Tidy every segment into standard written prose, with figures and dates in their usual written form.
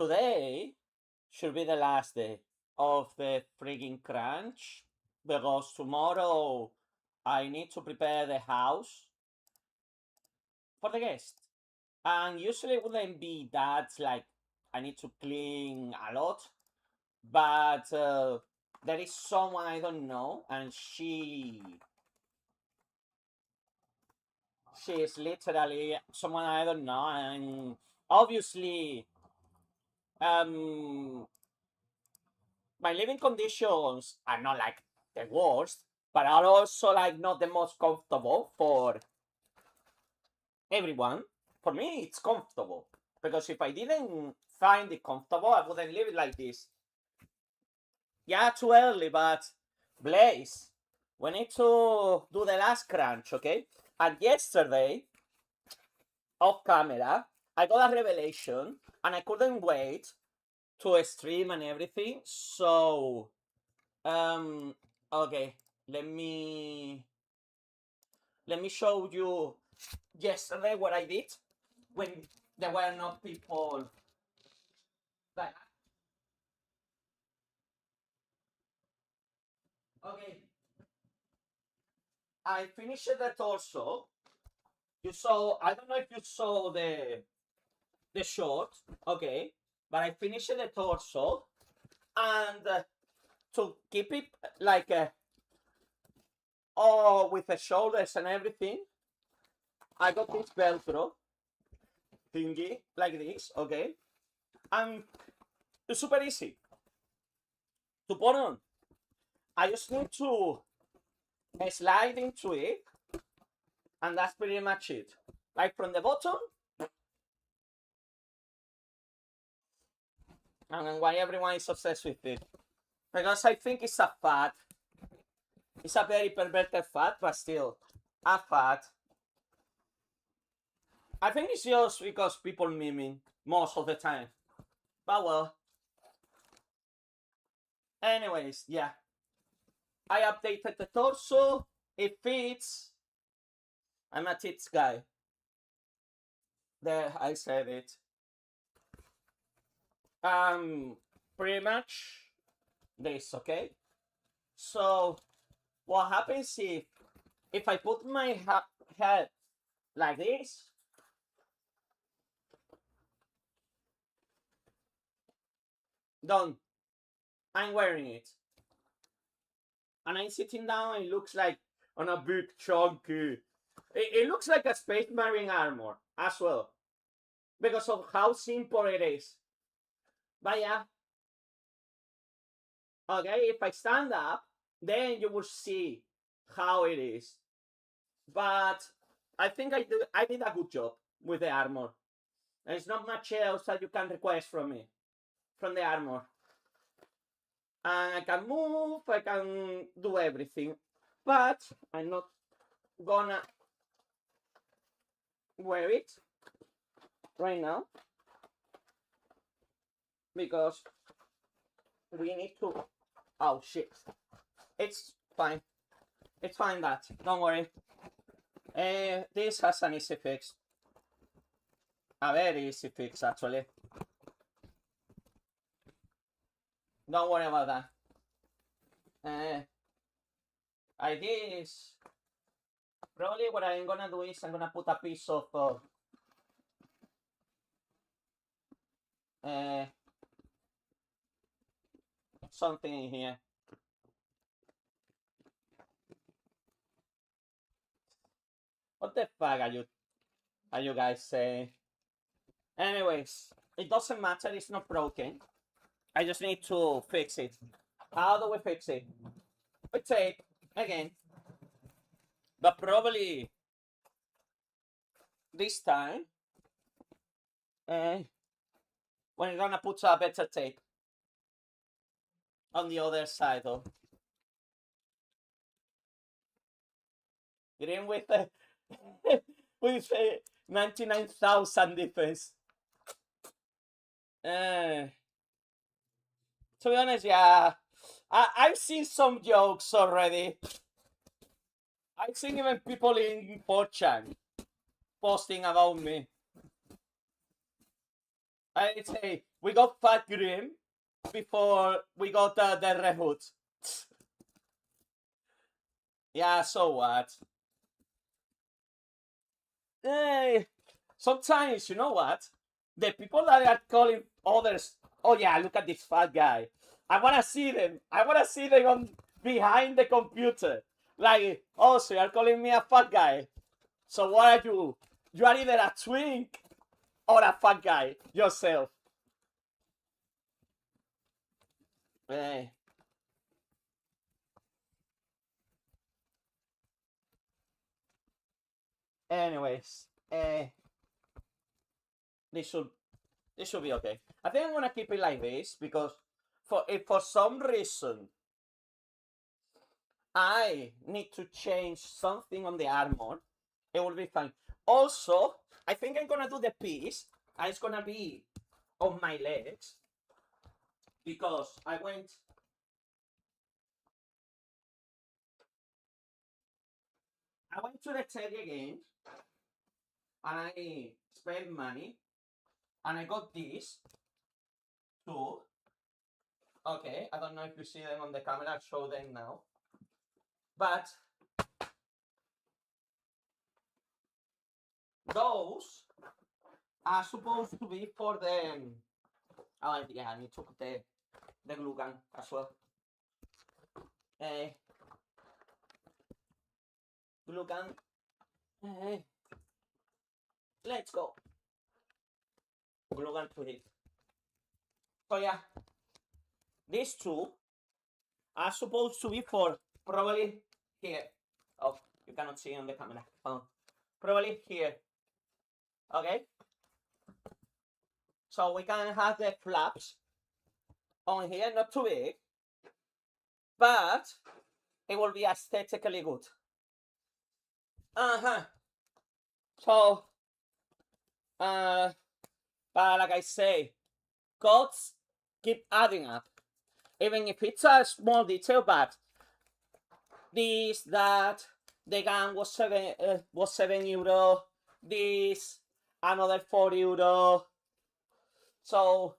Today should be the last day of the frigging crunch because tomorrow I need to prepare the house for the guest. And usually it wouldn't be that, like, I need to clean a lot, but there is someone I don't know, and she is literally someone I don't know, and obviously um my living conditions are not like the worst, but are also like not the most comfortable for everyone. For me, it's comfortable because if I didn't find it comfortable, I wouldn't live it like this. Yeah, too early, but Blaze, we need to do the last crunch, okay? And yesterday, off camera, I got a revelation and I couldn't wait to stream and everything. So, okay, let me show you yesterday what I did when there were no people. Like, okay, I finished the torso. You saw. I don't know if you saw the short. Okay, but I finished the torso, and to keep it like with the shoulders and everything, I got this Velcro thingy like this. Okay, and it's super easy to put on. I just need to slide into it, and that's pretty much it. Like from the bottom, and why everyone is obsessed with it. Because I think it's a fad. It's a very perverted fad, but still a fad. I think it's just because people miming most of the time. But well. Anyways, yeah. I updated the torso. It fits. I'm a tits guy. There, I said it. Pretty much this, okay? So, what happens if I put my head like this? Done. I'm wearing it. And I'm sitting down and it looks like on a big chunky. It looks like a Space Marine armor as well. Because of how simple it is. But yeah. Okay, if I stand up, then you will see how it is. But I think I did a good job with the armor. There's not much else that you can request from me, from the armor. And I can move, I can do everything. But I'm not gonna wear it right now because we need to. Oh shit! It's fine. It's fine, that. Don't worry. This has an easy fix. A very easy fix, actually. Don't worry about that. Like this. Probably what I'm gonna do is I'm gonna put a piece of something in here. What the fuck are you guys saying? Anyways, it doesn't matter, it's not broken. I just need to fix it. How do we fix it? With tape, again. But probably this time, we're gonna put a better tape on the other side though. Grimm with with 99,000 defense. To be honest, yeah, I've seen some jokes already. I've seen even people in 4chan posting about me. I say, we got Fat Grimm before we got the Red Hood. Yeah, so what? Eh, sometimes, you know what? The people that are calling others, oh yeah, look at this fat guy. I wanna see them. I wanna see them on behind the computer. Like, oh, so you're calling me a fat guy. So what are you? You are either a twink or a fat guy yourself. Eh. Anyways, this should this should be okay. I think I'm gonna keep it like this because if for some reason I need to change something on the armor, it will be fine. Also, I think I'm gonna do the piece, and it's gonna be on my legs because I went to the Teddy again, and I spent money, and I got this too. Okay, I don't know if you see them on the camera. I'll show them now. But those are supposed to be for the. Oh yeah, I need to put the glue gun as well. Glue gun. Let's go. Glue gun to it. So yeah, these two are supposed to be for probably here. Oh, you cannot see on the camera. Oh, probably here. Okay. So we can have the flaps on here, not too big, but it will be aesthetically good. So, but like I say, costs keep adding up. Even if it's a small detail, but this, that, the gun was €7. This, another €4. So,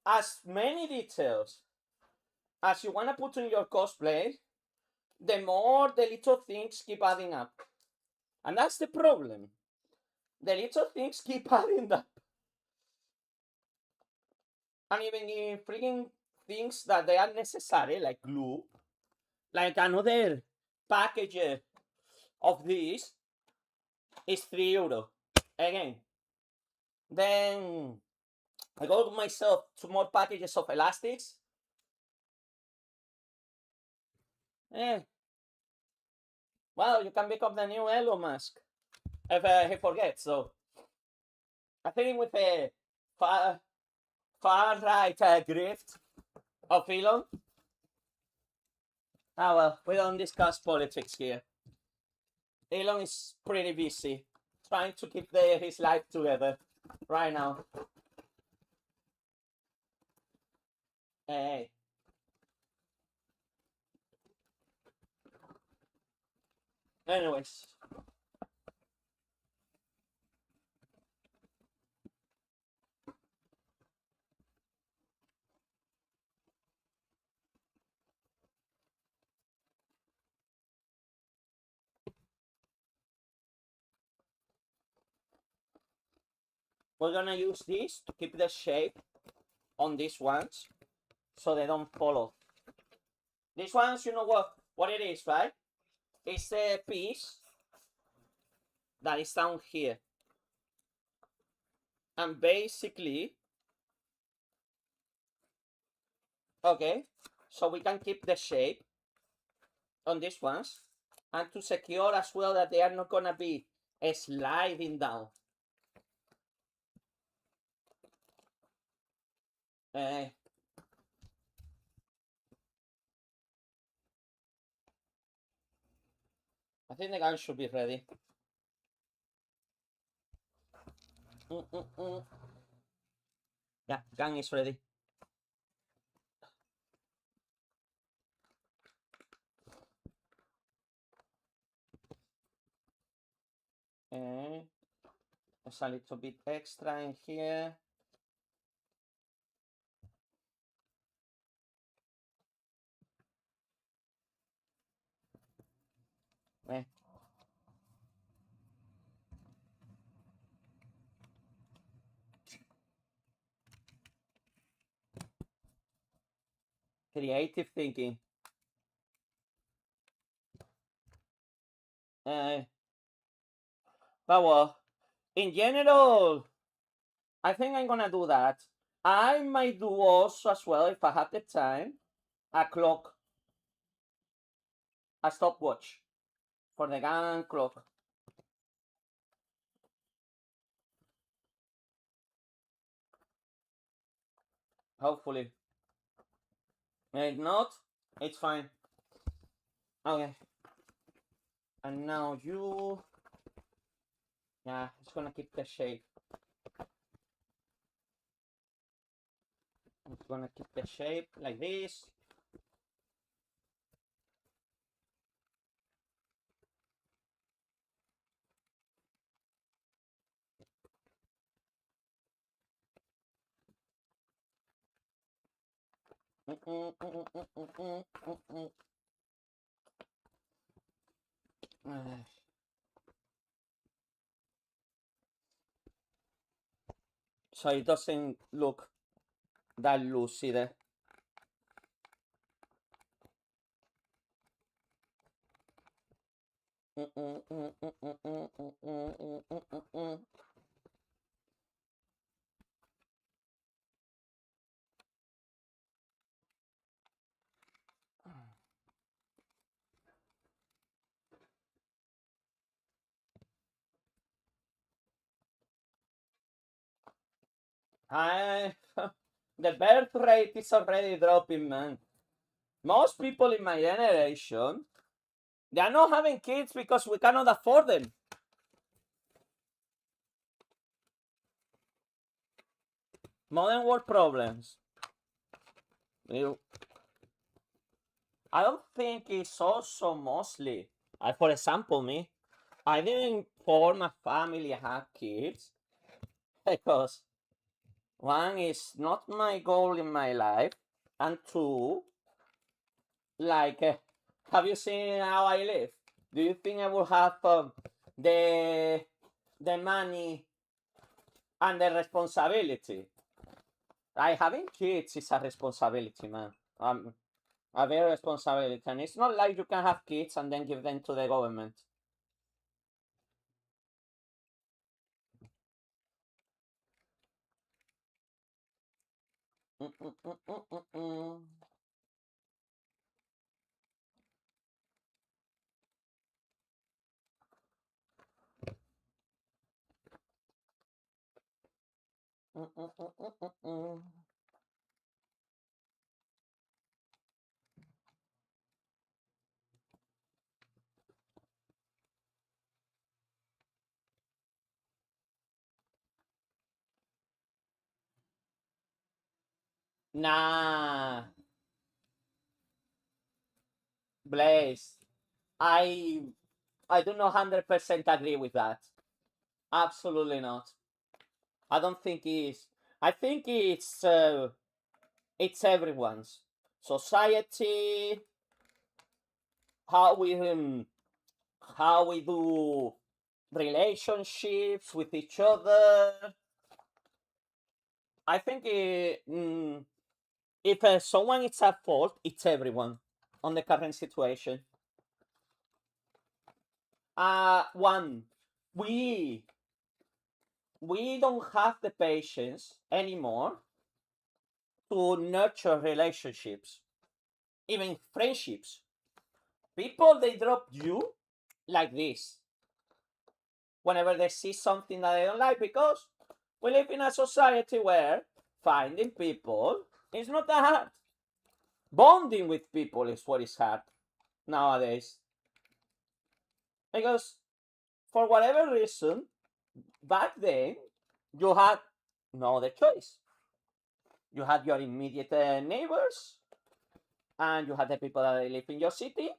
as many details as you want to put in your cosplay, the more the little things keep adding up. And that's the problem. The little things keep adding up. And even in freaking things that they are necessary, like glue, like another package of this is €3. Again, then I got myself 2 more packages of elastics. Well, you can become the new Elon Musk if he forgets. So I think with a far right grift of Elon. Ah well, we don't discuss politics here. Elon is pretty busy trying to keep his life together right now. Hey. Anyways. We're gonna use this to keep the shape on these ones so they don't fall off. These ones, you know what it is, right? It's a piece that is down here. And basically, okay, so we can keep the shape on these ones and to secure as well that they are not gonna be sliding down. I think the gun should be ready. Yeah, gun is ready. There's a little bit extra in here. Eh. Creative thinking. But well, in general, I think I'm gonna do that. I might do also as well, if I have the time, a clock, a stopwatch for the gun clock. Hopefully. If not, it's fine. Okay. And now you. Yeah, it's gonna keep the shape. It's gonna keep the shape like this. So it doesn't look that loose either. The birth rate is already dropping, man. Most people in my generation, they are not having kids because we cannot afford them. Modern world problems. I don't think it's also mostly. For example, me, I didn't form a family, have kids, because one is not my goal in my life, and two, like, have you seen how I live? Do you think I will have the the money and the responsibility? Like, having kids is a responsibility, man. A very responsibility, and it's not like you can have kids and then give them to the government. Nah, Blaze, I I do not 100% agree with that. Absolutely not. I don't think it's. I think it's everyone's society, how we how we do relationships with each other. I think if someone is at fault, it's everyone on the current situation. One, we we don't have the patience anymore to nurture relationships, even friendships. People, they drop you like this whenever they see something that they don't like, because we live in a society where finding people is not that hard. Bonding with people is what is hard nowadays. Because for whatever reason, back then, you had no other choice. You had your immediate neighbors, and you had the people that live in your city,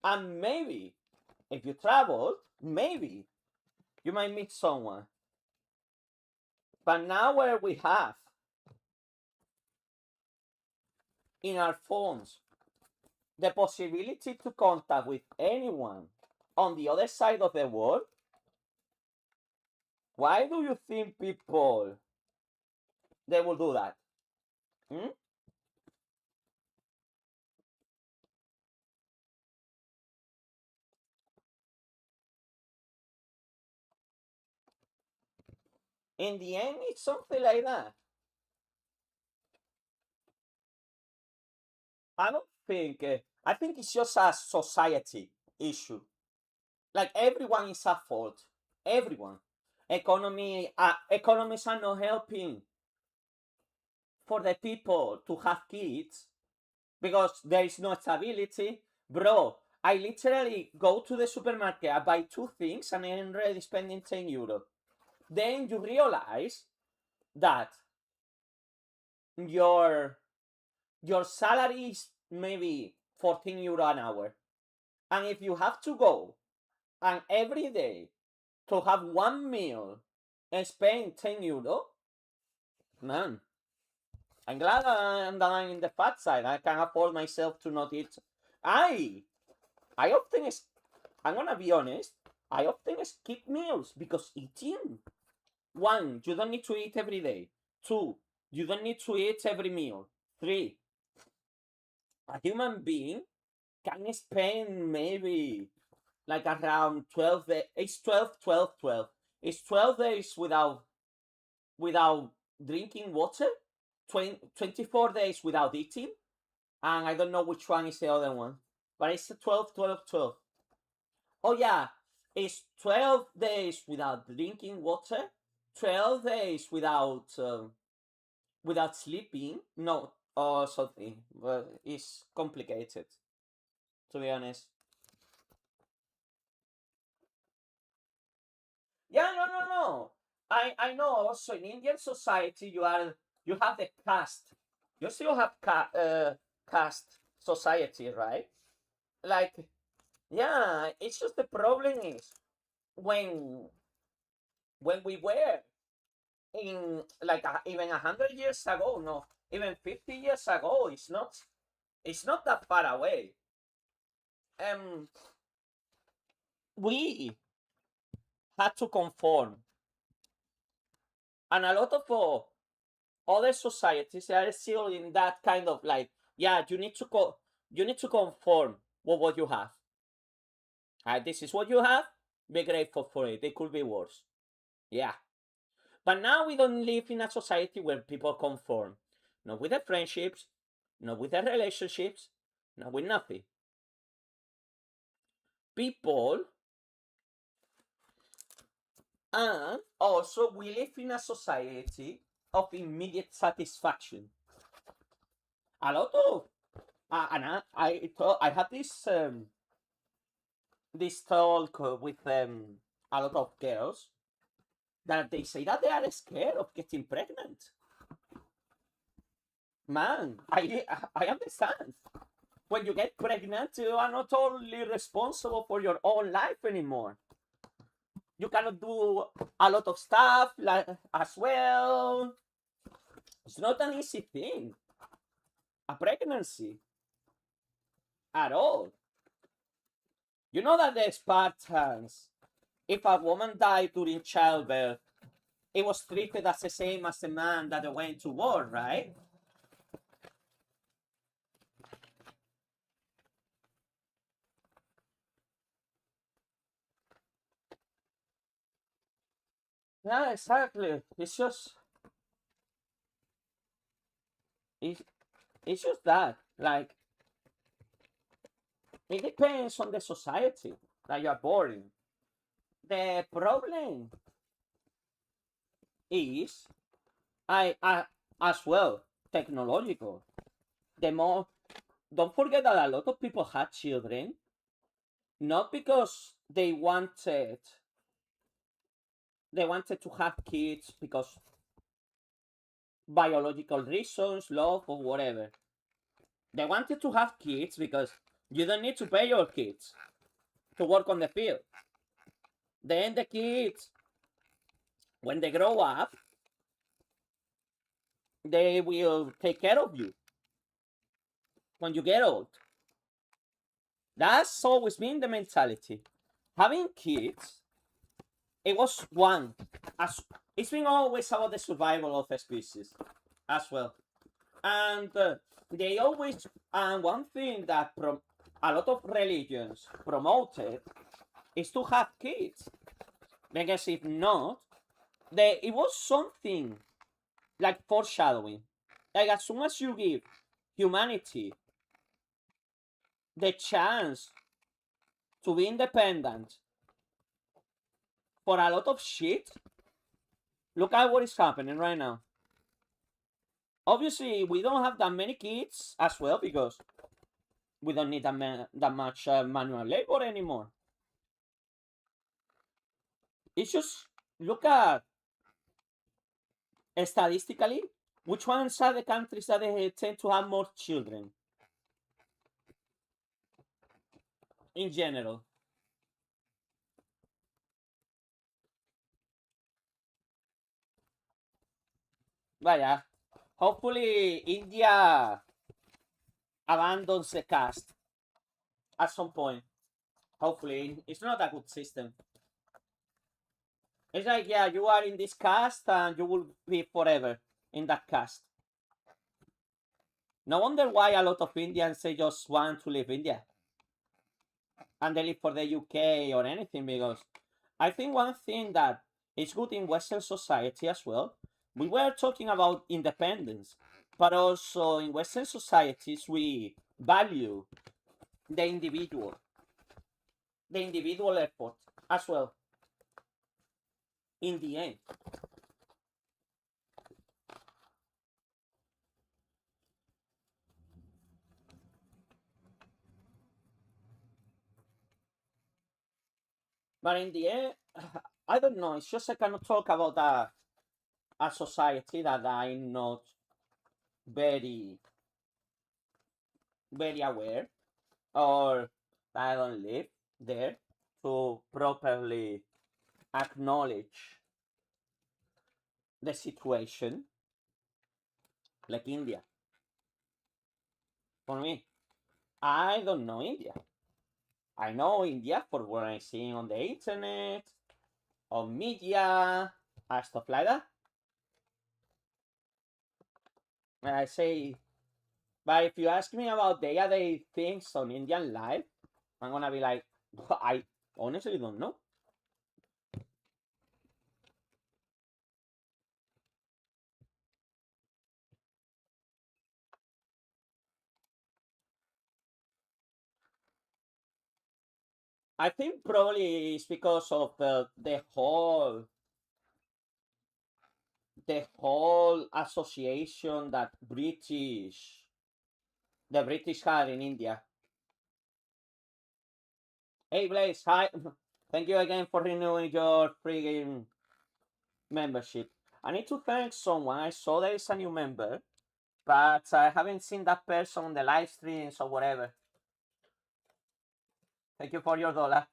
and maybe if you travel, maybe you might meet someone. But now, where we have in our phones the possibility to contact with anyone on the other side of the world, why do you think people they will do that? Hmm? In the end, it's something like that. I don't think. I think it's just a society issue. Like everyone is at fault. Everyone. Economies are not helping for the people to have kids because there is no stability. Bro, I literally go to the supermarket, I buy two things, and I'm already spending 10 euros. Then you realize that your your salary is maybe 14 euro an hour. And if you have to go and every day to have one meal and spend 10 euro, man, I'm glad I'm in the fat side. I can afford myself to not eat. I I often I'm gonna be honest. I often skip meals because eating. One, you don't need to eat every day. Two, you don't need to eat every meal. Three, a human being can spend maybe like around 12 days. It's 12, 12, 12. It's 12 days without drinking water, 24 days without eating, and I don't know which one is the other one, but it's 12, 12, 12. Oh yeah, it's 12 days without drinking water, 12 days without sleeping. No, or something. But it's complicated, to be honest. Yeah, no, no, no. I know. Also, in Indian society, you have the caste. You still have caste society, right? Like, yeah. It's just the problem is when when we were in like even 100 years ago, no, even 50 years ago. It's not that far away. Um, we had to conform, and a lot of other societies are still in that kind of like, yeah, you need to conform with what you have. This is what you have. Be grateful for it. It could be worse. Yeah, but now we don't live in a society where people conform. Not with their friendships, not with their relationships, not with nothing. People, and also we live in a society of immediate satisfaction. A lot of and I had this talk with a lot of girls that they say that they are scared of getting pregnant. Man, I understand. When you get pregnant, you are not only responsible for your own life anymore. You cannot do a lot of stuff like as well. It's not an easy thing. A pregnancy at all. You know that the Spartans, if a woman died during childbirth, it was treated as the same as a man that went to war, right? Yeah, exactly. It's, it's just that. Like, it depends on the society that you are born in. The problem is, I as well, technological. The more, don't forget that a lot of people had children not because they wanted to have kids because biological reasons, love, or whatever. They wanted to have kids because you don't need to pay your kids to work on the field. Then the kids, when they grow up, they will take care of you when you get old. That's always been the mentality. Having kids, it was one. As it's been always about the survival of a species, as well. And they always and one thing that a lot of religions promoted is to have kids, because if not, it was something like foreshadowing. Like as soon as you give humanity the chance to be independent for a lot of shit, look at what is happening right now. Obviously, we don't have that many kids as well because we don't need that much manual labor anymore. It's just look at statistically which ones are the countries that they tend to have more children in general. But yeah, hopefully India abandons the caste at some point. Hopefully, it's not a good system. It's like, yeah, you are in this caste and you will be forever in that caste. No wonder why a lot of Indians say just want to leave India and they leave for the UK or anything, because I think one thing that is good in Western society as well, we were talking about independence, but also in Western societies we value the individual effort as well in the end. But in the end, I don't know, it's just I cannot talk about a society that I'm not very, very aware, or I don't live there to properly acknowledge the situation, like India. For me, I don't know India. I know India for what I'm seeing on the internet, on media, and stuff like that. And I say, but if you ask me about day-to-day things on Indian life, I'm gonna be like, I honestly don't know. I think probably it's because of the whole association that the British had in India. Hey Blaze, hi. Thank you again for renewing your freaking membership. I need to thank someone. I saw there is a new member, but I haven't seen that person on the live streams or whatever. Thank you for your dollar.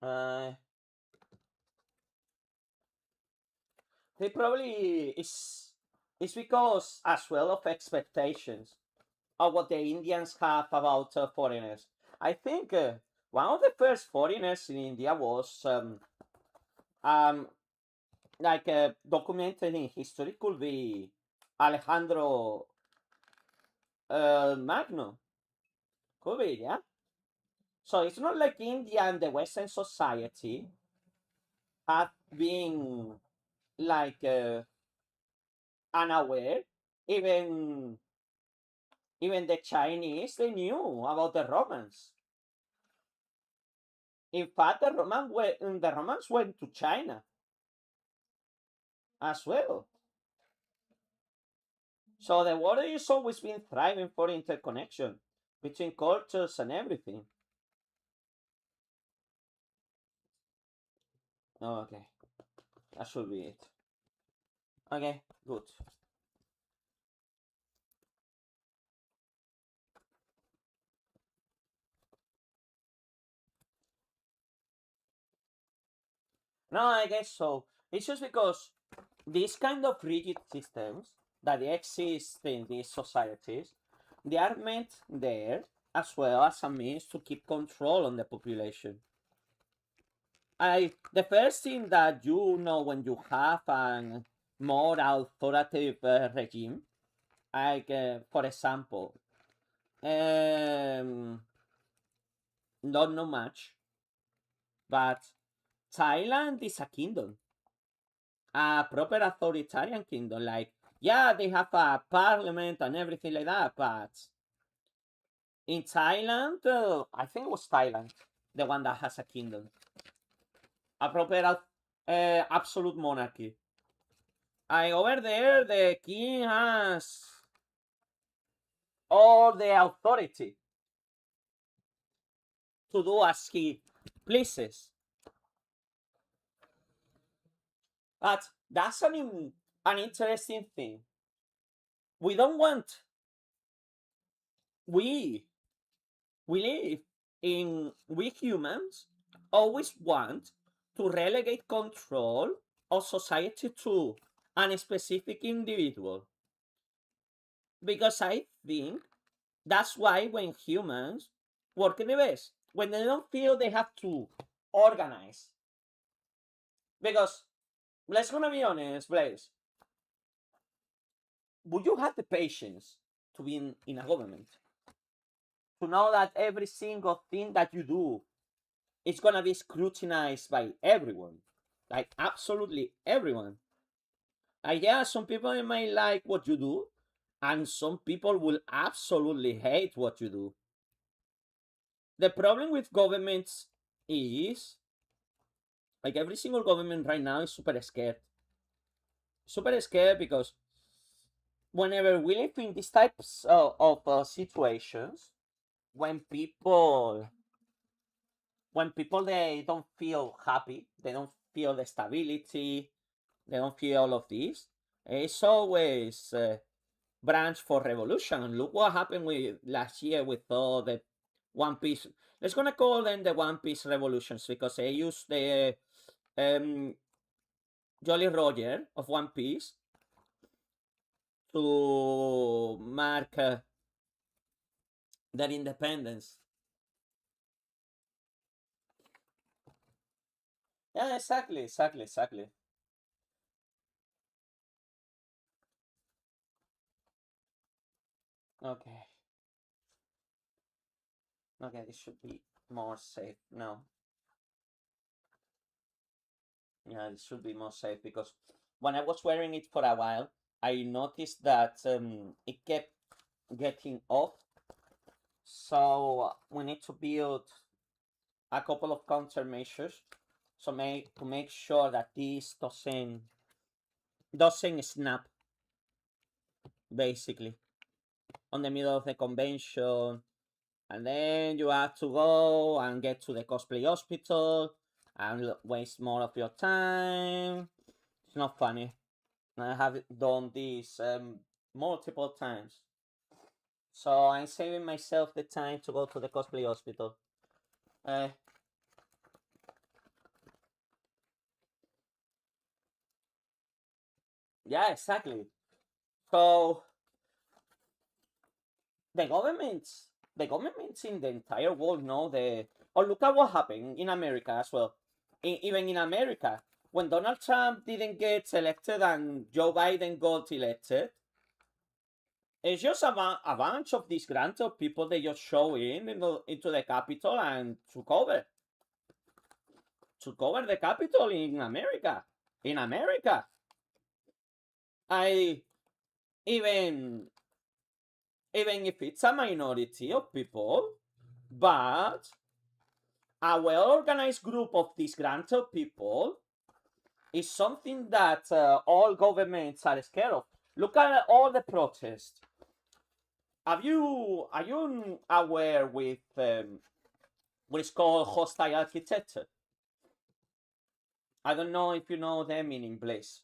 Uh, they probably it's because as well of expectations of what the Indians have about foreigners. I think one of the first foreigners in India was um, like documented in history could be Alejandro Magno. Could be, yeah. So it's not like India and the Western society have been like unaware. Even even the Chinese, they knew about the Romans. In fact, the Romans went to China as well. So the world has always been thriving for interconnection between cultures and everything. Okay, that should be it. Okay, good. No, I guess so. It's just because these kind of rigid systems that exist in these societies, they are meant there as well as a means to keep control on the population. The first thing that you know when you have a more authoritative regime, like for example, not know much, but Thailand is a kingdom, a proper authoritarian kingdom. Like, yeah, they have a parliament and everything like that, but in Thailand, I think it was Thailand, the one that has a kingdom, a proper absolute monarchy. Over there, the king has all the authority to do as he pleases. But that's an interesting thing. We don't want, we live in, we humans always want to relegate control of society to a specific individual. Because I think that's why when humans work in the best, when they don't feel they have to organize. Because let's gonna be honest, Blaze, would you have the patience to be in a government? To know that every single thing that you do is gonna be scrutinized by everyone. Like absolutely everyone. Like yeah, some people might like what you do, and some people will absolutely hate what you do. The problem with governments is like every single government right now is super scared. Super scared because whenever we live in these types of situations, when people they don't feel happy, they don't feel the stability, they don't feel all of this, it's always branch for revolution. And look what happened with last year with all the One Piece. Let's gonna call them the One Piece revolutions because they use the Jolly Roger of One Piece to mark their independence. Yeah, exactly. Okay, okay, this should be more safe. No, yeah, this should be more safe because when I was wearing it for a while, I noticed that it kept getting off. So we need to build a couple of countermeasures to make sure that this doesn't snap basically on the middle of the convention, and then you have to go and get to the cosplay hospital and waste more of your time. It's not funny. I have done this multiple times, so I'm saving myself the time to go to the cosplay hospital. Uh, yeah, exactly. So the governments in the entire world know the. Or look at what happened in America as well. Even in America, when Donald Trump didn't get elected and Joe Biden got elected, it's just a bunch of disgruntled people they just show into the Capitol and took over the Capitol in America. In America, I even even if it's a minority of people, but a well organized group of disgruntled people is something that all governments are scared of. Look at all the protests. Are you aware with what is called hostile architecture? I don't know if you know them in English.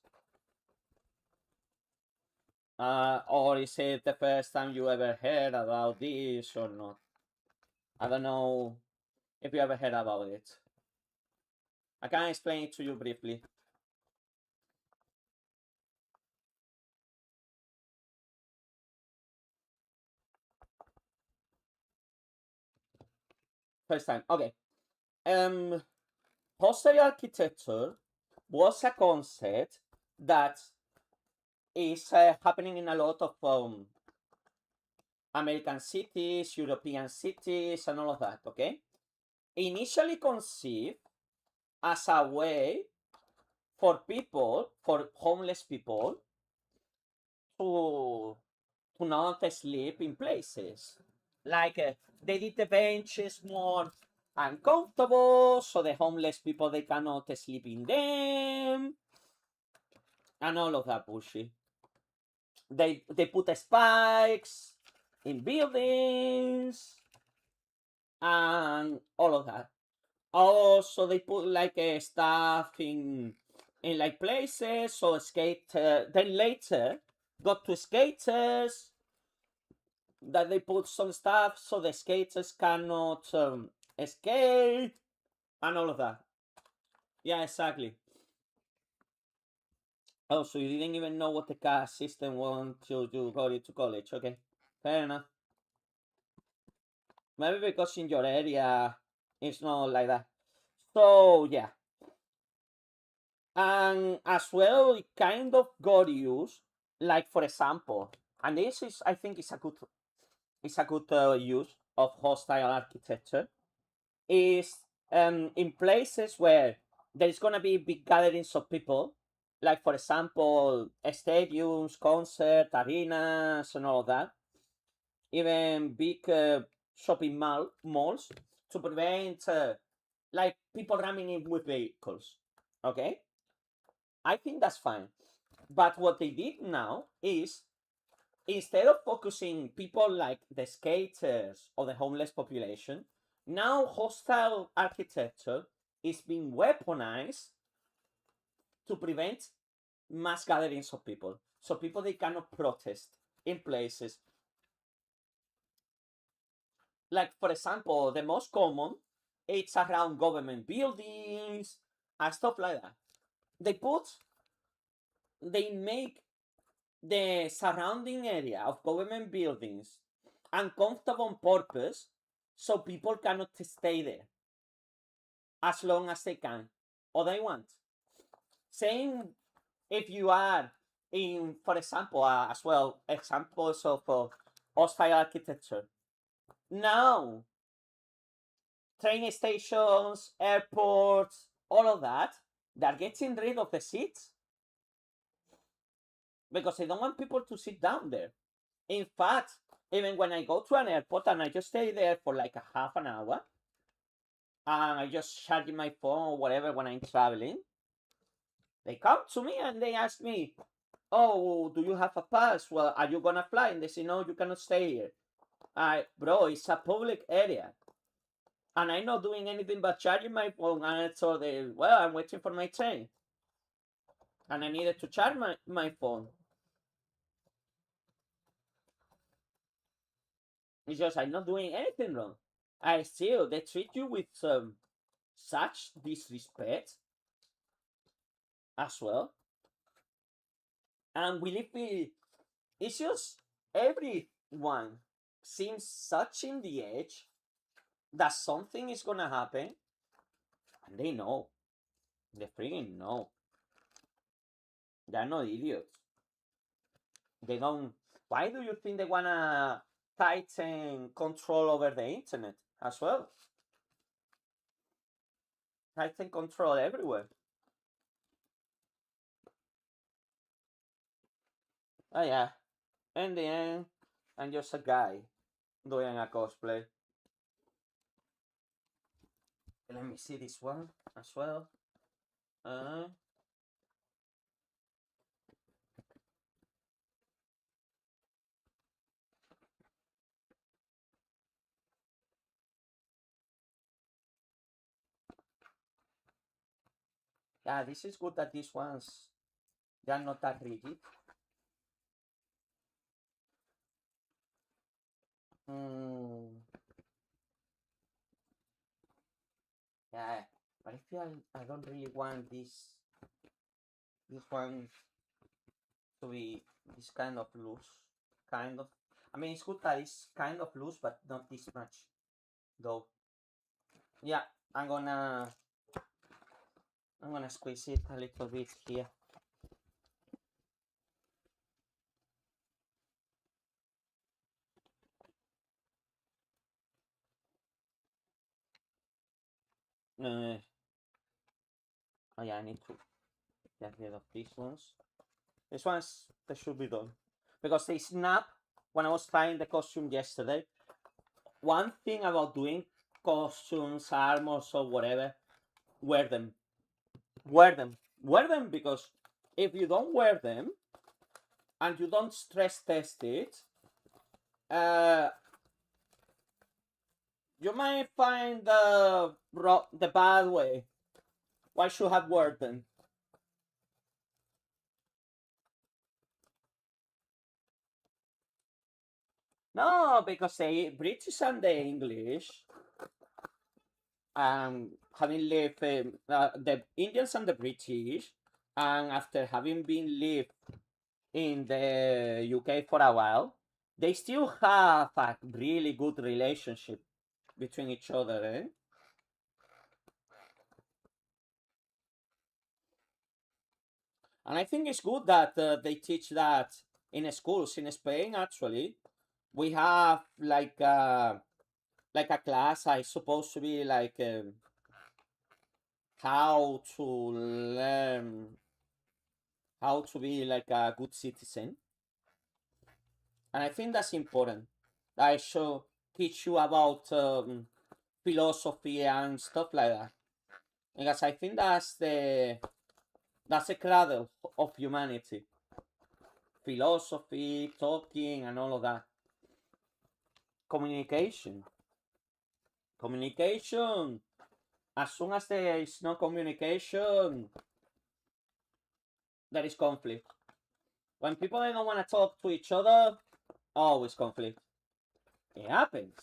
Or is it the first time you ever heard about this or not? I don't know if you ever heard about it. I can explain it to you briefly. First time. Okay. Hostile architecture was a concept that is happening in a lot of American cities, European cities, and all of that. Okay. Initially conceived as a way for people, for homeless people, to not sleep in places. Like they did the benches more uncomfortable, so the homeless people they cannot sleep in them, and all of that bullshit. They put spikes in buildings and all of that. Also, they put like stuff in like places, so then later got to skaters that they put some stuff so the skaters cannot skate and all of that. Yeah, exactly. Oh, so you didn't even know what the caste system was until you got into college. Okay, fair enough. Maybe because in your area it's not like that. So yeah, and as well it kind of got used, like for example, and this is I think it's a good use of hostile architecture is in places where there's gonna be big gatherings of people, like for example stadiums, concert arenas, and all of that, even big shopping malls, to prevent like people ramming in with vehicles. Okay, I think that's fine. But what they did now is instead of focusing people like the skaters or the homeless population, now hostile architecture is being weaponized to prevent mass gatherings of people. So people they cannot protest in places. Like for example, the most common it's around government buildings and stuff like that. They put they make the surrounding area of government buildings uncomfortable on purpose so people cannot stay there as long as they can or they want. Same if you are in, for example, as well, examples of hostile architecture. Now, train stations, airports, all of that, they're getting rid of the seats because they don't want people to sit down there. In fact, even when I go to an airport and I just stay there for like a half an hour, and I just charging my phone or whatever when I'm traveling, they come to me and they ask me, "Oh, do you have a pass? Well, are you gonna fly?" And they say, "No, you cannot stay here." Bro, it's a public area, and I'm not doing anything but charging my phone. And I told them, "Well, I'm waiting for my train, and I needed to charge my phone." It's just I'm not doing anything wrong. I still they treat you with such disrespect as well. And we live with it's just everyone seems such in the edge that something is gonna happen, and they know. They freaking know. They're not idiots. They don't. Why do you think they wanna tighten control over the internet as well? Tighten control everywhere. Oh yeah. In the end, I'm just a guy doing a cosplay. Let me see this one as well. Uh, yeah, this is good that these ones they are not that rigid. Hmm. Yeah, but I feel I don't really want this one to be this kind of loose. Kind of. I mean, it's good that it's kind of loose, but not this much, though. Yeah, I'm gonna squeeze it a little bit here. Oh yeah, I need to get rid of these ones. These ones, they should be done. Because they snap when I was trying the costume yesterday. One thing about doing costumes, armors, or whatever, wear them. Wear them. Wear them because if you don't wear them and you don't stress test it, uh, you might find the bad way. Why should have worn them? No, because the British and the English, having lived the Indians and the British, and after having been lived in the UK for a while, they still have a really good relationship between each other, eh? And I think it's good that they teach that in schools in Spain. Actually, we have like a class. I supposed to be like how to learn how to be like a good citizen, and I think that's important. I should teach you about philosophy and stuff like that, because I think that's the cradle of humanity. Philosophy, talking, and all of that. Communication. Communication. As soon as there is no communication, there is conflict. When people don't want to talk to each other, always conflict. It happens.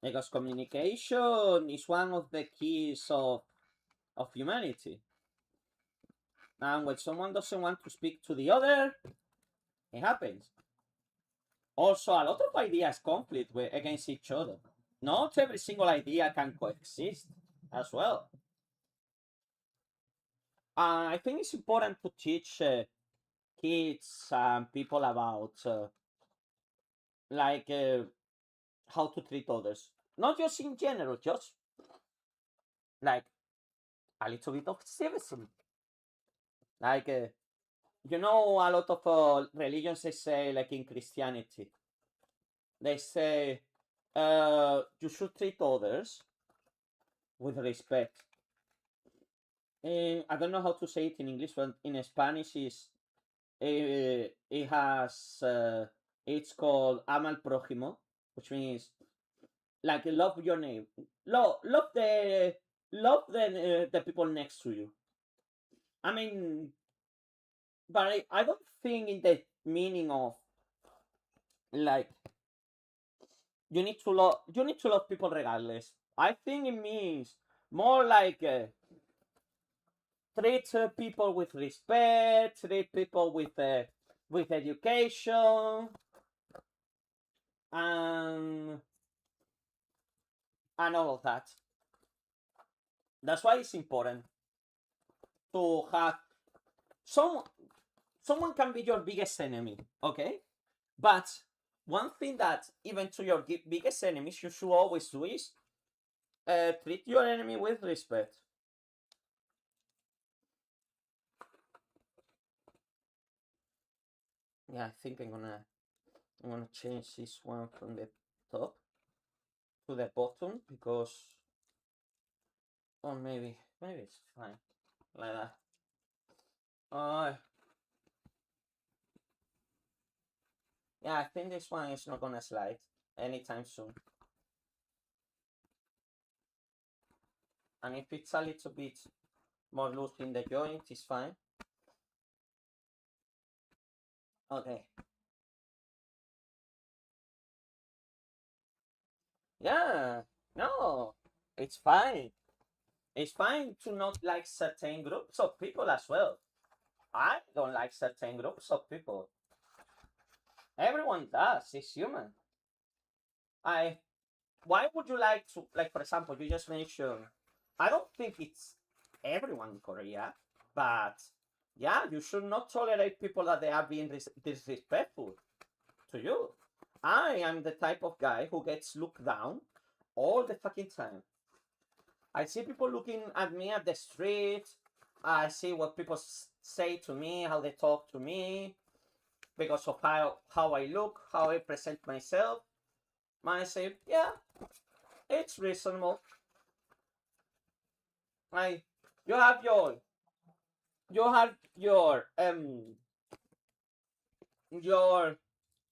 Because communication is one of the keys of humanity. And when someone doesn't want to speak to the other, it happens. Also, a lot of ideas conflict against each other. Not every single idea can coexist as well. I think it's important to teach kids and people about like how to treat others. Not just in general, just like a little bit of civism. Like, a lot of religions, they say, like in Christianity, they say you should treat others with respect. I don't know how to say it in English, but in Spanish is it has it's called ama al prójimo, which means like love your name, love the people next to you. I mean, but I don't think in the meaning of like you need to love people regardless. I think it means more like treat people with respect, treat people with education, and all of that. That's why it's important to have some someone can be your biggest enemy, okay? But one thing that even to your biggest enemies you should always do is treat your enemy with respect. Yeah, I think I'm gonna change this one from the top to the bottom because or maybe it's fine like that. Uh yeah, I think this one is not gonna slide anytime soon. And if it's a little bit more loose in the joint, it's fine. Okay. Yeah. No. It's fine. It's fine to not like certain groups of people as well. I don't like certain groups of people. Everyone does. It's human. I why would you like to, like, for example, you just mentioned, I don't think it's everyone in Korea, but yeah, you should not tolerate people that they are being disrespectful to you. I am the type of guy who gets looked down all the fucking time. I see people looking at me at the street. I see what people say to me, how they talk to me, because of how I look, how I present myself. I say, yeah, it's reasonable. I, you have your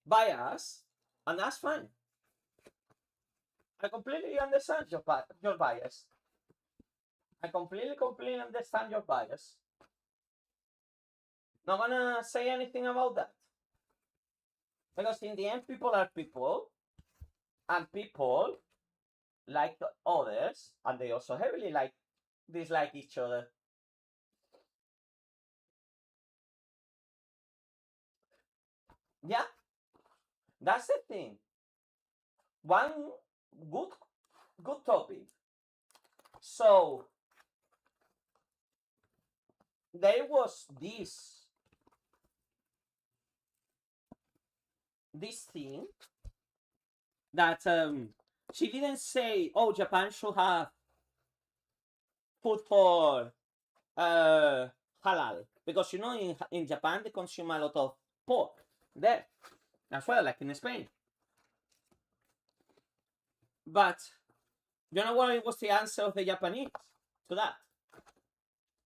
bias, and that's fine. I completely understand your bias. I completely understand your bias. Not gonna say anything about that. Because in the end, people are people, and people like others, and they also heavily dislike each other. Yeah, that's the thing. One good good topic. So there was this thing that she didn't say, oh, Japan should have food for uh, halal, because in Japan they consume a lot of pork there as well, like in Spain. But you know what was the answer of the Japanese to that?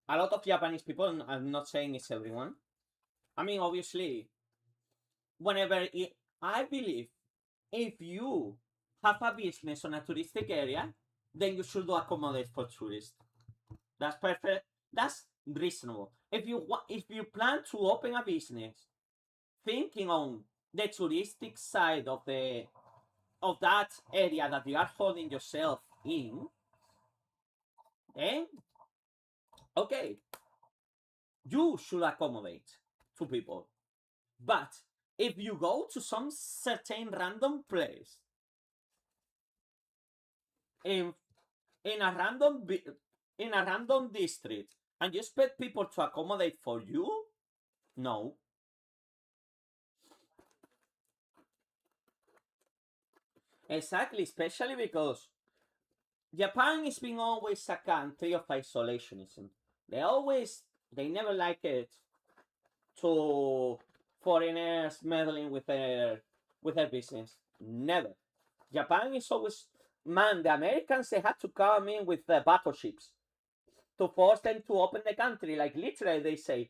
A lot of Japanese people, I'm not saying it's everyone. I mean, obviously, I believe if you have a business on a touristic area, then you should accommodate for tourists. That's perfect. That's reasonable. If you plan to open a business thinking on the touristic side of that area that you are holding yourself in, then okay, you should accommodate to people. But if you go to some certain random place in in a random district and you expect people to accommodate for you, no. Exactly, especially because Japan is being always a country of isolationism. They never like it to foreigners meddling with their business. Never. Japan is always, man, the Americans, they had to come in with the battleships to force them to open the country. Like literally, they say,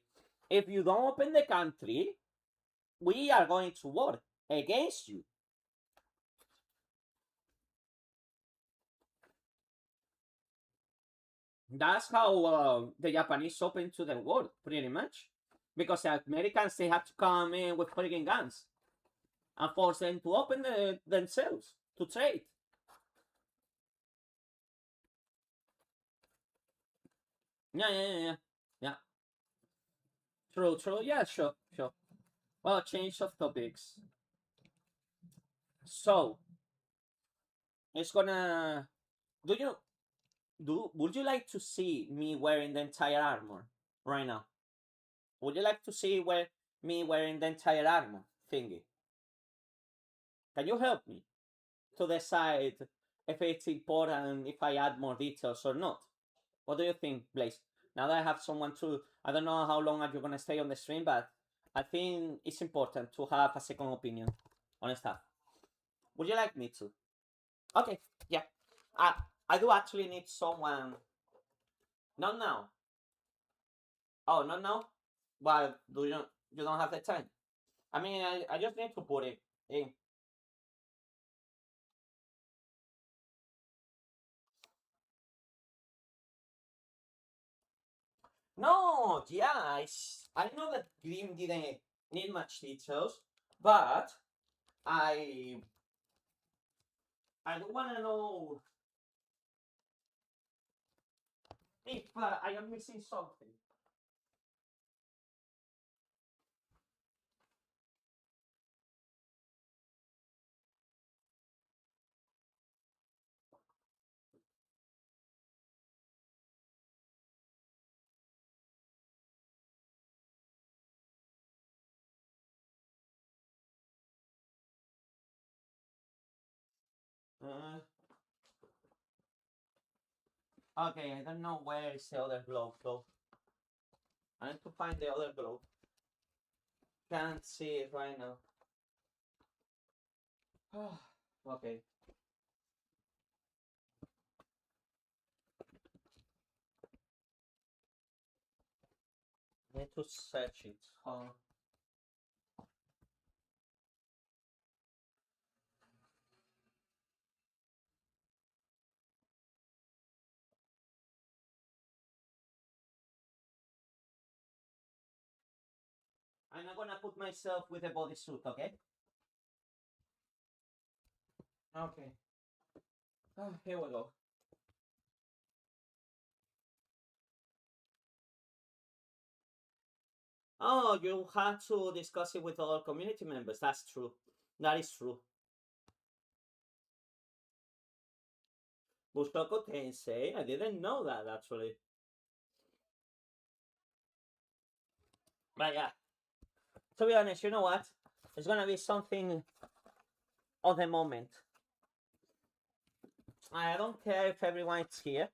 if you don't open the country, we are going to war against you. That's how the Japanese open to the world, pretty much. Because the Americans, they had to come in with friggin' guns and force them to open themselves to trade. Yeah, yeah, yeah, yeah. Yeah. True, true. Yeah, sure, sure. Well, change of topics. So, it's gonna. Do you would you like to see me wearing the entire armor right now? Would you like to see me wearing the entire armor thingy? Can you help me to decide if it's important if I add more details or not? What do you think, Blaze? Now that I have someone to, I don't know how long are you gonna stay on the stream, but I think it's important to have a second opinion on stuff. Would you like me to? Okay, yeah. I do actually need someone. Not now. Oh, not now. But you don't have the time? I mean, I just need to put it in. No, yeah, I know that Grimm didn't need much details, but I I do want to know if I am missing something. Okay, I don't know where is the other glove though. I need to find the other glove. Can't see it right now. Okay. I need to search it. I'm not gonna put myself with a bodysuit, okay? Okay. Here we go. Oh, you had to discuss it with other community members. That's true. That is true. Bushoku Tensei? I didn't know that actually. But yeah. To be honest, you know what? It's gonna be something of the moment. I don't care if everyone's here,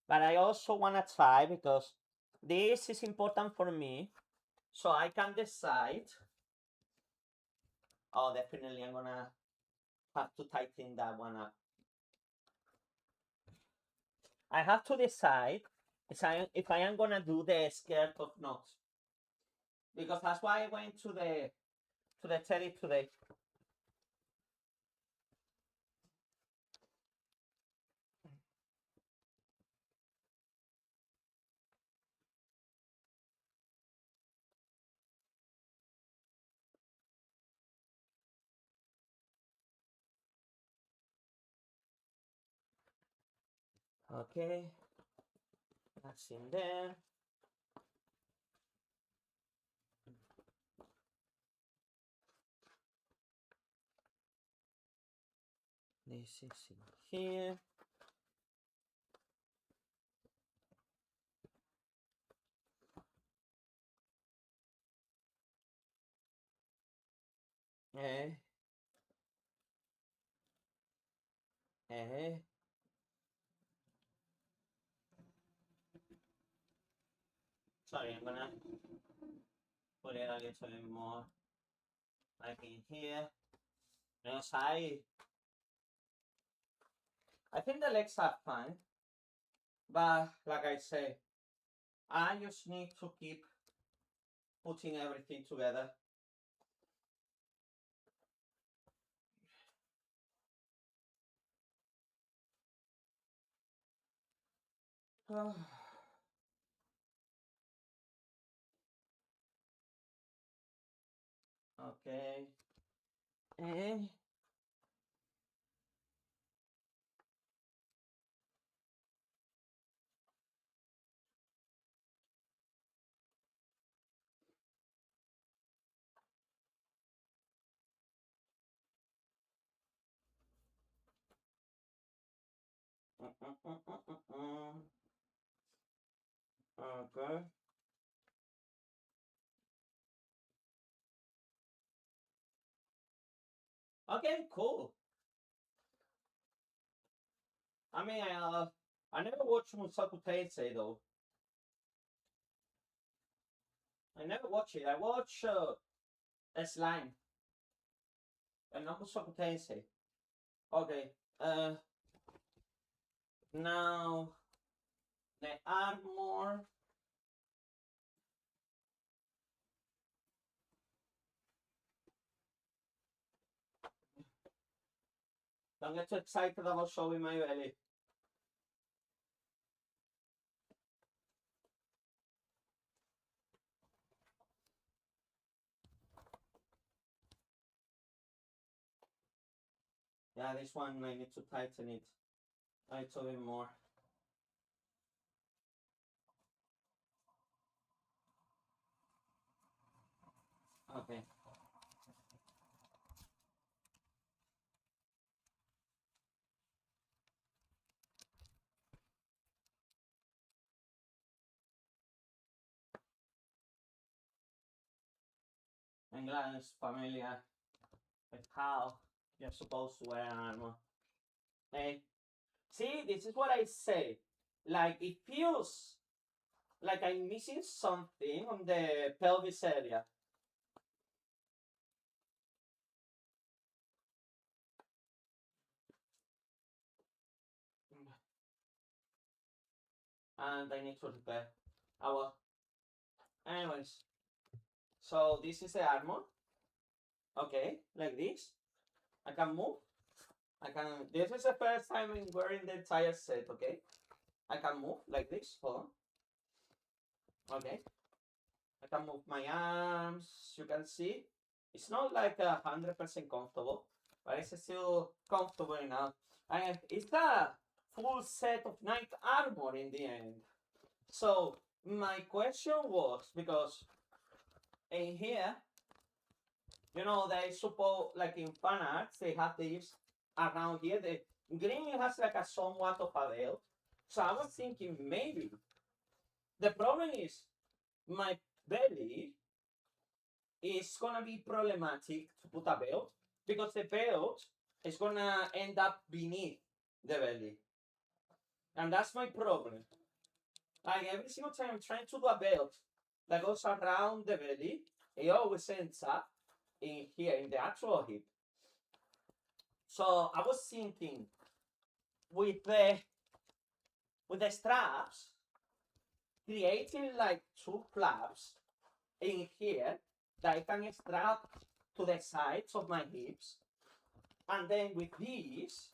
but I also wanna try because this is important for me, so I can decide. Oh, definitely, I'm gonna have to tighten that one up. I have to decide if I am gonna do the skirt or not, because that's why I went to the Teddy today. Okay, that's in there. This is in here. Eh. Eh. Sorry, I'm gonna put it a little bit more like in here. Yes, I think the legs are fine, but like I say, I just need to keep putting everything together. Okay. Eh. Okay. Okay, cool. I mean, I never watched Musaku Tensei though. I never watch it. I watch Slime and not Musaku Tensei. Okay. Now the armor. Don't get too excited about showing my belly. Yeah, this one I need to tighten it a little bit more. Okay. I'm glad it's familiar with how you're supposed to wear an armor. Eh, see, this is what I say. Like, it feels like I'm missing something on the pelvis area. And I need to repair. Ah, well. Anyways, so this is the armor. Okay, like this. I can move. I can. This is the first time I'm wearing the entire set. Okay, I can move like this. Hold on. Okay, I can move my arms. You can see it's not like 100% comfortable, but it's still comfortable enough. And it's a full set of knight armor in the end. So my question was because in here, you know, they suppose like in fan arts they have these around here. The green has like a somewhat of a belt. So I was thinking maybe the problem is my belly is gonna be problematic to put a belt because the belt is gonna end up beneath the belly. And that's my problem. Like every single time I'm trying to do a belt that goes around the belly, it always ends up in here in the actual hip. So I was thinking with the straps, creating like two flaps in here that I can strap to the sides of my hips, and then with these,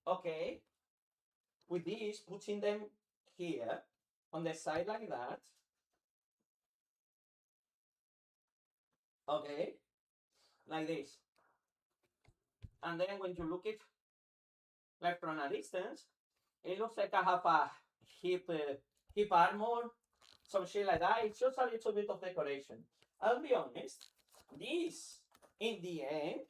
okay, with these, putting them here on the side like that, okay, like this. And then when you look it like from a distance, it looks like I have a hip armor, some shit like that. It's just a little bit of decoration. I'll be honest, this in the end,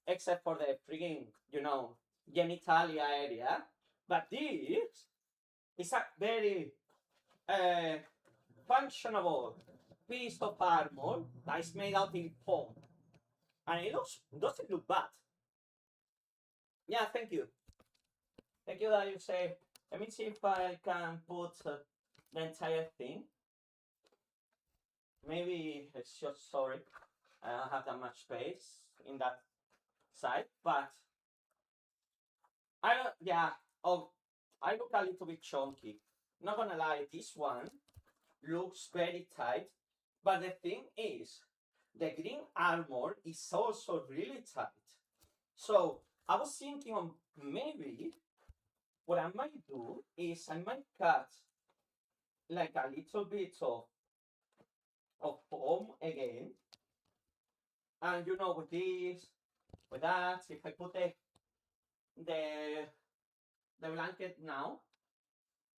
except for the freaking, you know, genitalia area, but this is a very functional piece of armor that is made out in foam. And it doesn't look bad. Yeah, thank you. Thank you that you say. Let me see if I can put the entire thing. Maybe it's just sorry. I don't have that much space in that side, but I don't, yeah. Oh, I look a little bit chunky. Not gonna lie, this one looks very tight, but the thing is, the green armor is also really tight. So I was thinking of maybe what I might do is I might cut like a little bit of foam again, and you know with this, with that, if I put the the blanket now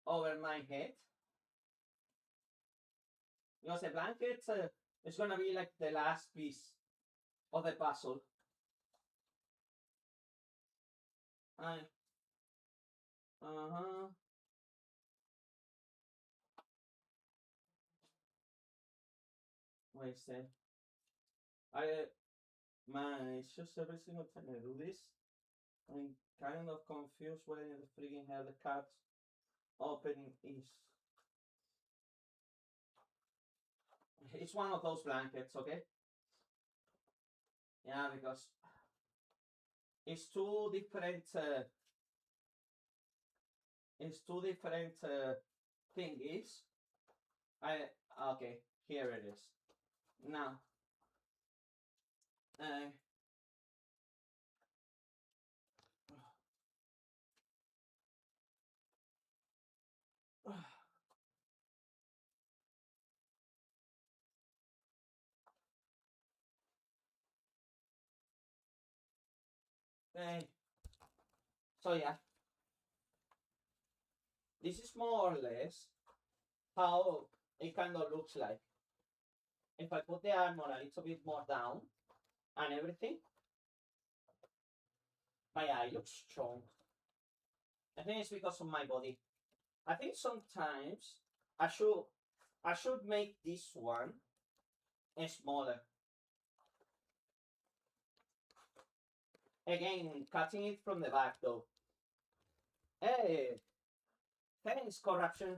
over my head, because the blanket is gonna be like the last piece of the puzzle. I uh-huh. Wait a second. I man, it's just every single time I do this, I'm kind of confused where the freaking hell the cat opening is. It's one of those blankets, okay? Yeah, because it's two different. It's two different thingies. I okay. Here it is. Now, uh, uh, so yeah, this is more or less how it kind of looks like. If I put the armor a little bit more down and everything, my eye looks strong. I think it's because of my body. I think sometimes I should I should make this one smaller. Again, cutting it from the back though. Hey, thanks, corruption.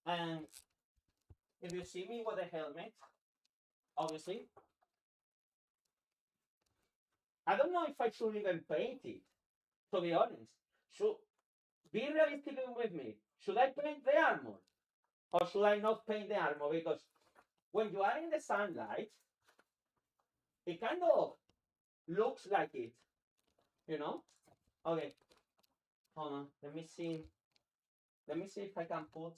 And if you see me with a helmet, obviously, I don't know if I should even paint it, to be honest. Should be realistic with me. Should I paint the armor? Or should I not paint the armor? Because when you are in the sunlight, it kind of looks like it, you know? Okay, hold on. Let me see. Let me see if I can put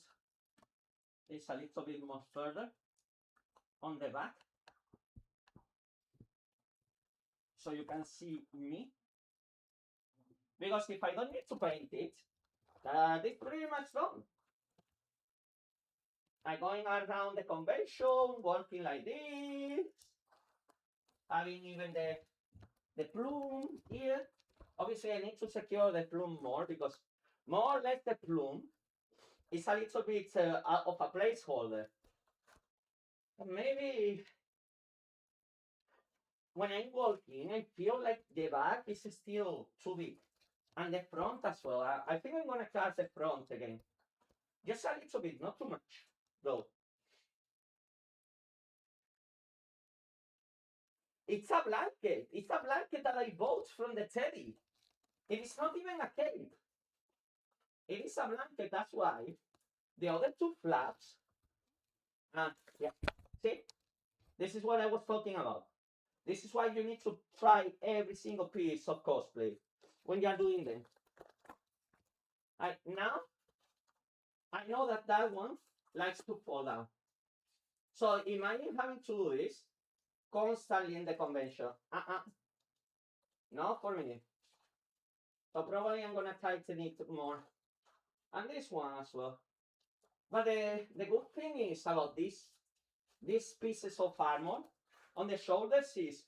this a little bit more further on the back. So you can see me. Because if I don't need to paint it, it's pretty much done. I'm going around the convention, walking like this, having even the plume here. Obviously, I need to secure the plume more because more or less the plume is a little bit of a placeholder. Maybe when I'm walking, I feel like the back is still too big. And the front as well. I think I'm going to cut the front again. Just a little bit, not too much, though. It's a blanket. It's a blanket that I bought from the Teddy. It is not even a cape. It is a blanket. That's why the other two flaps. Yeah. See, this is what I was talking about. This is why you need to try every single piece of cosplay when you are doing them. Now, I know that that one likes to fall down. So imagine having to do this constantly in the convention. No, for me. So probably I'm gonna tighten it more. And this one as well. But the good thing is about these pieces of armor on the shoulders is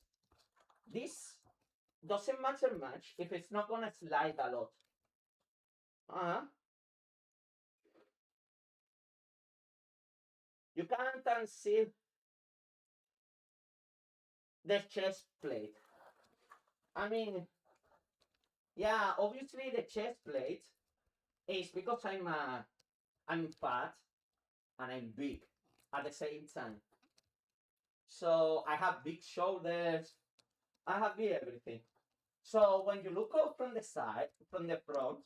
this doesn't matter much if it's not gonna slide a lot. You can't unsee the chest plate. I mean, yeah, obviously the chest plate is because I'm fat and I'm big at the same time. So I have big shoulders. I have big everything. So when you look out from the side, from the front,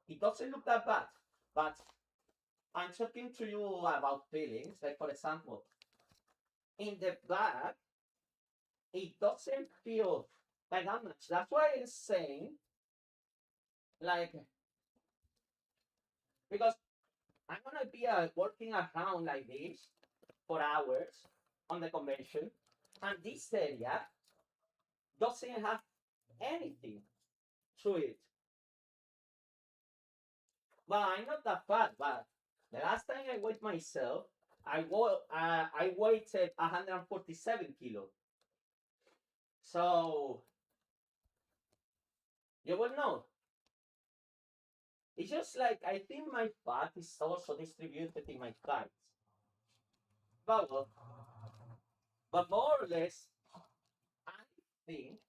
it doesn't look that bad. But I'm talking to you about feelings. Like for example, in the back, it doesn't feel like that much. That's why I'm saying, like, because I'm gonna be working around like this for hours on the convention, and this area doesn't have anything to it. Well, I'm not that fat, but the last time I weighed myself, I weighted 147 kilos. So you will know. It's just like I think my fat is also distributed in my thighs. But well, but more or less, I think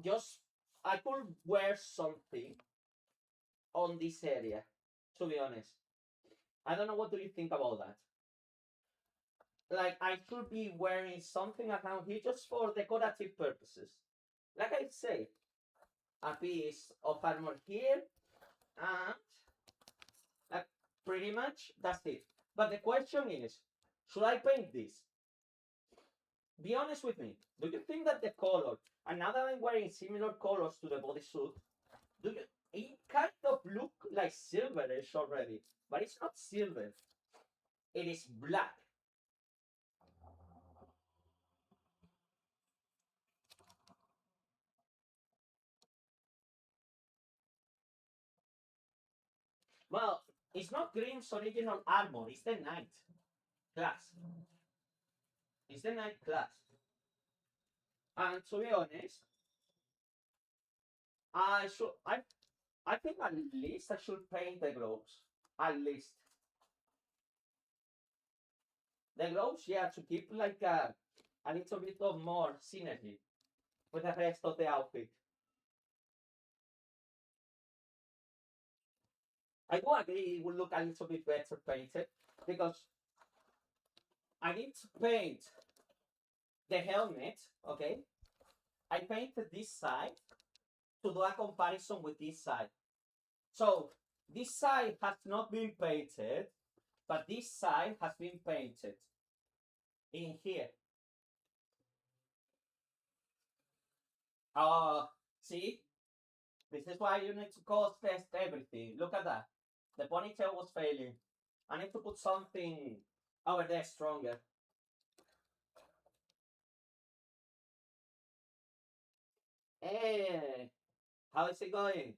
just I could wear something on this area. To be honest, I don't know what do you think about that. Like I should be wearing something around here just for decorative purposes. Like I say, a piece of armor here, and like pretty much that's it. But the question is, should I paint this? Be honest with me. Do you think that the color, and now that I'm wearing similar colors to the bodysuit, do you, it kind of look like silverish already, but it's not silver. It is black. Well, it's not Grimm's original armor. It's the knight class. It's the knight class. And to be honest, I think at least I should paint the gloves. At least the gloves, yeah, to keep like a little bit of more synergy. with the rest of the outfit. I do agree it will look a little bit better painted because I need to paint the helmet, okay? I painted this side to do a comparison with this side. So this side has not been painted, but this side has been painted in here. See? This is why you need to cause test everything. Look at that. The ponytail was failing. I need to put something over there stronger. Hey, how is it going?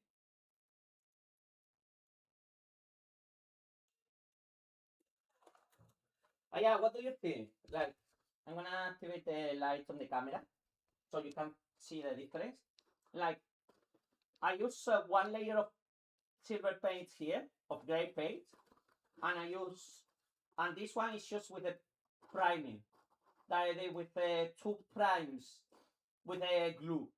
Oh yeah, what do you think? Like, I'm gonna activate the light on the camera so you can see the difference. Like, I use one layer of silver paint here, of gray paint, and this one is just with the priming that I did with two primes with a glue.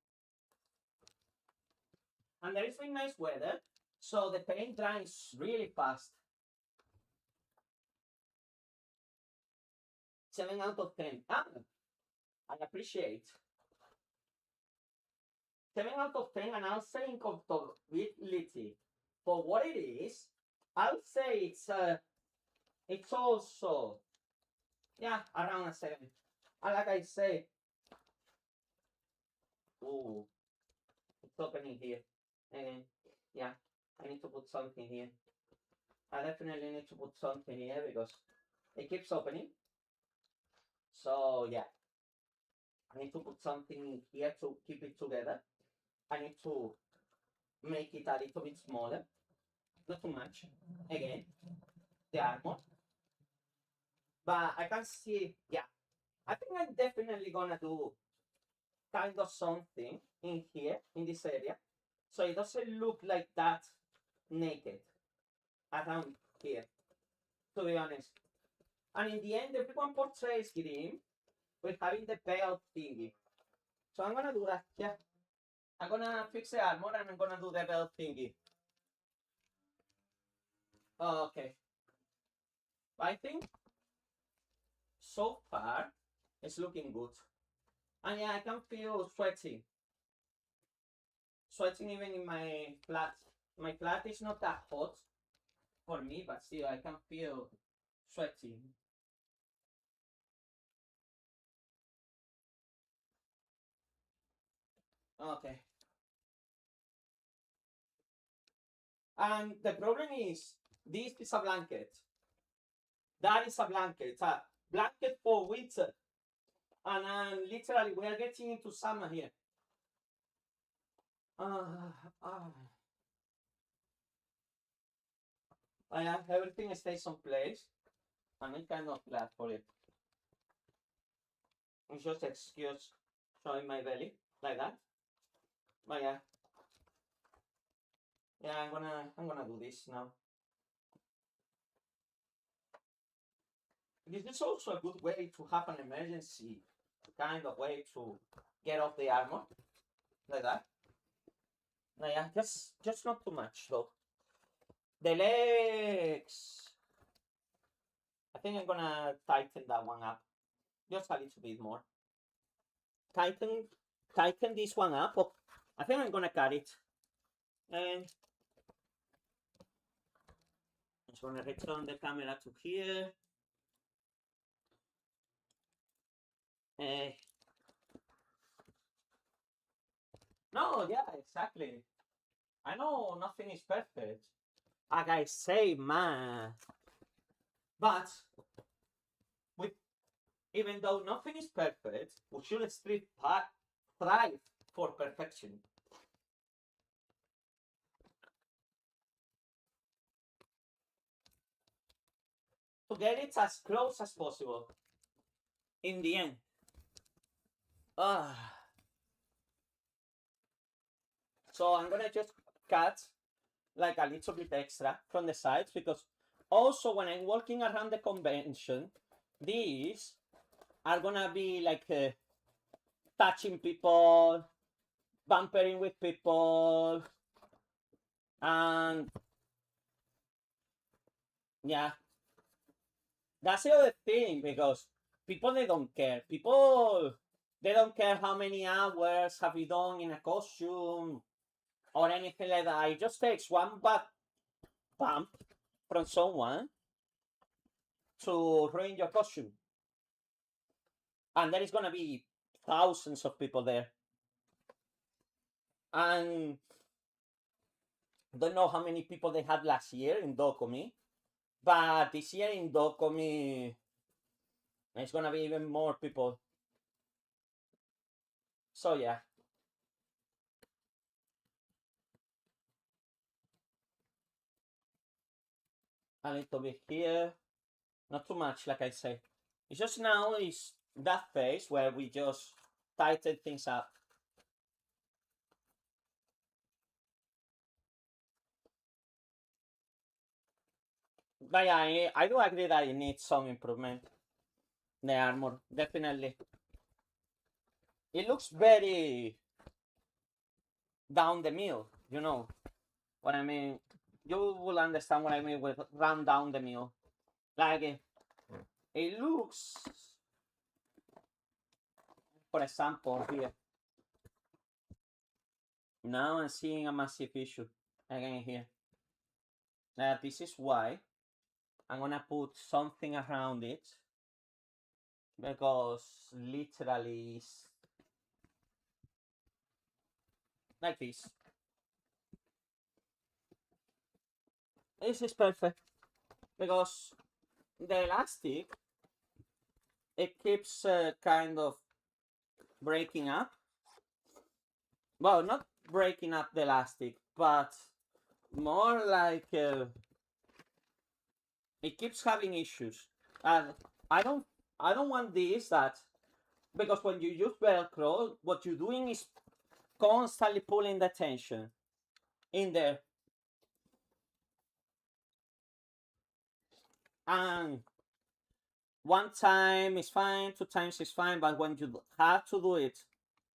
And there is been nice weather, so the paint dries really fast. 7 out of 10. I appreciate. 7 out of 10, and I'll say in comfortability. For what it is, I'll say it's also, yeah, around a 7. And like I say, ooh, it's opening here. And yeah, I need to put something here. I definitely need to put something here because it keeps opening. So yeah, I need to put something here to keep it together. I need to make it a little bit smaller, not too much. Again, the armor. But I can see, yeah, I think I'm definitely gonna do kind of something in here, in this area, so it doesn't look like that naked around here, to be honest. And in the end, everyone portrays Grimm with having the belt thingy. So I'm gonna do that, yeah. I'm gonna fix the armor and I'm gonna do the belt thingy. Oh, okay. I think so far it's looking good. And yeah, I can feel sweating. Sweating even in my flat. My flat is not that hot for me, but still I can feel sweating. Okay. And the problem is, this is a blanket. That is a blanket. A blanket for winter. And literally, we are getting into summer here. Everything stays on place. And I'm kind of glad for it. It's just excuse showing my belly like that. But yeah. Yeah, I'm gonna do this now. This is also a good way to have an emergency kind of way to get off the armor. Like that. Now yeah, just not too much though. The legs. I think I'm gonna tighten that one up. Just a little bit more. Tighten this one up. Oh, I think I'm gonna cut it. And I'm just gonna return the camera to here. No, yeah, exactly. I know nothing is perfect. Like I say, man. But with even though nothing is perfect, we should still strive for perfection. To get it as close as possible. In the end. So I'm gonna just cut like a little bit extra from the sides because also when I'm walking around the convention, these are gonna be like touching people, bumpering with people, and yeah, that's the other thing, because people, they don't care. People, they don't care how many hours have you done in a costume or anything like that. It just takes one bad bump from someone to ruin your costume, and there is gonna be thousands of people there. And don't know how many people they had last year in Dokumi, but this year in Dokumi, it's gonna be even more people. So yeah. A little bit here. Not too much, like I say. It's just now is that phase where we just tighten things up. But yeah, I do agree that it needs some improvement. The armor, definitely. It looks very down the mill, you know what I mean. You will understand what I mean with run down the mill. Like it looks, for example, here. Now I'm seeing a massive issue again here. This is why I'm gonna put something around it, because literally it's like this. This is perfect, because the elastic, it keeps kind of breaking up. Well, not breaking up the elastic, but more like it keeps having issues. And I don't want this, that, because when you use Velcro, what you're doing is constantly pulling the tension in there. And one time is fine, 2 times is fine, but when you have to do it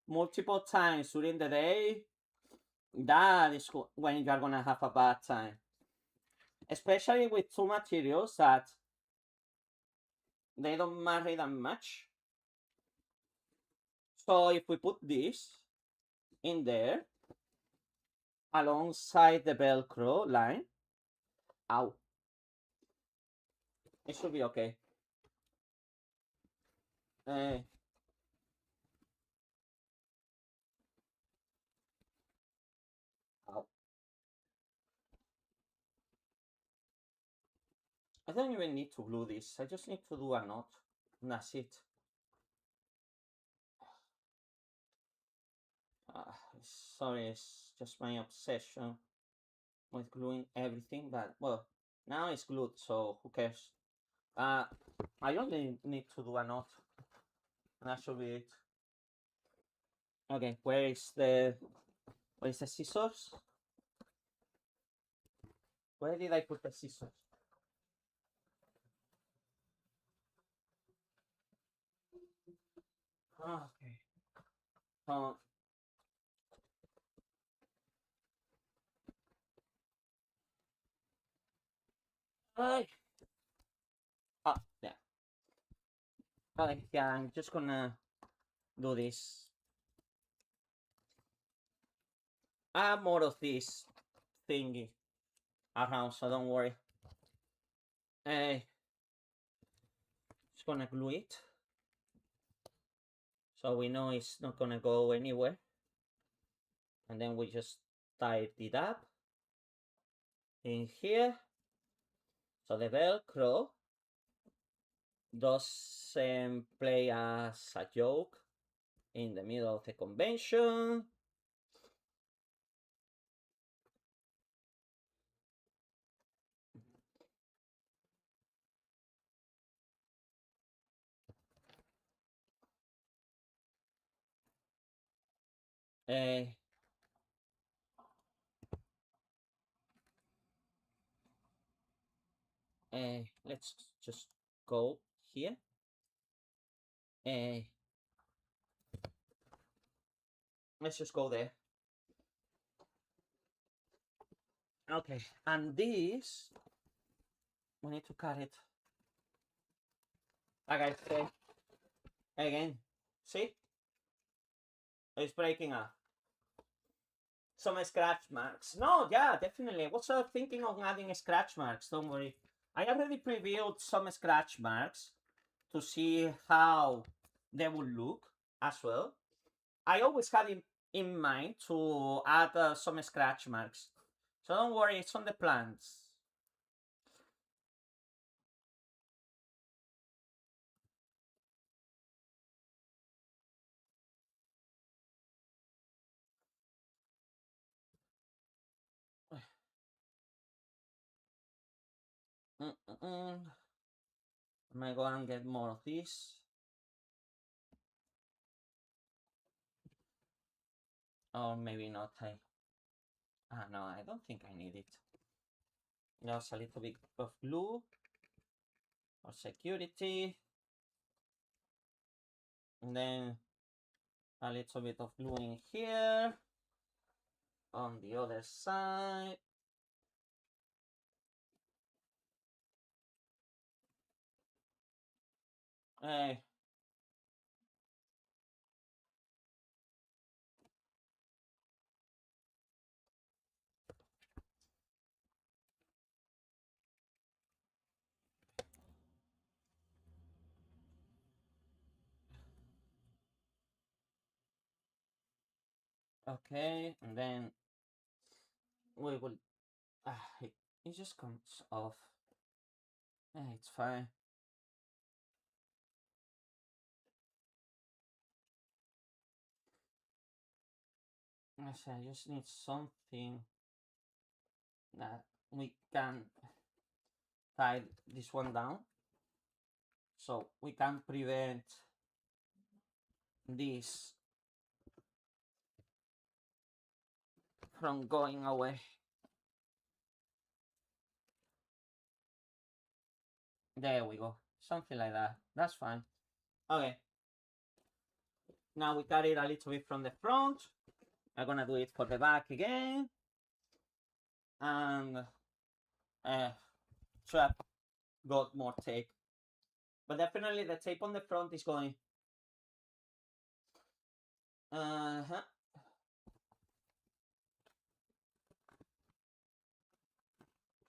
multiple times during the day, that is when you're gonna have a bad time. Especially with two materials that they don't marry that much. So if we put this in there alongside the Velcro line, ow, it should be okay. Uh, ow. I don't even need to glue this. I just need to do a knot, and that's it. Sorry, it's just my obsession with gluing everything, but well, now it's glued, so who cares? I only need to do a knot, and that should be it. Okay, where is the scissors? Where did I put the scissors? Okay. Uh, I, yeah. Okay, yeah, I'm just gonna do this. I have more of this thingy around, so don't worry. Just gonna glue it, so we know it's not gonna go anywhere. And then we just tie it up in here. So the Velcro doesn't play as a joke in the middle of the convention. Let's just go here. Let's just go there. Okay, and this, we need to cut it. Like I said, again, see? It's breaking up. Some scratch marks. No, yeah, definitely. I was thinking of adding scratch marks, don't worry. I already previewed some scratch marks to see how they will look as well. I always had in mind to add some scratch marks. So don't worry, it's on the plans. Am I going to get more of this? Or maybe not. No, I don't think I need it. Just a little bit of glue for security. And then a little bit of glue in here. On the other side. Hey. Okay, and then we will. It just comes off. It's fine. I just need something that we can tie this one down so we can prevent this from going away. There we go. Something like that. That's fine. Okay. Now we cut it a little bit from the front. I'm gonna do it for the back again. And trap got more tape. But definitely the tape on the front is going. Uh-huh.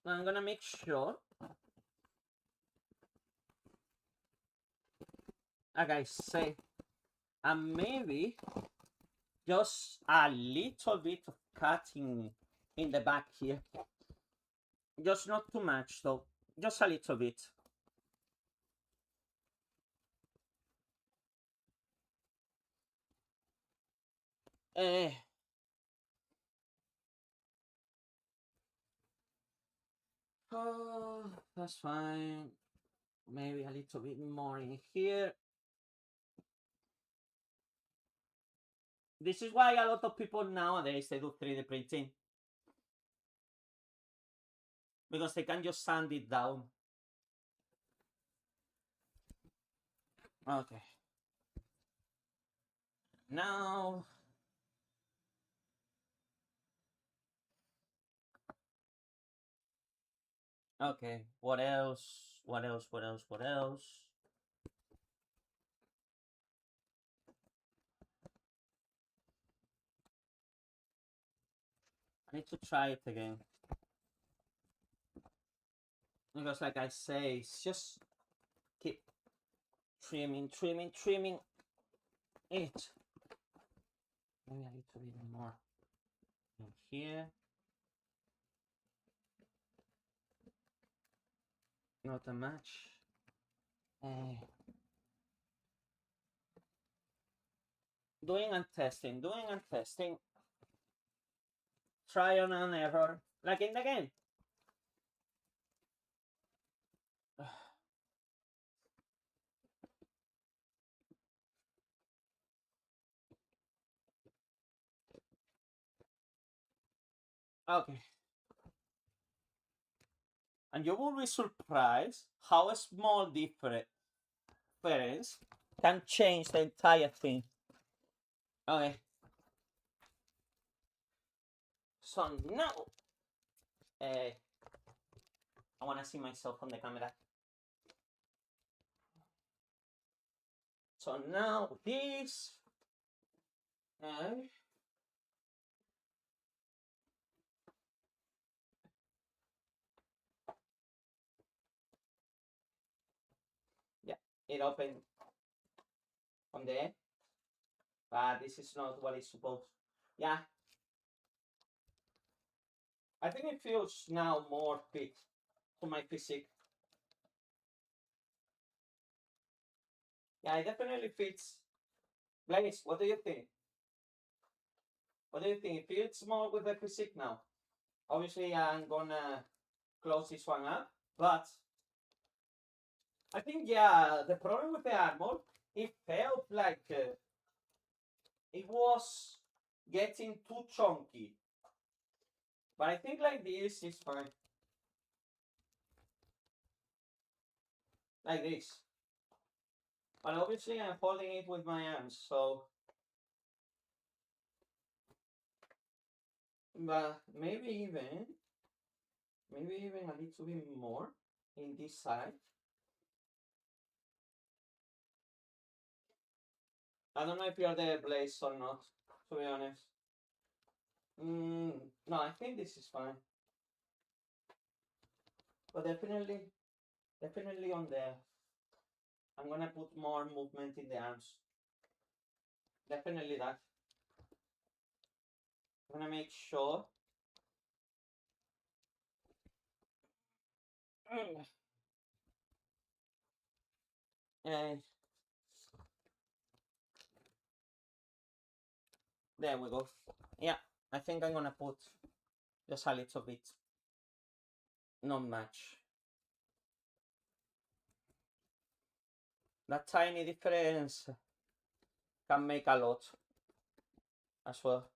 I'm gonna make sure, like I say, and maybe just a little bit of cutting in the back here. Just not too much though, just a little bit. Eh. Oh, that's fine. Maybe a little bit more in here. This is why a lot of people nowadays they do 3D printing. Because they can just sand it down. Okay. Now. Okay. What else? What else? What else? What else? I need to try it again. Because like I say, it's just keep trimming it. Maybe a little bit more in here. Not a match. Doing and testing. Trial and error. Like in the game. Okay. And you will be surprised how a small difference can change the entire thing. Okay. So now, I want to see myself on the camera. So now this, yeah, it opened from there, but this is not what it's supposed. Yeah, I think it feels now more fit to my physique. Yeah, it definitely fits. Blaze, what do you think? What do you think? It feels more with the physique now. Obviously, I'm gonna close this one up, but I think, yeah, the problem with the armor, it felt like it was getting too chunky. But I think like this is fine. Like this. But obviously I'm holding it with my arms, so. But maybe even a little bit more in this side. I don't know if you're the Blaze or not, to be honest. No, I think this is fine. But definitely on the, I'm gonna put more movement in the arms. Definitely that. I'm gonna make sure. And there we go. Yeah, I think I'm gonna put just a little bit. Not much. That tiny difference can make a lot as well.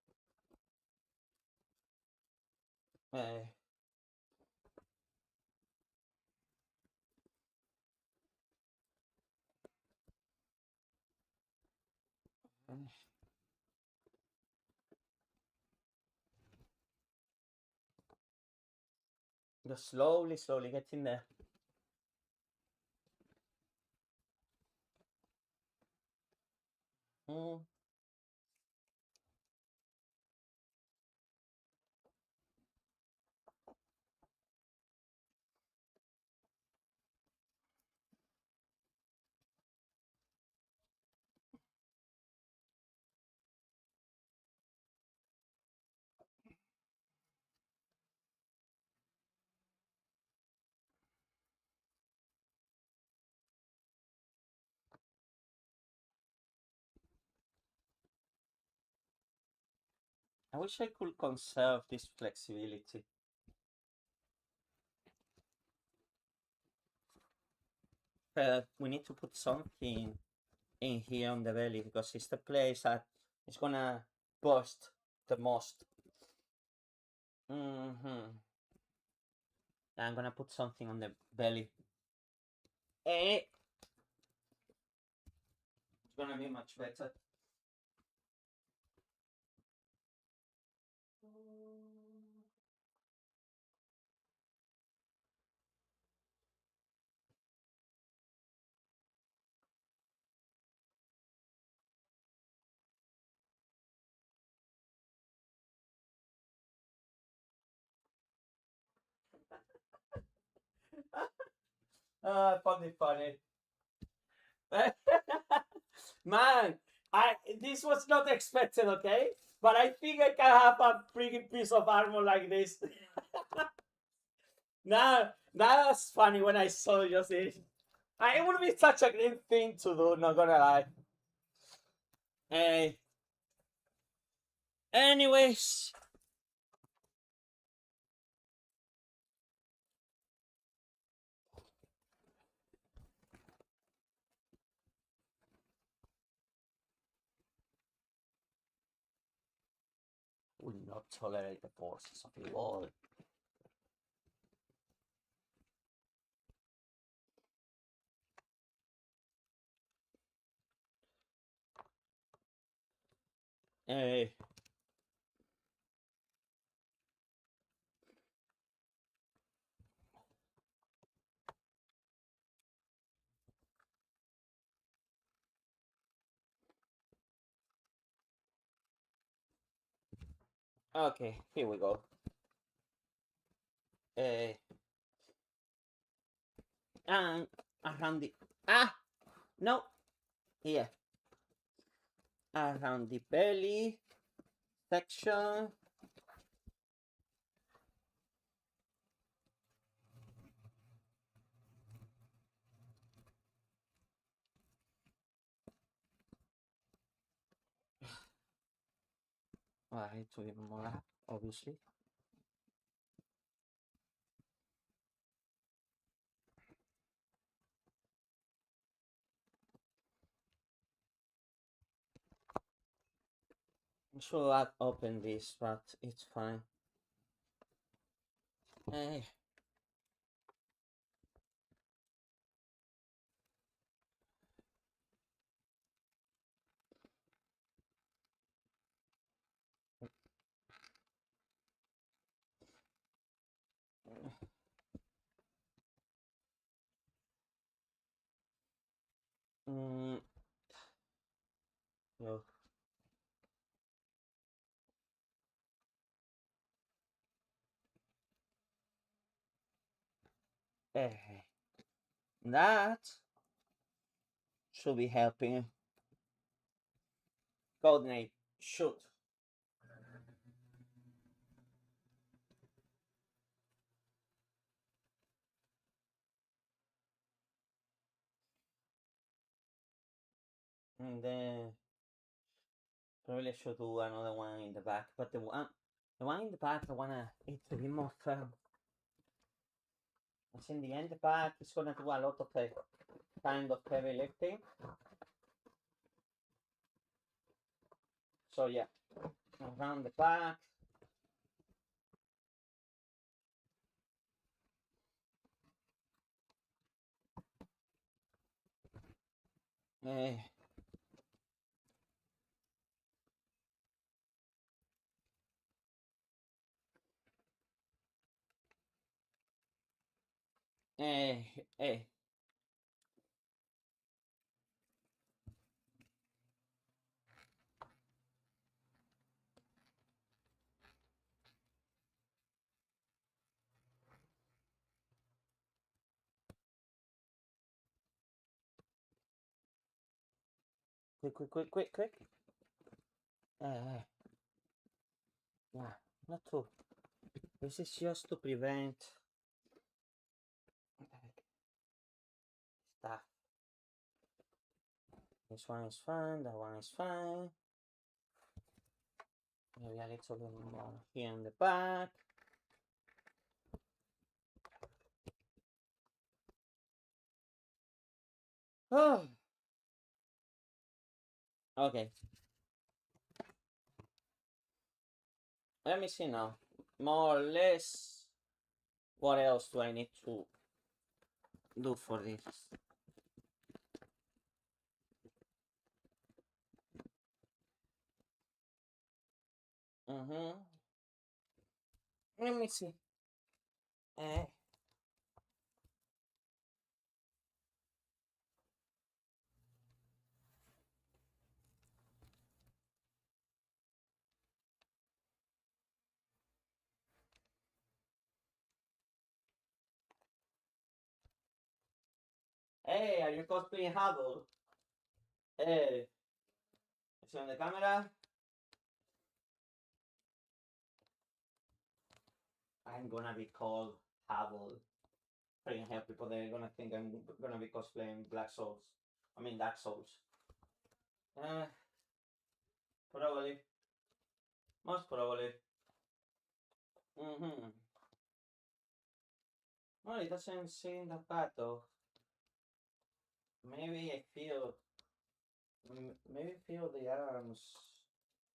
Just slowly getting there. I wish I could conserve this flexibility. We need to put something in here on the belly because it's the place that is gonna burst the most. I'm gonna put something on the belly. It's gonna be much better. Funny. Man, this was not expected, okay? But I think I can have a freaking piece of armor like this. That's funny when I saw just this. It would be such a great thing to do, not gonna lie. Hey. Anyways. Will not tolerate the forces of evil. Hey. Okay, here we go. And around the no, here around the belly section. Well, I need to give more up, obviously. I'm sure I've opened this, but it's fine. Hey. Mm, no. Hey. That should be helping. Coordinate. Shoot. And then probably should do another one in the back, but the one in the back, I wanna it to be more firm. As in the end, the back is gonna do a lot of the kind of heavy lifting. So yeah, around the back. Eh, eh, eh. Quick, quick, quick, quick, quick. Yeah, not too. This is just to prevent stuff. This one is fine, that one is fine. Maybe a little bit more here in the back. Oh. Okay. Let me see now. More or less, what else do I need to do for this? Mm-hmm. Let me see. Eh. Hey, are you cosplaying Hubble? Hey, is it on the camera? I'm gonna be called Hubble. Freaking hell, people, they're gonna think I'm gonna be cosplaying Black Souls. I mean, Dark Souls. Uh, probably. Most probably. Mm-hmm. Well, it doesn't seem that bad though. Maybe I feel. Maybe feel the arms,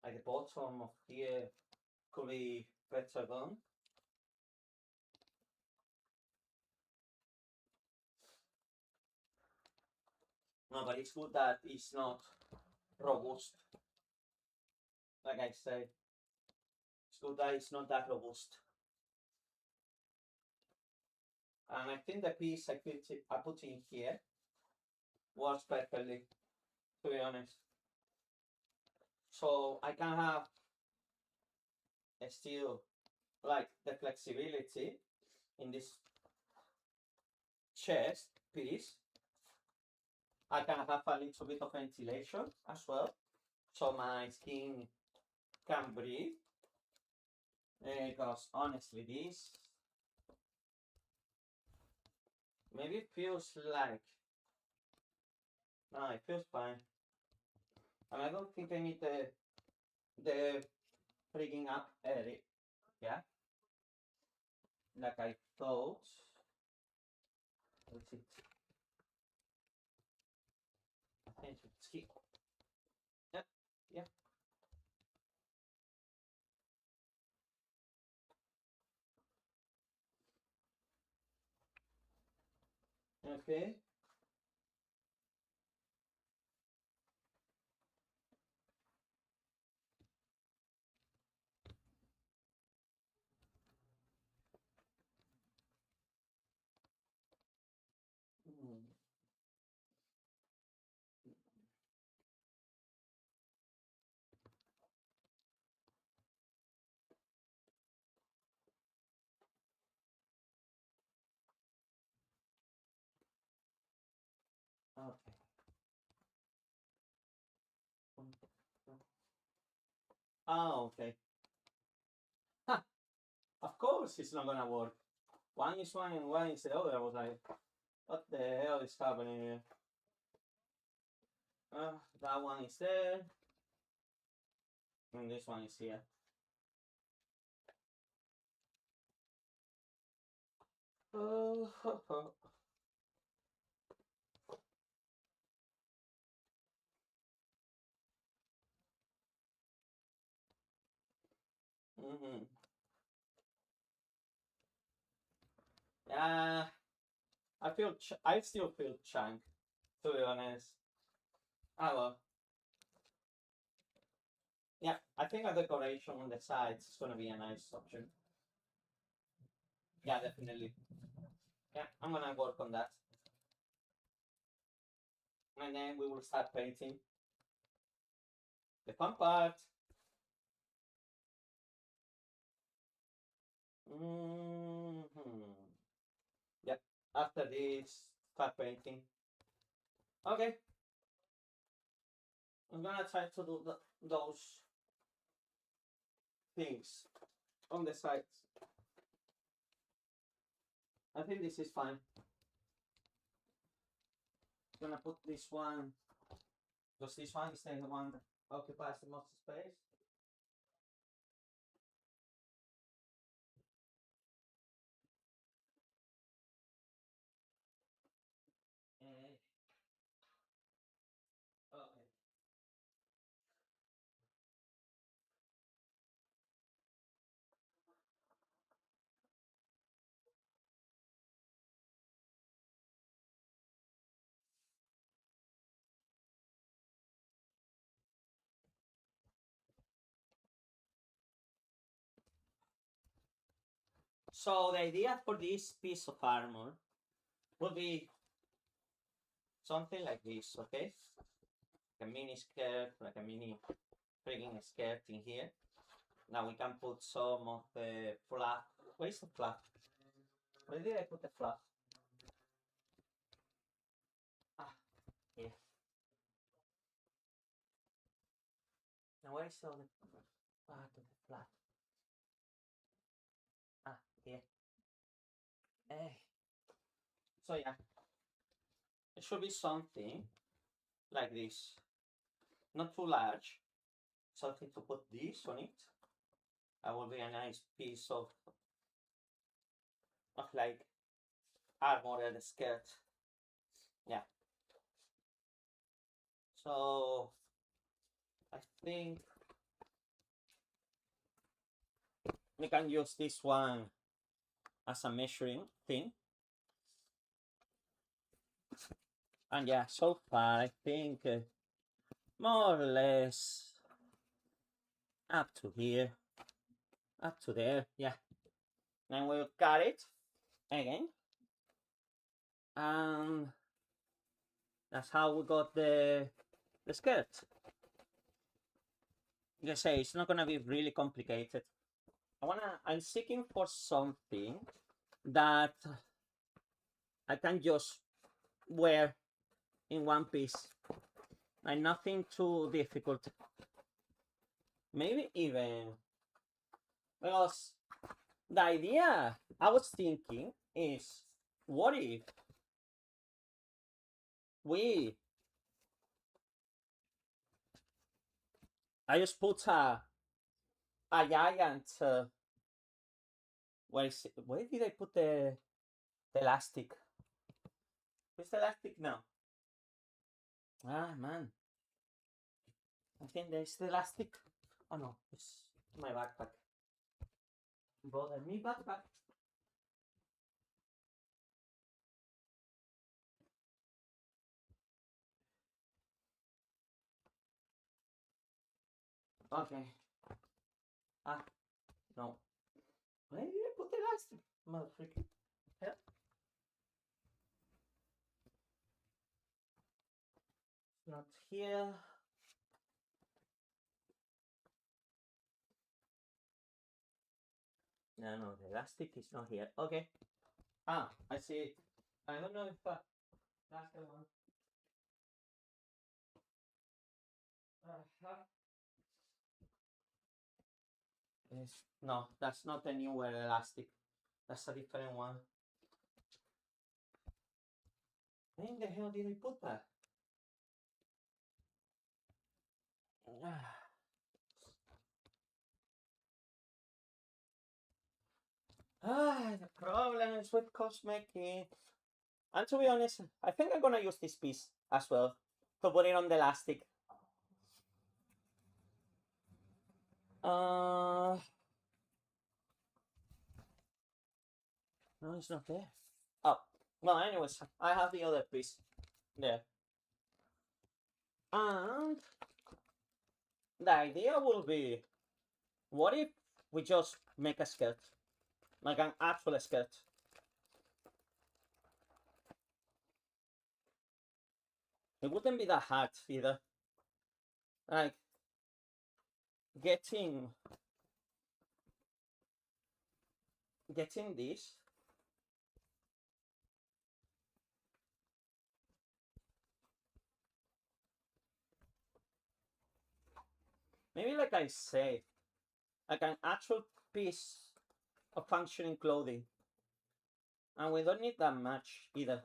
like the bottom of here, could be better done. No, but it's good that it's not robust. Like I said, it's good that it's not that robust. And I think the piece I put in here works perfectly, to be honest. So I can have still like the flexibility in this chest piece. I can have a little bit of ventilation as well, so my skin can breathe. Because honestly, this maybe it feels like no, it feels fine, and I don't think I need the freaking up edit. Yeah, like I thought. What's it? I think it's here. Yep, yep. Okay. Mm. Okay. Oh, okay. Ha! Of course it's not gonna work. One is one and one is the other. I was like, what the hell is happening here? That one is there. And this one is here. Oh, mm-hmm. Yeah, I still feel chunk, to be honest. Ah, well. Yeah, I think a decoration on the sides is gonna be a nice option. Yeah, definitely. Yeah, I'm gonna work on that. And then we will start painting. The fun part. Mm-hmm. Yep. After this, start painting. Okay. I'm gonna try to do those things on the sides. I think this is fine. I'm gonna put this one, because this one is the one that occupies the most space. Okay. So the idea for this piece of armor would be something like this, okay? A mini skirt, like a mini frigging skirt in here. Now we can put some of the fluff. Where is the fluff? Where did I put the fluff? Ah, here. Now where is all the part of the fluff? Ah, here. Hey. So yeah, it should be something like this. Not too large. Something to put this on it. That will be a nice piece of like armor and skirt. Yeah. So I think we can use this one as a measuring thing. And yeah, so far I think more or less up to here, up to there, yeah. Then we'll cut it again. And that's how we got the skirt. Like I say, it's not gonna be really complicated. I'm seeking for something that I can just wear in one piece. And nothing too difficult. Maybe even because the idea I was thinking is, what if we I just put a giant where did I put the elastic? Where's the elastic now? Ah man. I think there's the elastic. Oh no, it's my backpack. Bother me backpack. Okay. Ah, no. Where did I put the elastic? Motherfucker. Yeah. Not here. No, the elastic is not here. Okay. Ah, I see it. I don't know if that's the one. Uh-huh. Yes. No, that's not the newer elastic. That's a different one. Where in the hell did I put that? The problems with cosmetic. And to be honest, I think I'm gonna use this piece as well to put it on the elastic. No, it's not there. Oh, well, anyways, I have the other piece there. And the idea will be, what if we just make a skirt? Like an actual skirt. It wouldn't be that hard either. Like, getting this. Maybe like I said, like an actual piece of functioning clothing. And we don't need that much either.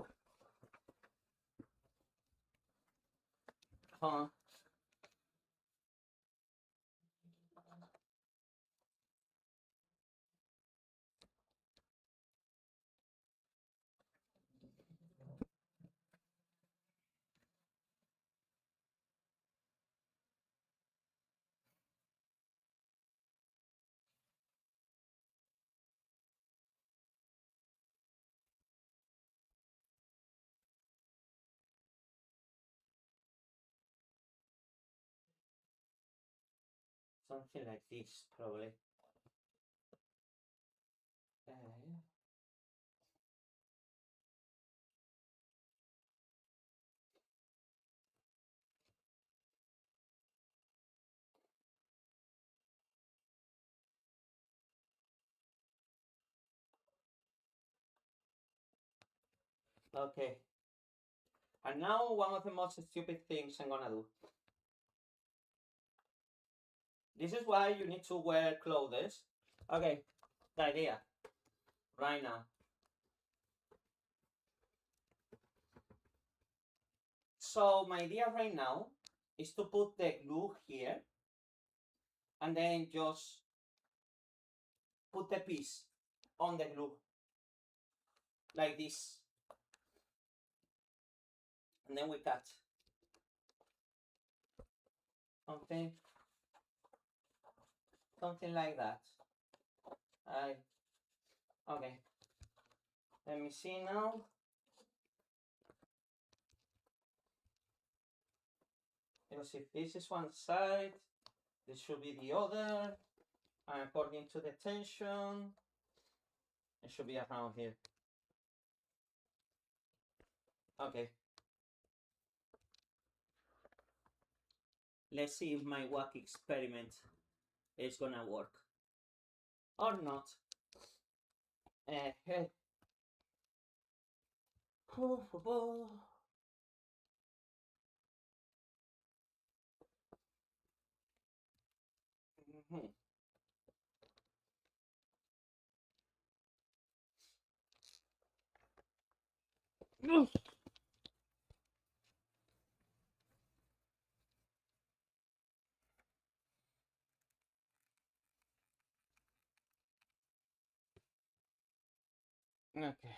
Huh? Something like this, probably. Okay. And now one of the most stupid things I'm gonna do. This is why you need to wear clothes. Okay, the idea right now. So my idea right now is to put the glue here and then just put the piece on the glue like this. And then we cut something, something like that. Okay. Let me see now. Because if this is one side, this should be the other. And according to the tension, it should be around here. Okay. Let's see if my wacky experiment is gonna work. or not. Hey. Mhm. Okay.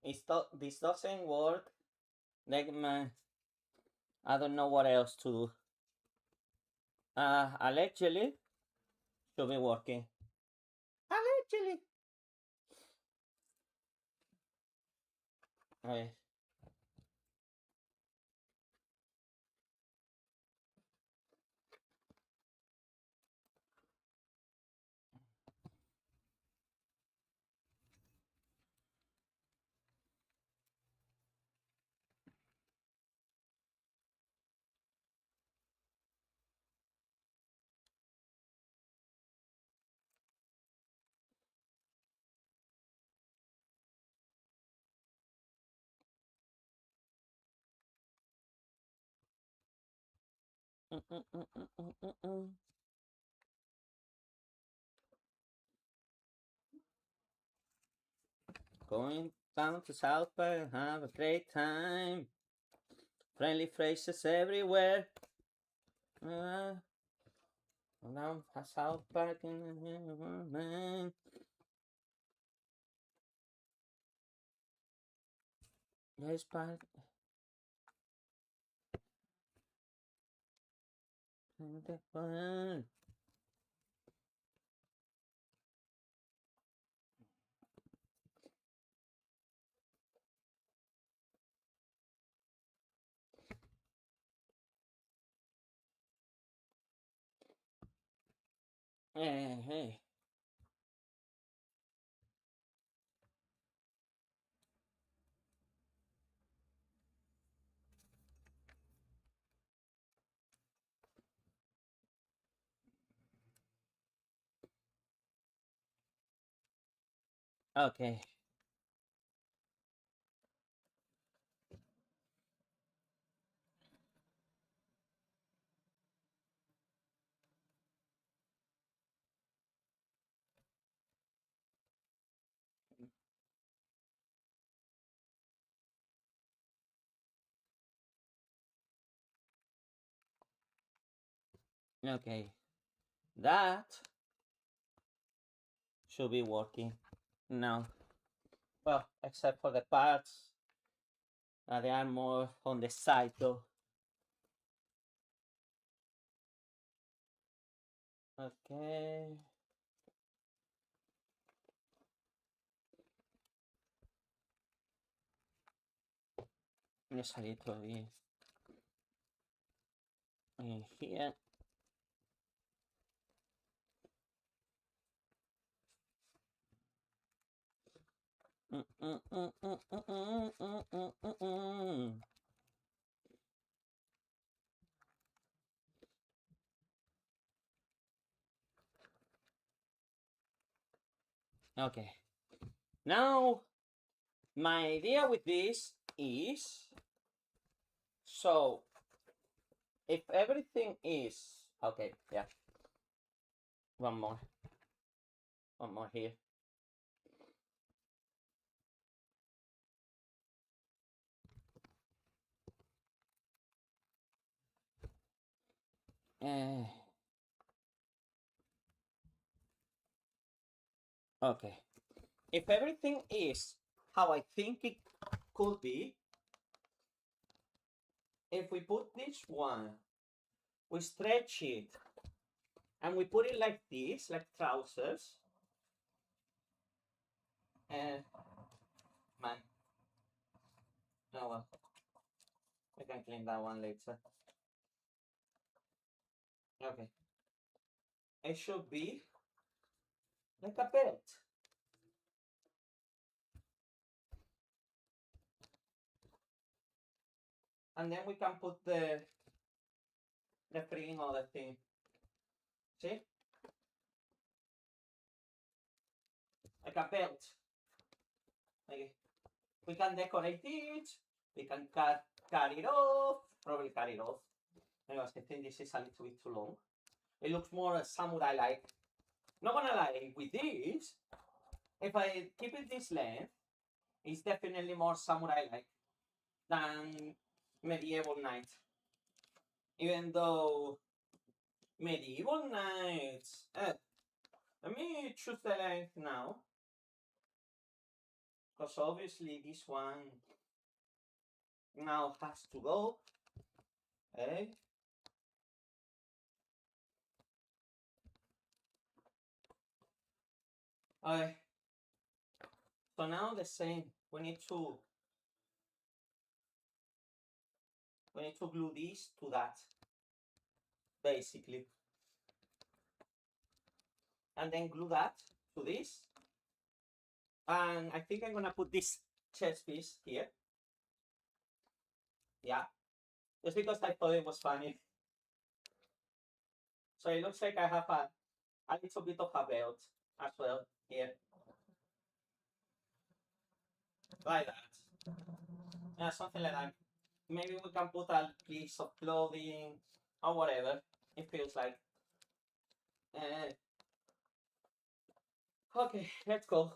If this doesn't work, then I don't know what else to do. Allegedly should be working. Allegedly. Okay. Going down to South Park, have a great time. Friendly faces everywhere. Down to South Park in Yes, part. Hey. Okay. Okay. That should be working now. Well, except for the parts. They are more on the side though. Okay. Me salí todavía. Here. Okay. Now, my idea with this is so if everything is okay, yeah. One more. One more here. Okay. If everything is how I think it could be, if we put this one, we stretch it, and we put it like this, like trousers, and man, no, well, we can clean that one later. Okay. It should be like a belt. And then we can put the the freaking other thing. See? Like a belt. Like, we can decorate it. We can cut it off. Probably cut it off. Anyways, I think this is a little bit too long. It looks more samurai-like. Not gonna lie, with this, if I keep it this length, it's definitely more samurai-like than medieval knight. Even though medieval knights, let me choose the length now, because obviously this one now has to go. Okay. Okay. So now the same. We need to glue this to that, basically, and then glue that to this. And I think I'm gonna put this chest piece here. Yeah, just because I thought it was funny. So it looks like I have a little bit of a belt as well here, like that. Yeah, something like that. Maybe we can put a piece of clothing or whatever it feels like. Okay, let's go.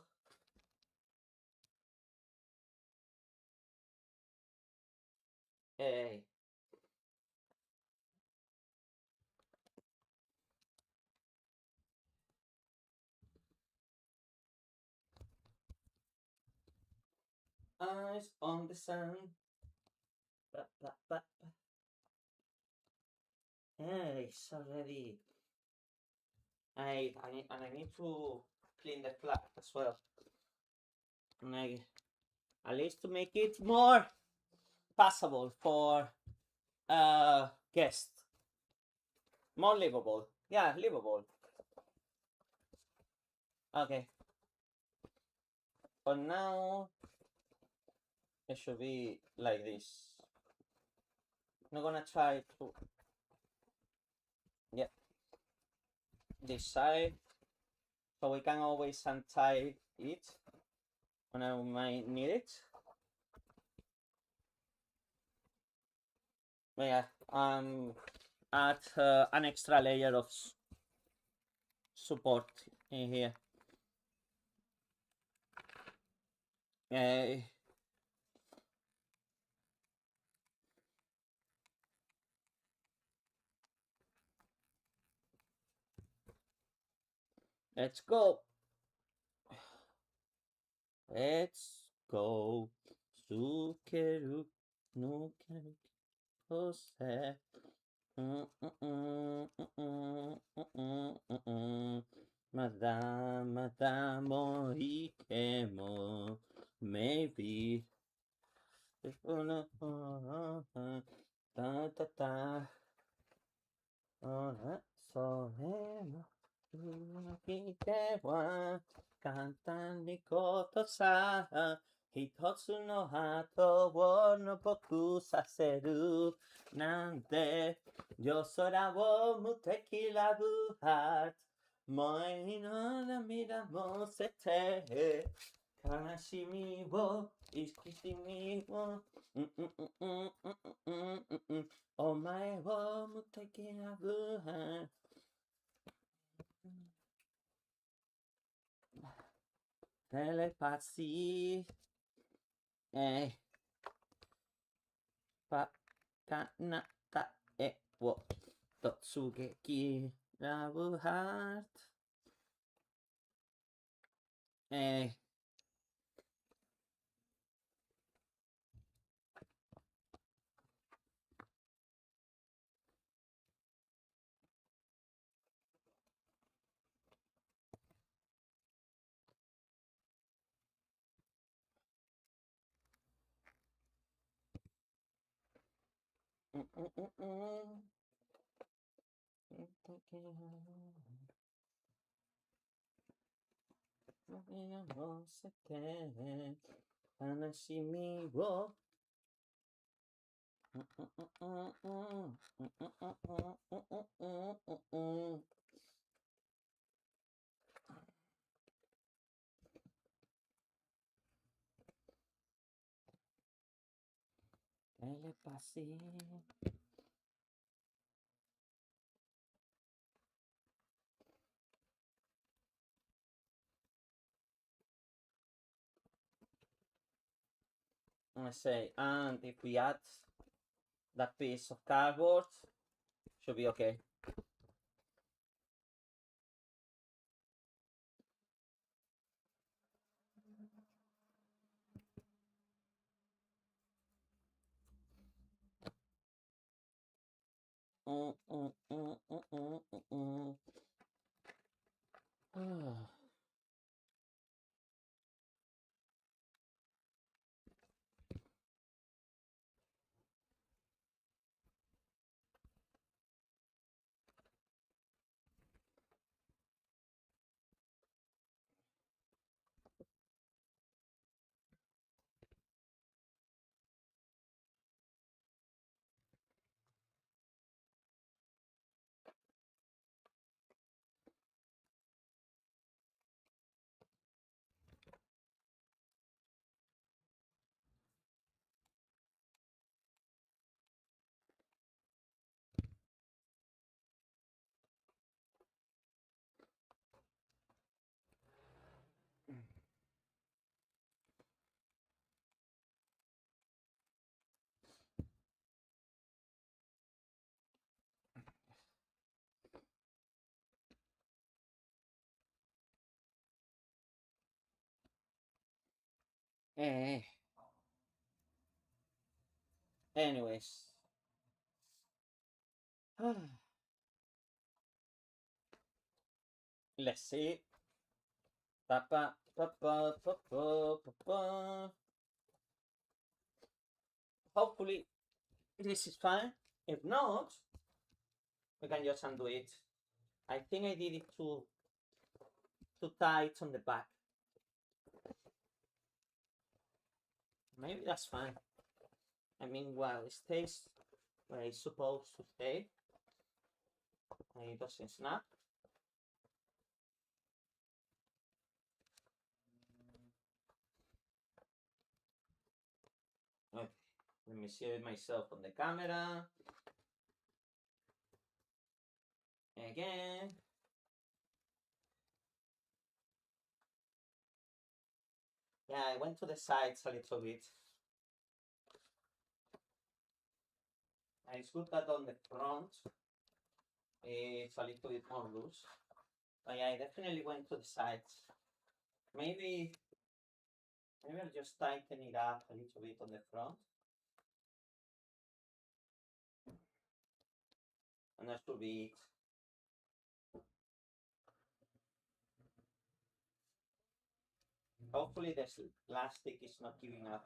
Hey. Eyes on the sun. Ba, ba, ba, ba. Hey, it's already. I need to clean the flat as well. And at least to make it more passable for guests. More livable. Yeah, livable. Okay. But now it should be like this. I'm gonna try to, yeah, this side, so we can always untie it when I might need it. But yeah, add an extra layer of support in here. Let's go. Let's go. Sukeru nukeru kose. Madame Ikemo. Maybe. Ta ta ta. Soremo. 聞いては簡単にことさ一つのハートをのぼくさせるなんて夜空を無敵ラブハート前の涙も捨てて悲しみを慈しみをお前を無敵ラブハートTelepathy. Kanata e wo Totsugeki Love Heart. ¿Qué le pasé? I say, and if we add that piece of cardboard, should be okay. Eh. Anyways. Let's see. Hopefully this is fine. If not, we can just undo it. I think I did it too tight on the back. Maybe that's fine. I mean, while it stays where it's supposed to stay, and it doesn't snap. Okay, let me see myself on the camera. Again. Yeah, I went to the sides a little bit. And it's good that on the front it's a little bit more loose. But yeah, I definitely went to the sides. Maybe I'll just tighten it up a little bit on the front. And that should be it. Hopefully this plastic is not giving up.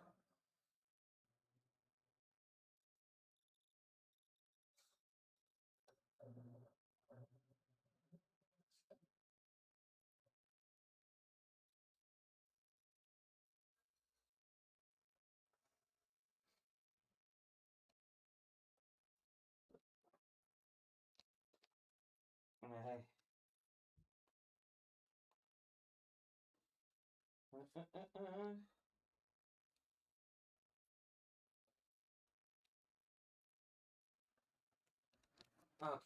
Okay.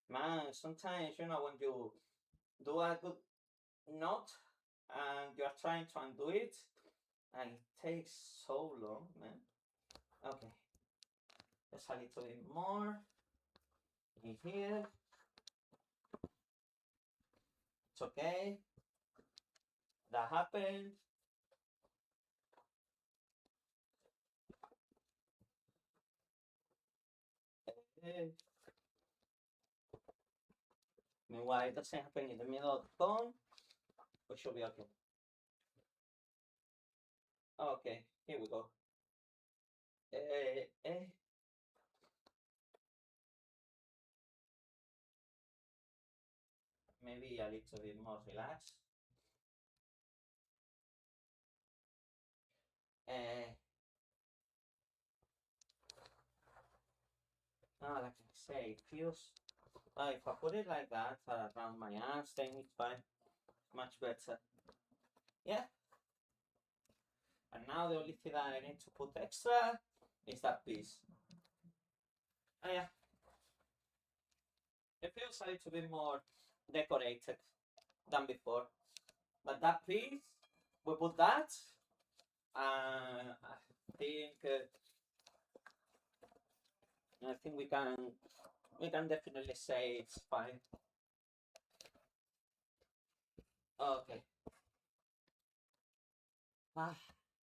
Man, sometimes, when you do a good knot and you're trying to undo it, and it takes so long, man. Okay. Just a little bit more in here. It's okay. That happened. Meanwhile, it doesn't happen in the middle of the phone. We should be okay. Okay, here we go. Maybe a little bit more relaxed. Like I say, it feels like if I put it like that around my arms, then it's fine. Much better. Yeah. And now the only thing that I need to put extra is that piece. Oh yeah. It feels a little bit more decorated than before. But that piece, we put that. I think we can definitely say it's fine. Okay.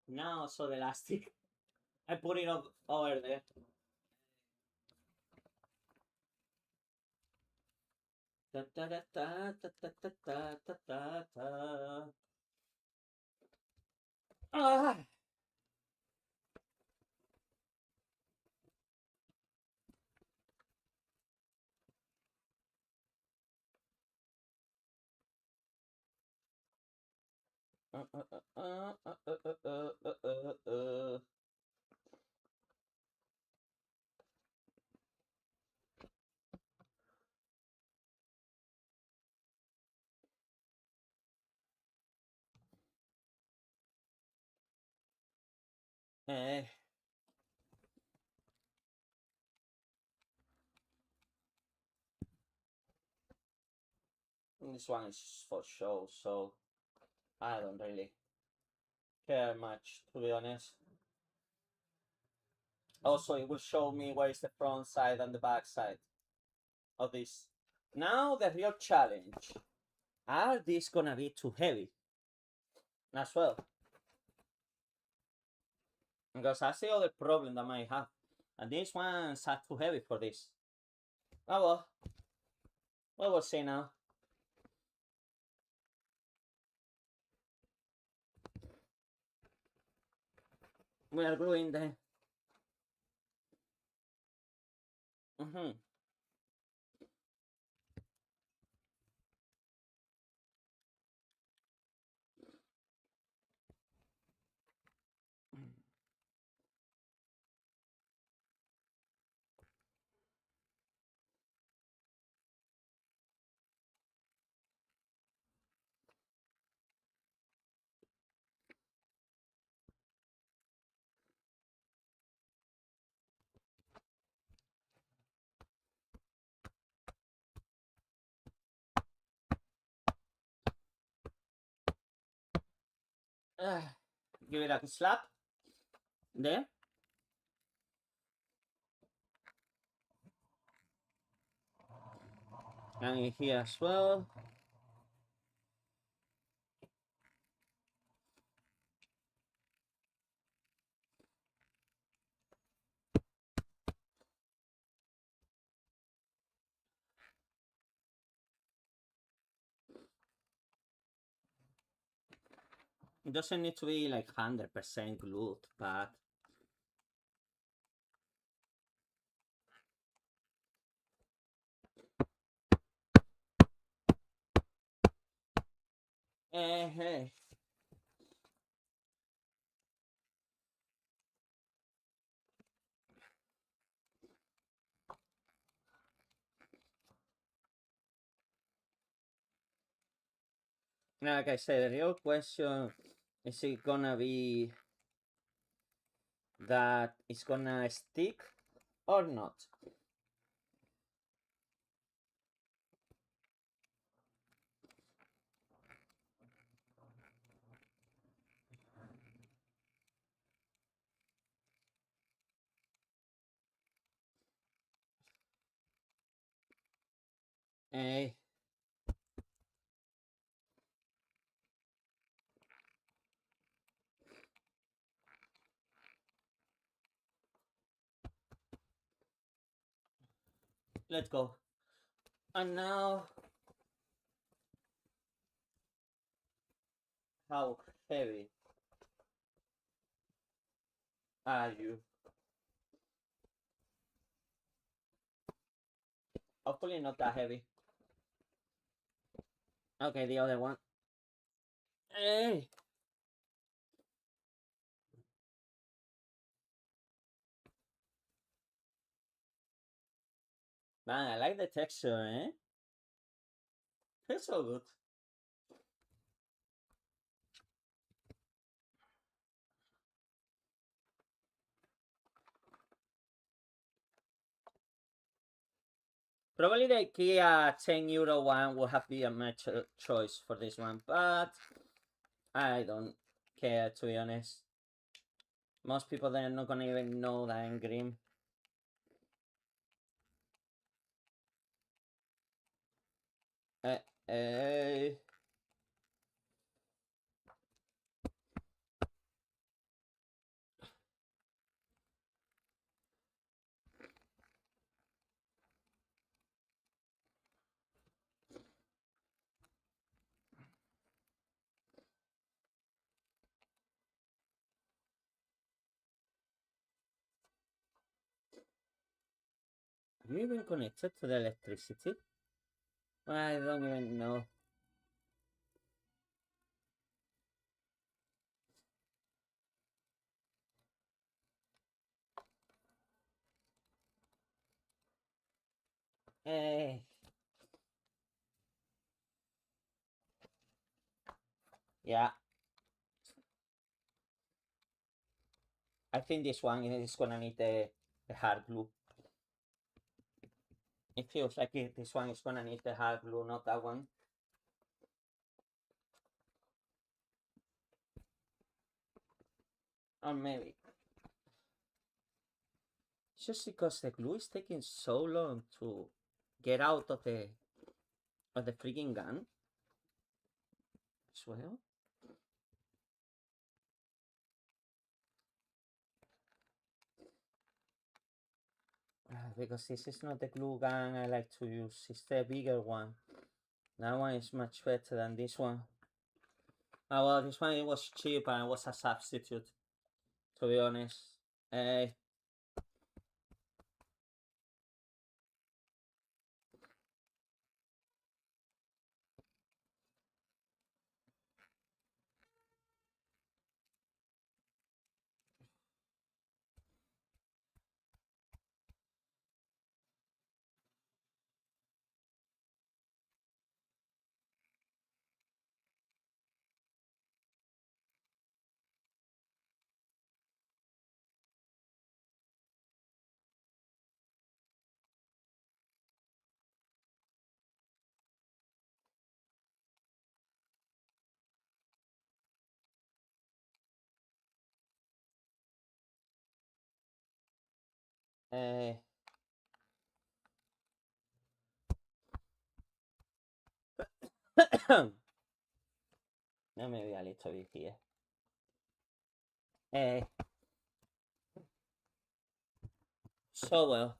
Now so the elastic. I put it over there. Da, da, da, da, da, da, da, da, da, da. Ah. Eh, this one is for show, so I don't really care much, to be honest. Also, it will show me where is the front side and the back side of this. Now, the real challenge. Are these gonna be too heavy? As well. Because that's the other problem that I might have. And these ones are too heavy for this. Oh well. We'll see now. We are gluing the... Mm-hmm. Give it a slap. There. And here as well. It doesn't need to be like 100% glued, but hey. Like I said, the real question is it gonna be that it's gonna stick or not? Hey. Let's go. And now, how heavy are you? Hopefully not that heavy. Okay, the other one. Hey. Man, I like the texture, eh? Feels so good. Probably the IKEA €10 one will have been a much choice for this one, but I don't care, to be honest. Most people they're not gonna even know that I'm Grimm. Uh, uh, Are you even connected to the electricity? I don't even know. Eh, yeah. I think this one is gonna need the hard glue. It feels like this one is gonna need the hard glue, not that one. Or maybe. It's just because the glue is taking so long to get out of the freaking gun as well. Because this is not the glue gun I like to use, it's the bigger one. That one is much better than this one. Oh well, this one it was cheap and it was a substitute, to be honest. Uh, uh, maybe a little bit here. Uh, so well.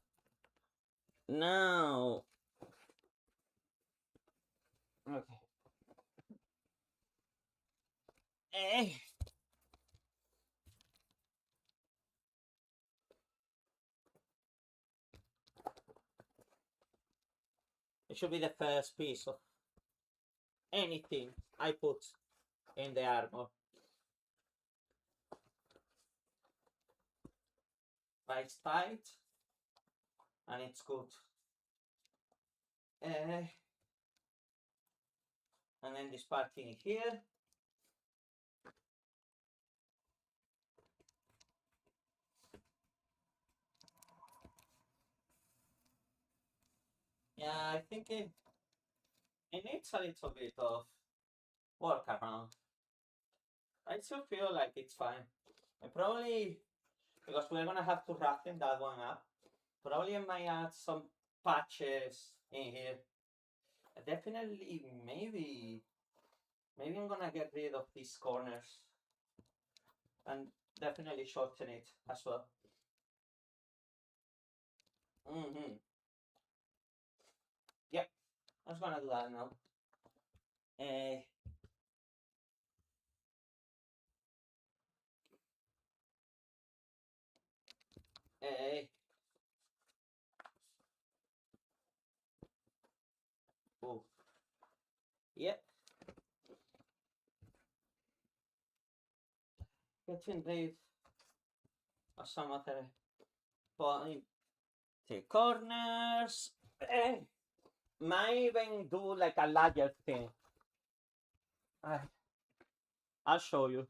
Now, okay. Eh, it should be the first piece of anything I put in the armor. But it's tight and it's good. And then this part in here. Yeah, I think it needs a little bit of work around. I still feel like it's fine. And probably, because we're gonna have to roughen that one up, probably I might add some patches in here. Definitely, maybe I'm gonna get rid of these corners and definitely shorten it as well. Mm-hmm. Yep, I'm just gonna do that now. Uh, uh, oh, yep. Getting rid of some of the point the corners. Might even do like a larger thing. I'll show you.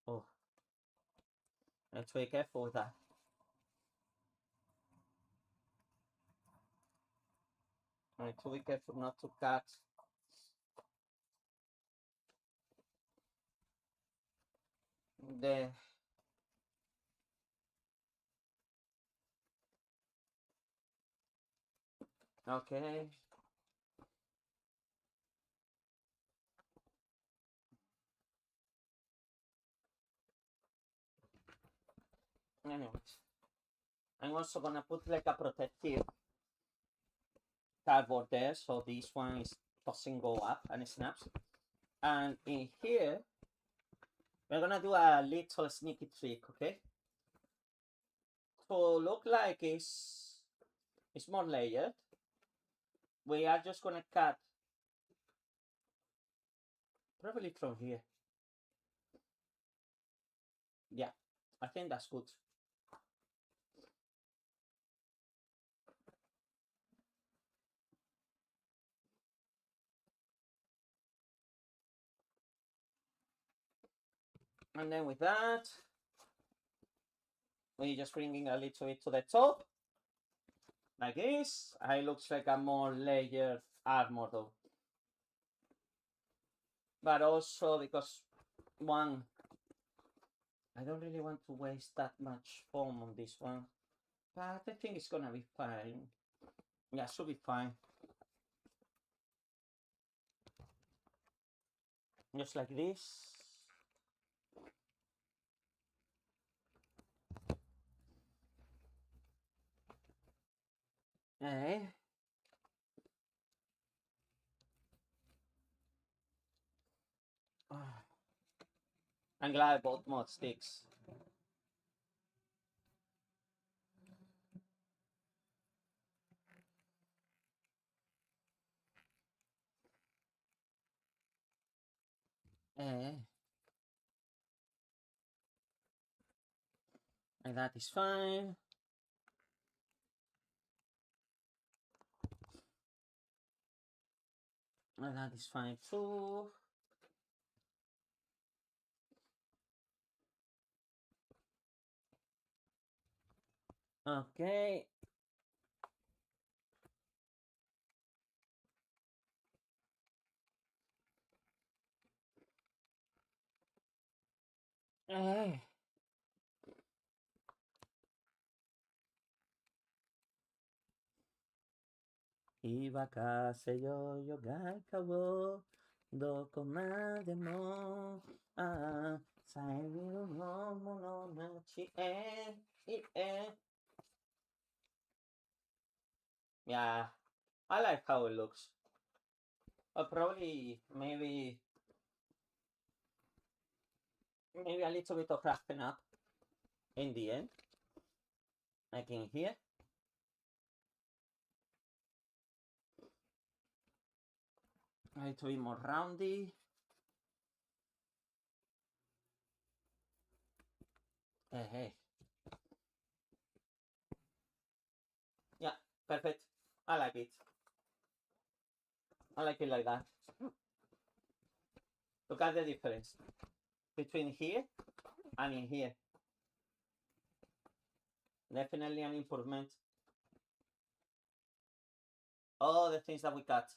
Oh, let's be careful with that. I need to be careful not to cut. The okay. Anyways, I'm also gonna put like a protective cardboard there, so this one doesn't go up and it snaps. And in here, we're gonna do a little sneaky trick, okay? To look like it's more layered, we are just gonna cut probably from here. Yeah, I think that's good. And then with that, we just bringing a little bit to the top, like this. It looks like a more layered armor though. But also because one, I don't really want to waste that much foam on this one. But I think it's gonna be fine. Yeah, should be fine. Just like this. Okay. I'm glad I bought more sticks. And that is fine. And that is fine too. Okay. Eh. Iba a casa yo, yoga wo, doko made mo, sairu no mono nachi Yeah, I like how it looks. Probably maybe a little bit of wrapping up in the end, like in here. A little bit more roundy. Hey. Yeah, perfect. I like it. I like it like that. Look at the difference between here and in here. Definitely an improvement. All the things that we cut.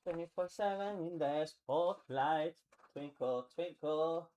24/7 in the spotlight. Twinkle, twinkle.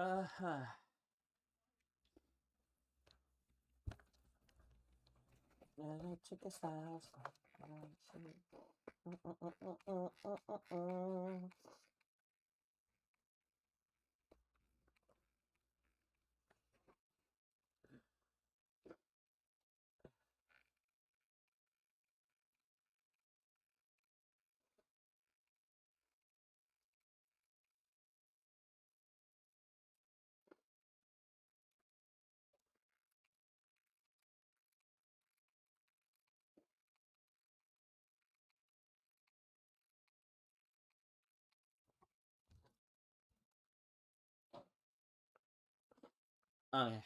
Uh-huh. Check this out. Okay.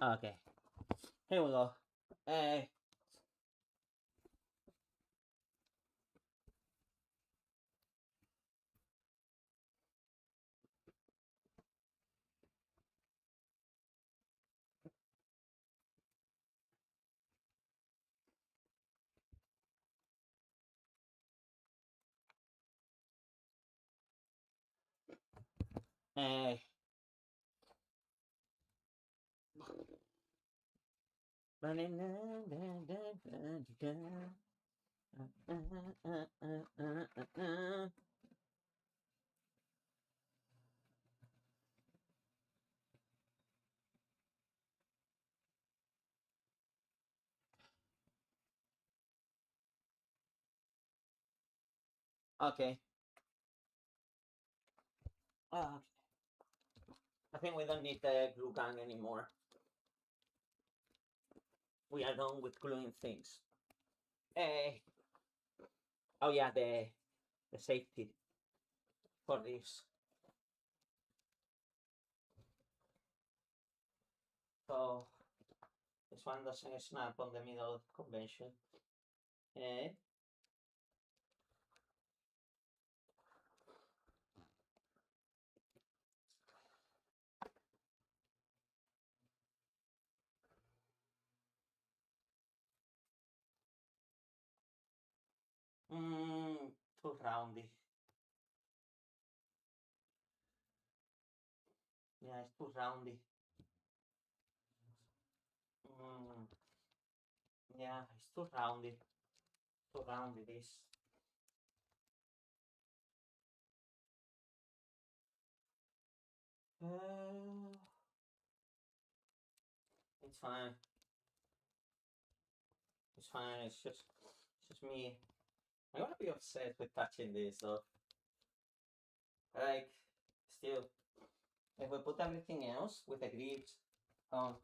Okay. Here we go. Uh, okay. I think we don't need the glue gun anymore. We are done with gluing things. Oh yeah, the safety for this. So this one doesn't snap on the middle of convention. Too roundy. Yeah, it's too roundy. Yeah, it's too roundy. Too roundy this. It's fine. It's fine. It's just me. I'm gonna be upset with touching this though. Like, still, if we put everything else with the grips on.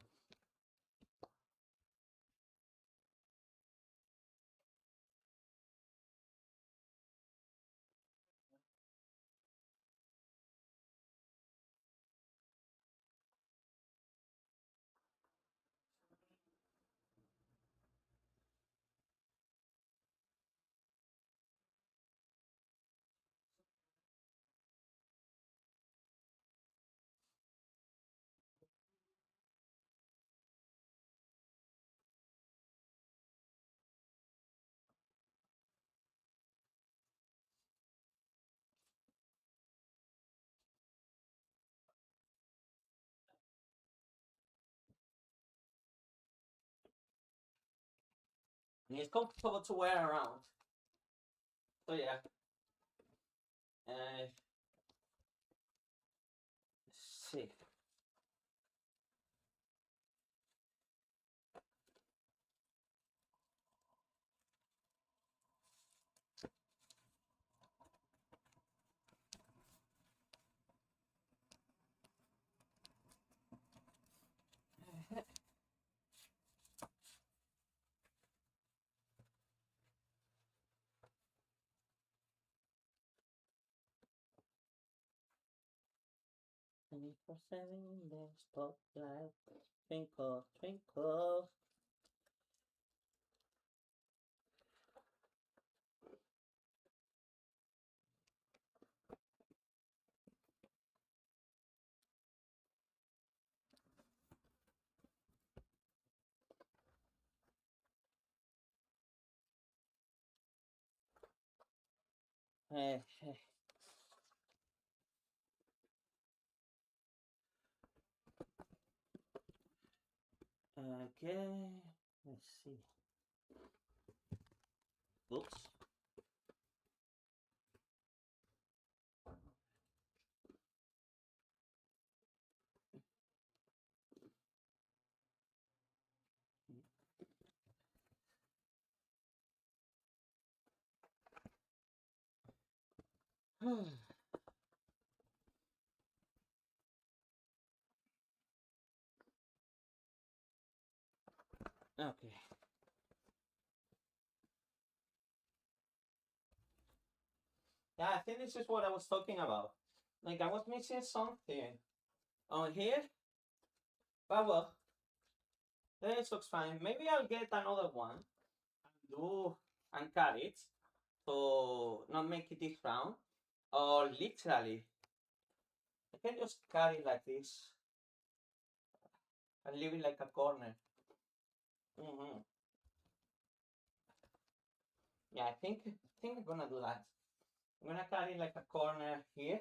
And it's comfortable to wear around. So yeah. Let's see. And for seven the spotlight, twinkle, twinkle. Okay, let's see. Oops. Okay. Yeah, I think this is what I was talking about. Like, I was missing something on here, but well, this looks fine. Maybe I'll get another one and do and cut it to not make it this round, or literally, I can just cut it like this and leave it like a corner. Mm-hmm. Yeah, I think I'm gonna do that. I'm gonna cut it like a corner here,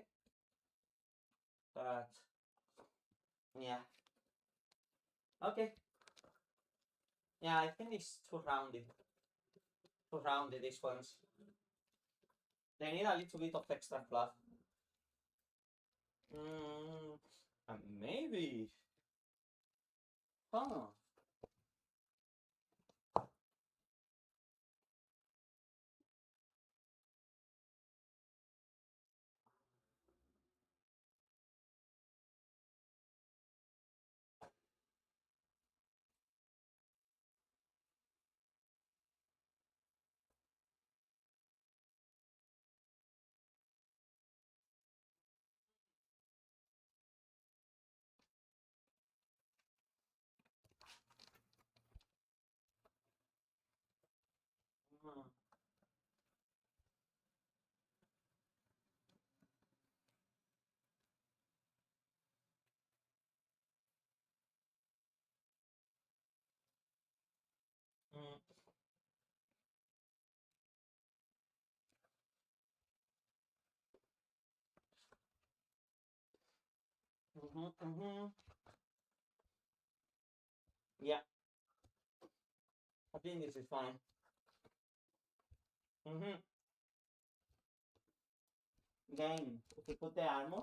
but yeah. Okay. Yeah, I think it's too rounded. Too rounded, these ones. They need a little bit of extra fluff. Maybe. Huh. Mm. Mm. Mm-hmm, mm-hmm. Yeah, I think this is fine. Mm-hmm. Then, if you put the armor,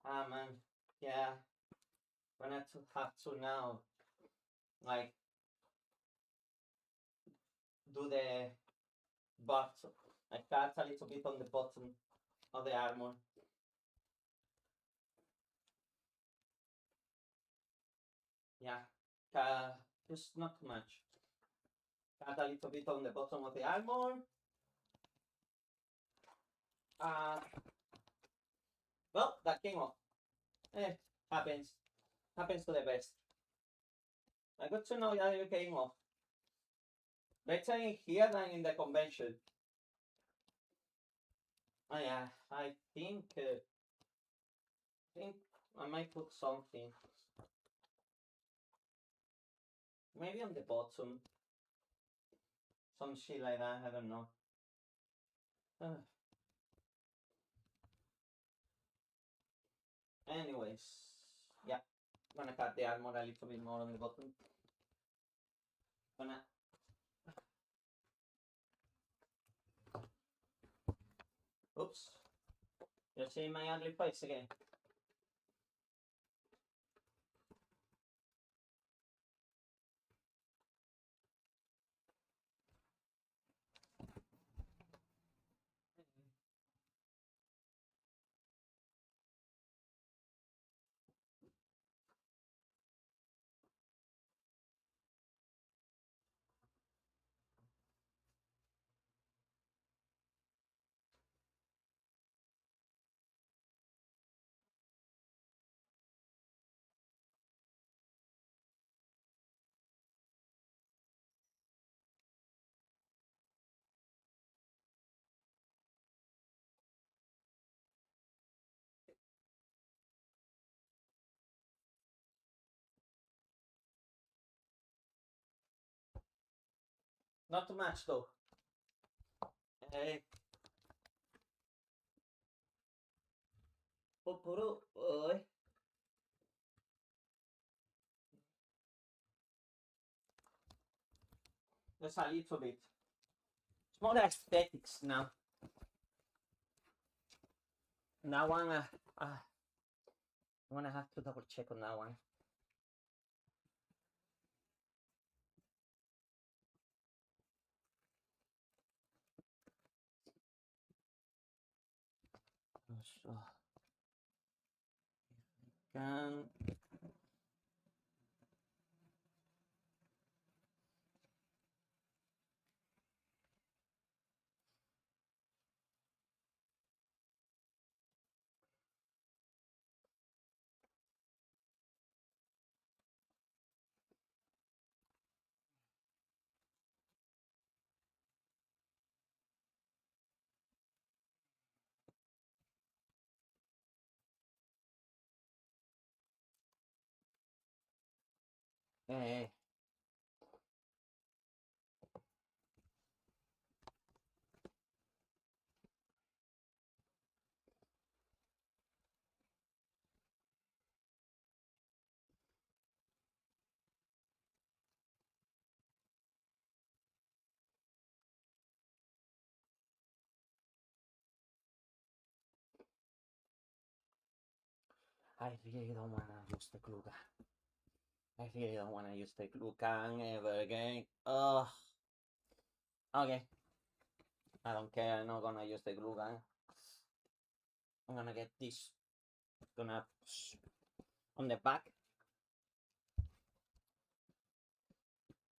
ah, man, yeah, gonna to have to now, like, do the butt, like, cut a little bit on the bottom of the armor. Yeah, just not too much. Cut a little bit on the bottom of the armor. Uh, well, that came off. Eh, happens. Happens to the best. Good to know that you came off. Better in here than in the convention. Oh yeah, I think I might put something. Maybe on the bottom. Some shit like that, I don't know. Anyways, yeah. Gonna cut the armor a little bit more on the bottom. Gonna oops. You're seeing my ugly face again. Not too much though. Just a little bit. It's more aesthetics now. That one, I'm gonna have to double check on that one. So, can eh, I really don't wanna use the glue gun. I really don't wanna use the glue gun ever again. Ugh. Okay. I don't care. I'm not gonna use the glue gun. I'm gonna get this. Gonna on the back.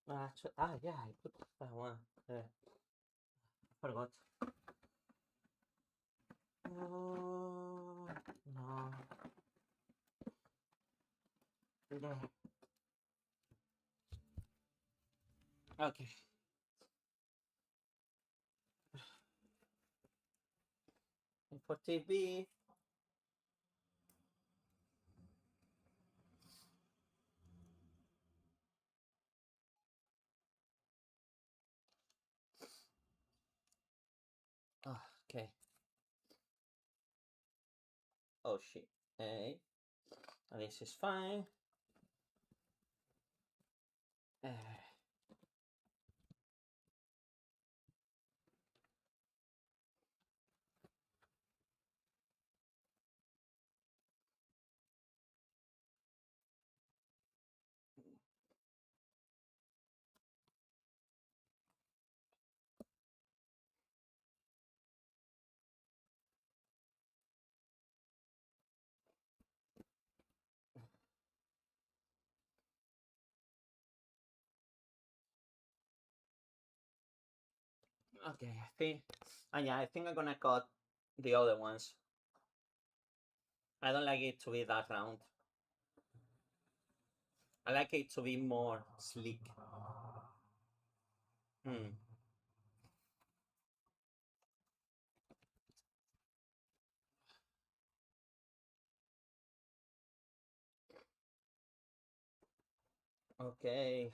Yeah, I put that one. I forgot. Oh no. There. Okay. For TV. Oh, okay. Oh shit. Hey. This is fine. Okay, I think. Yeah, I think I'm gonna cut the other ones. I don't like it to be that round. I like it to be more sleek. Hmm. Okay.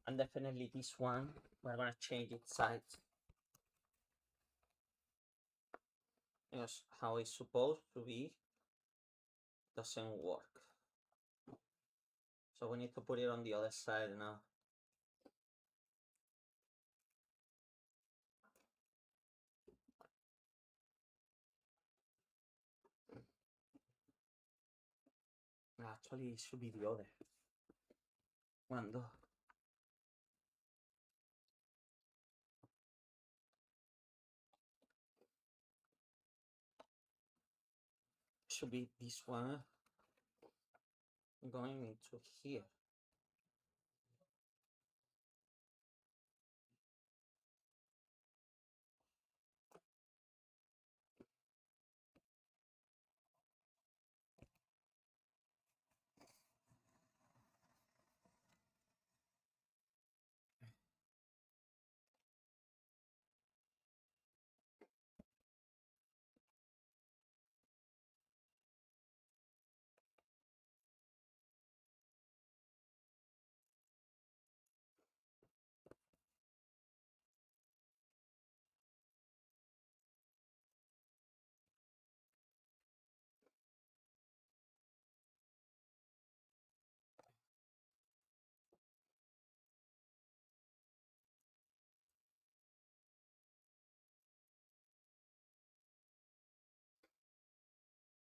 And definitely this one. We're gonna change its size. Because how it's supposed to be doesn't work. So we need to put it on the other side now. Actually, it should be the other. Cuando? Should be this one going into here.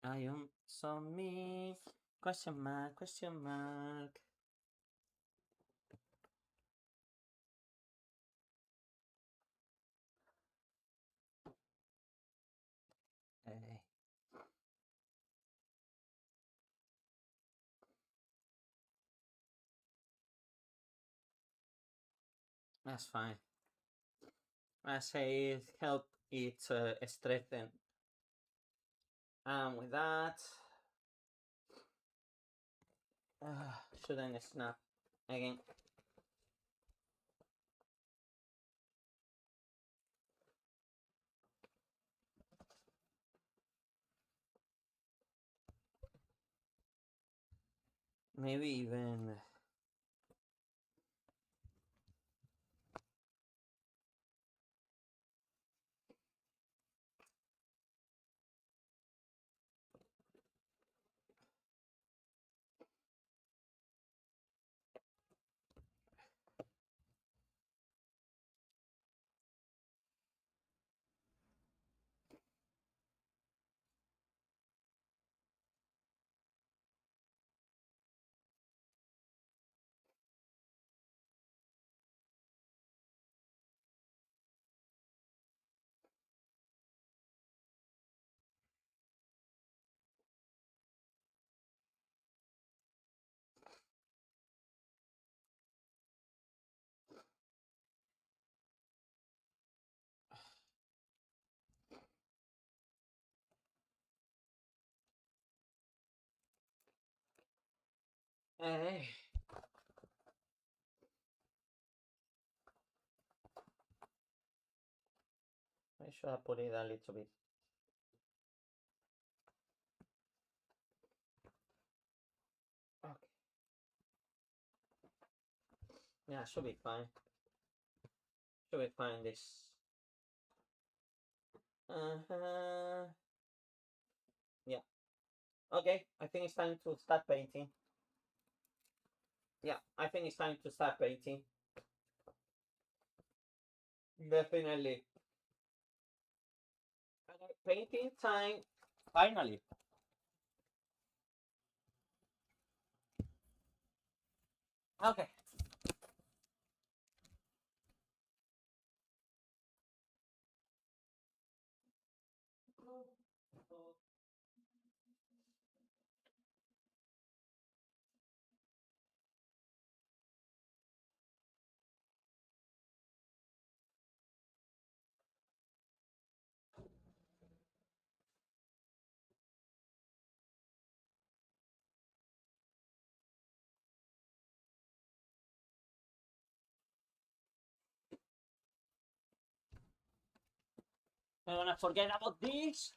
I am so me. Question mark, question mark. Hey. That's fine. I say help it strengthen. And with that, shouldn't snap again. Maybe even. Hey. I should have put it a little bit. Okay. Yeah, should be fine. Should be fine this. Yeah. Okay, I think it's time to start painting. Yeah, I think it's time to start painting. Definitely. Okay, painting time. Finally. Okay. I'm gonna forget about this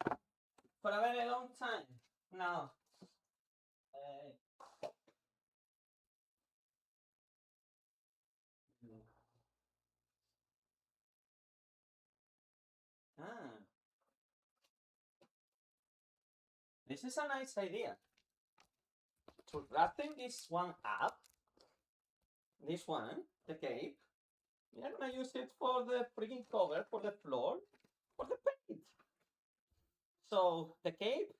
for a very long time. Now. Ah, this is a nice idea. To wrapping this one up, this one, the cape, we're gonna use it for the freaking cover, for the floor, for the paint. So the cape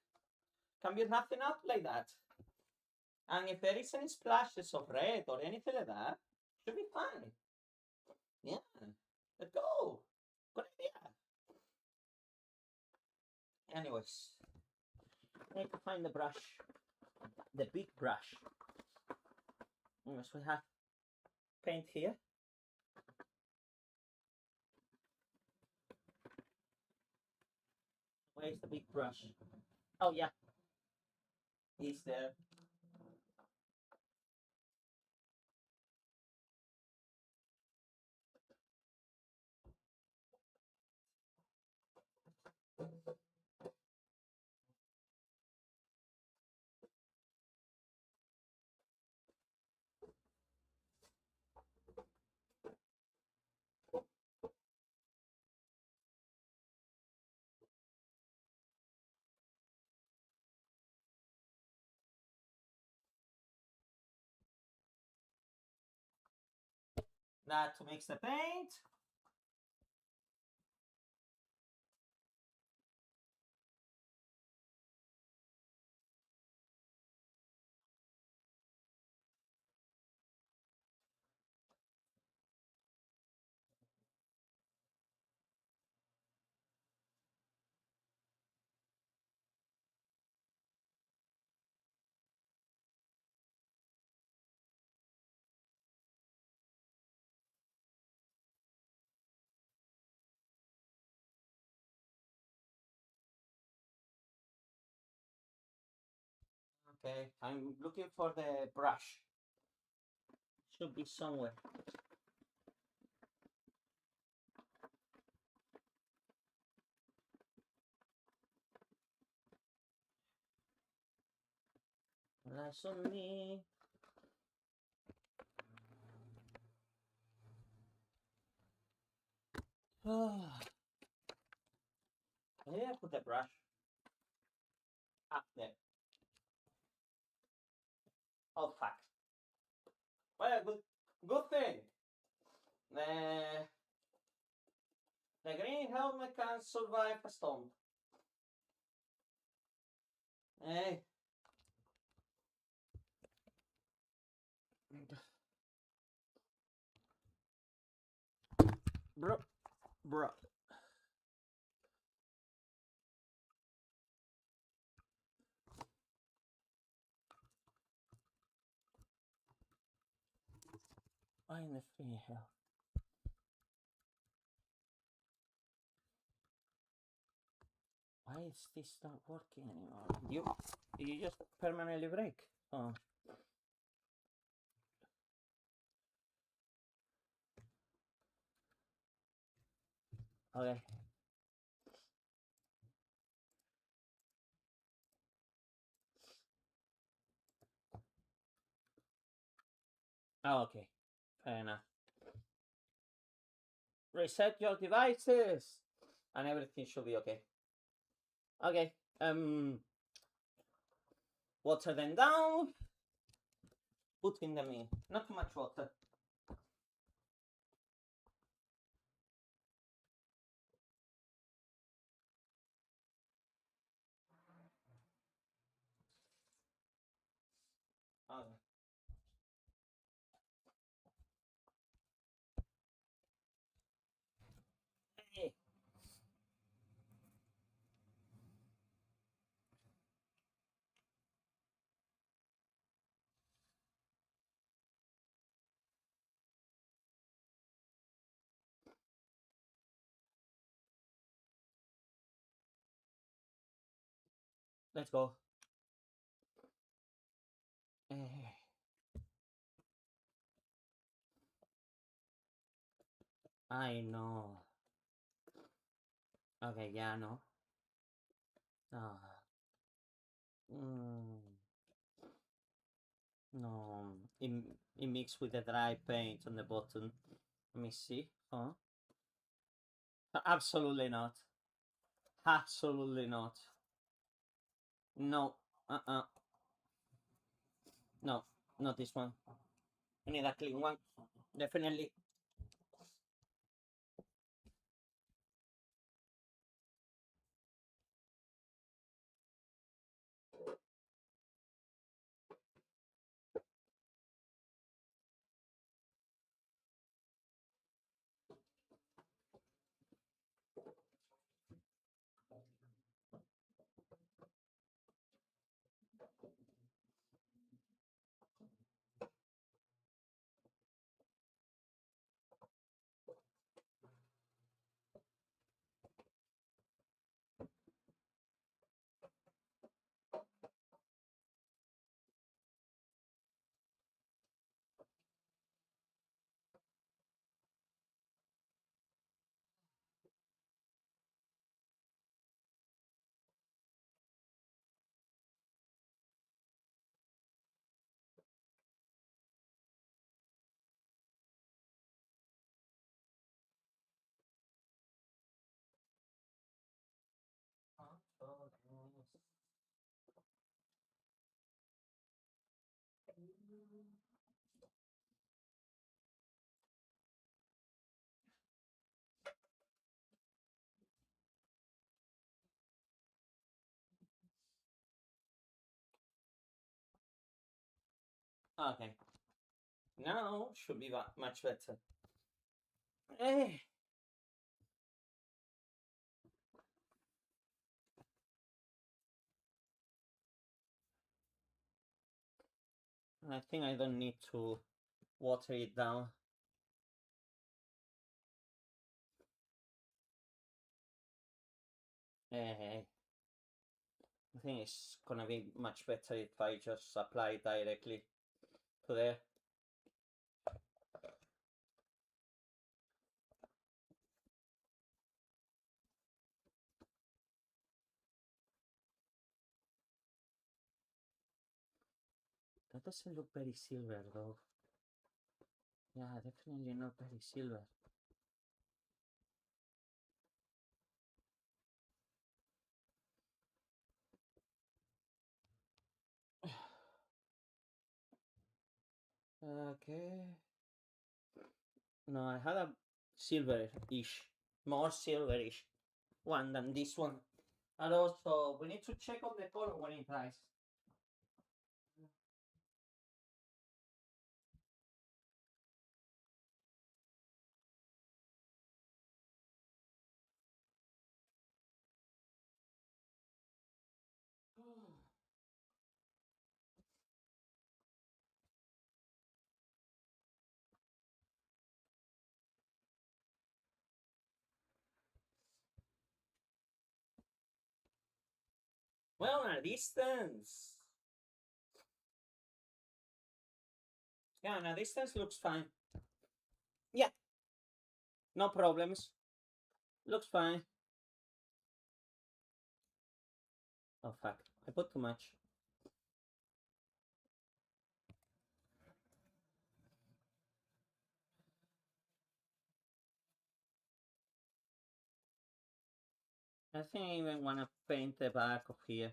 can be wrapping up like that. And if there is any splashes of red or anything like that, should be fine. Yeah, let's go. Good idea. Anyways, I need to find the brush, the big brush. Anyways, we have paint here. Where's the big brush? Oh yeah, it's there. That to mix the paint. Okay, I'm looking for the brush. Should be somewhere. Lies on me. Where did I put the brush? Up there. Oh fuck. Well, good thing. The green helmet can survive a storm. Hey. Bro. Why in the free hell? Why is this not working anymore? You just permanently break. Oh. Okay. Oh, okay. Fair enough. Reset your devices, and everything should be okay. Okay. Water them down. Putting them in. Not too much water. Okay. Hey. Let's go. I know. Okay, yeah, no. No. It mixed with the dry paint on the bottom. Let me see. Huh? Absolutely not. Absolutely not. No. No. Not this one. I need a clean one. Definitely. Okay. Now should be much better. Eh. I think I don't need to water it down. think it's gonna be much better if I just apply it directly to there. That doesn't look very silver though. Yeah, definitely not very silver. Okay. No, I had a silverish, more silverish one than this one. And also, we need to check on the color when it dries. Well, at a distance. Yeah, at a distance looks fine. Yeah, no problems. Looks fine. Oh fuck, I put too much. I think I even want to paint the back of here.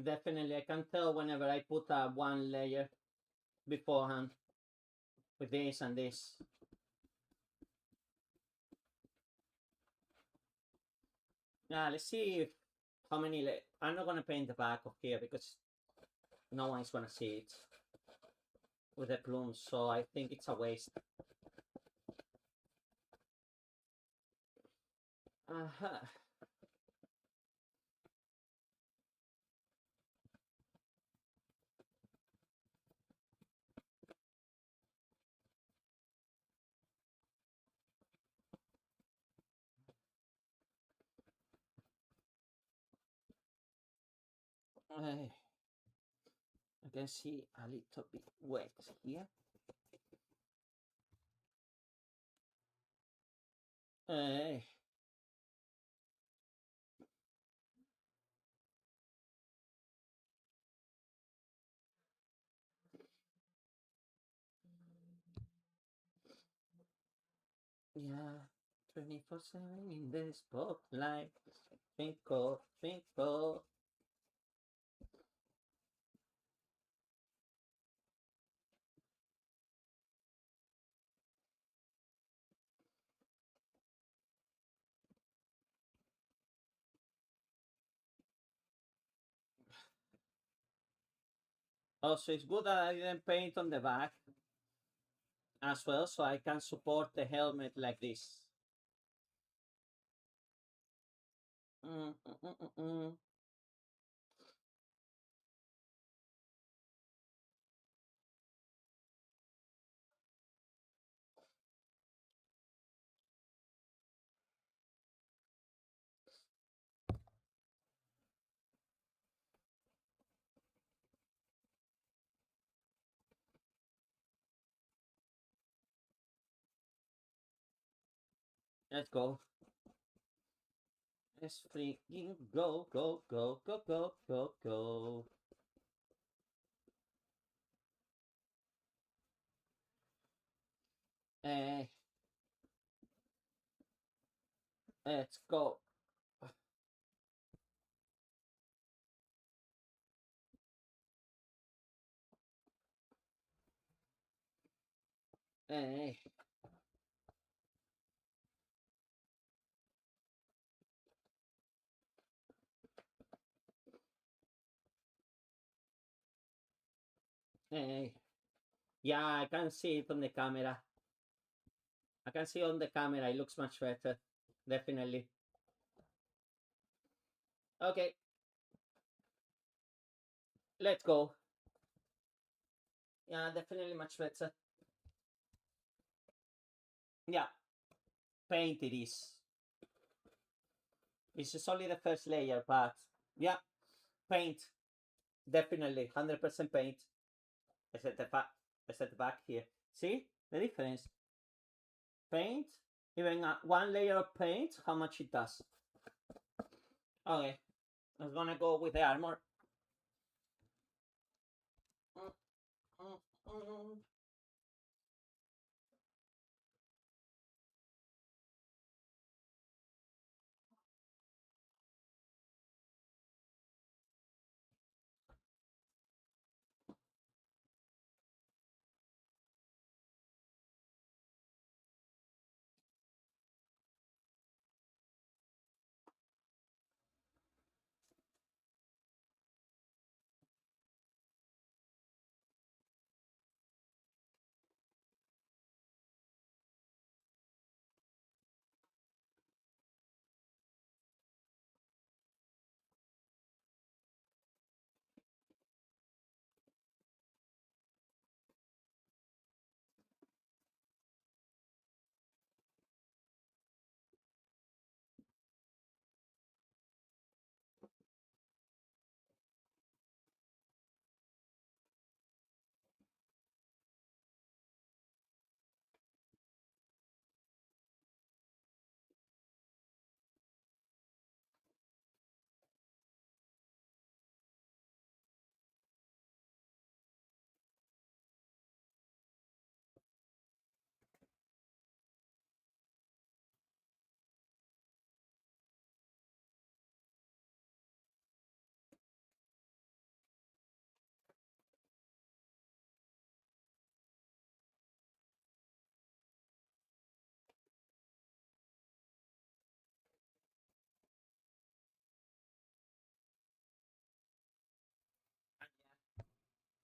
Definitely, I can tell whenever I put a one layer beforehand with this and this. Yeah, let's see if how many. I'm not gonna paint the back of here because no one's gonna see it with the plumes, so I think it's a waste. Uh-huh. I can see a little bit wet here. Hey. Yeah, 24/7 in the spotlight. Twinkle, twinkle. Also, it's good that I didn't paint on the back as well, so I can support the helmet like this. Mm, mm, mm, mm, mm. Let's go. Let's freaking go, go, go, go, go, go, go. Eh, let's go. Eh, eh. Yeah, I can see it on the camera. I can see on the camera. It looks much better. Definitely. Okay, let's go. Yeah, definitely much better. Yeah, paint it is. This is only the first layer, but yeah, paint. Definitely, 100% paint. Except the back, except the back here. See the difference? Paint, even one layer of paint, how much it does. Okay, I'm gonna go with the armor. Mm, mm, mm.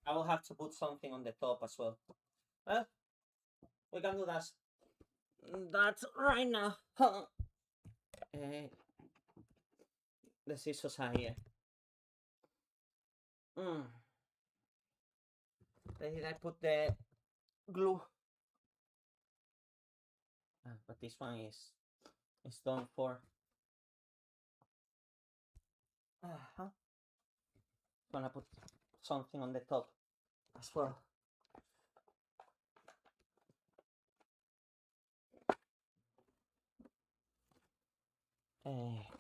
I will have to put something on the top as well. Well, we can do that. That right now. Eh, the scissors are here. Mm. Where did I put the glue? But this one is done for. Uh-huh. Gonna put something on the top as well. Eh.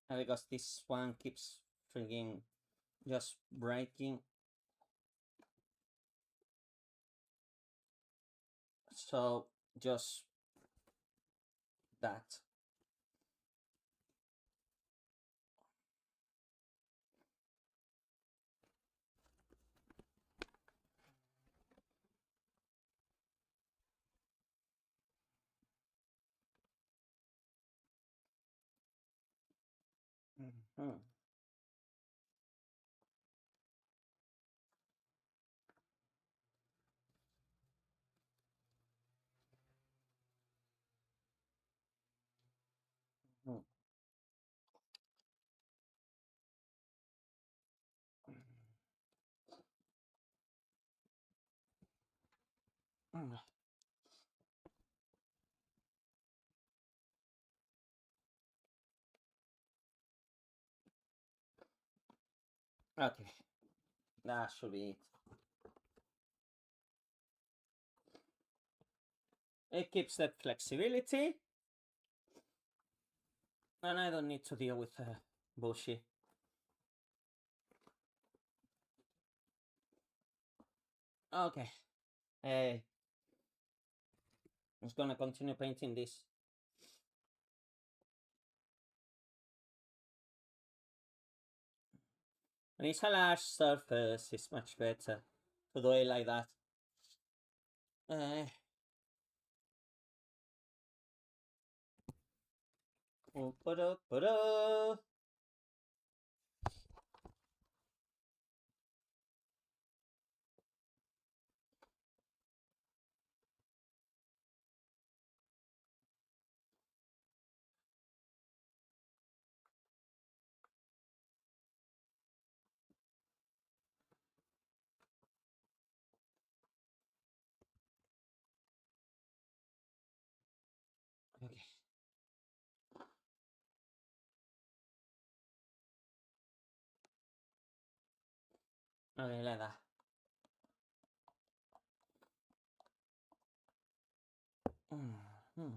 Because this one keeps frigging just breaking. So just that. Mhm. Mhm. Mhm. Okay, that should be it. It keeps that flexibility, and I don't need to deal with bullshit. Okay, hey, I'm just gonna continue painting this. When it's a large surface, it's much better to do it like that. Uh, okay. Okay, like that. Mm-hmm.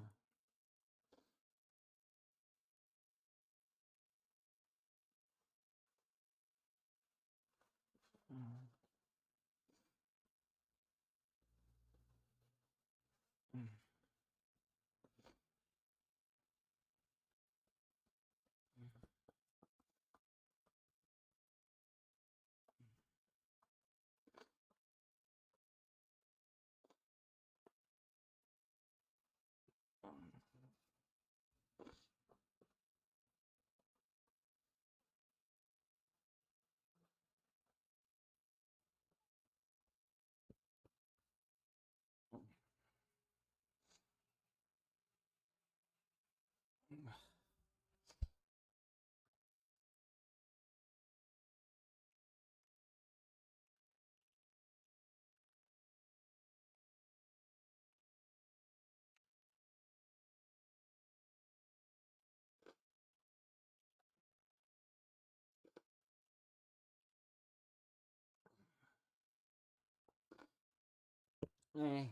Eh.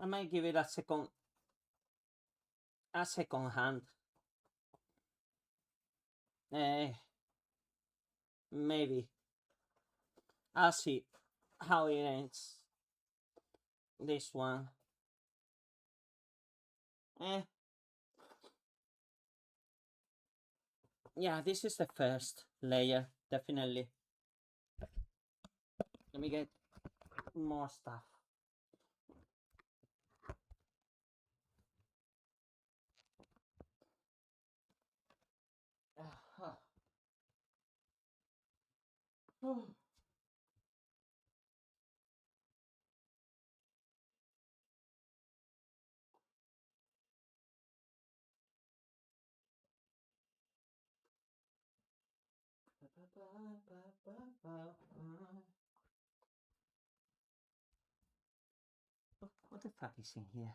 I might give it a second hand. Maybe. I'll see how it ends. This one. Yeah, this is the first layer, definitely. Let me get more stuff. What the fuck is in here?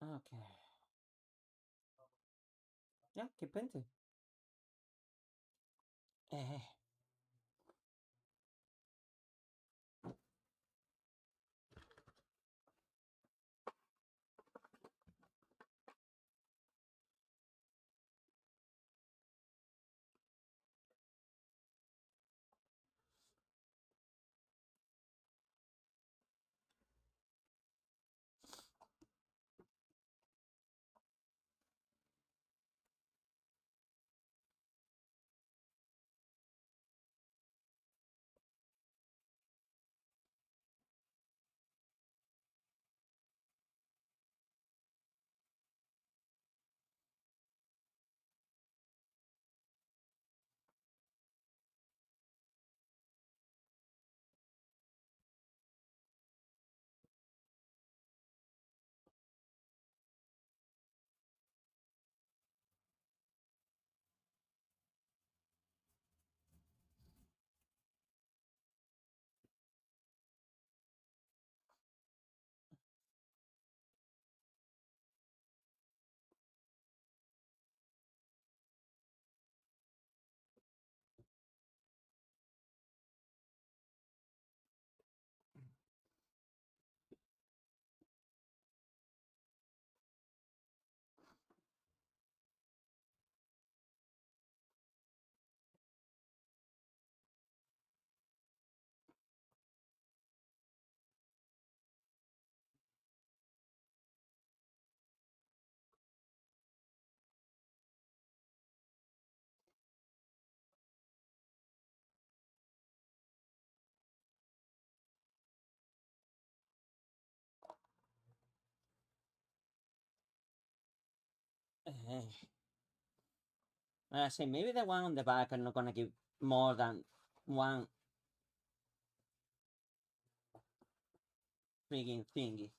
Okay. Yeah, keep painting. I say maybe the one on the back I'm not gonna give more than one frigging thingy.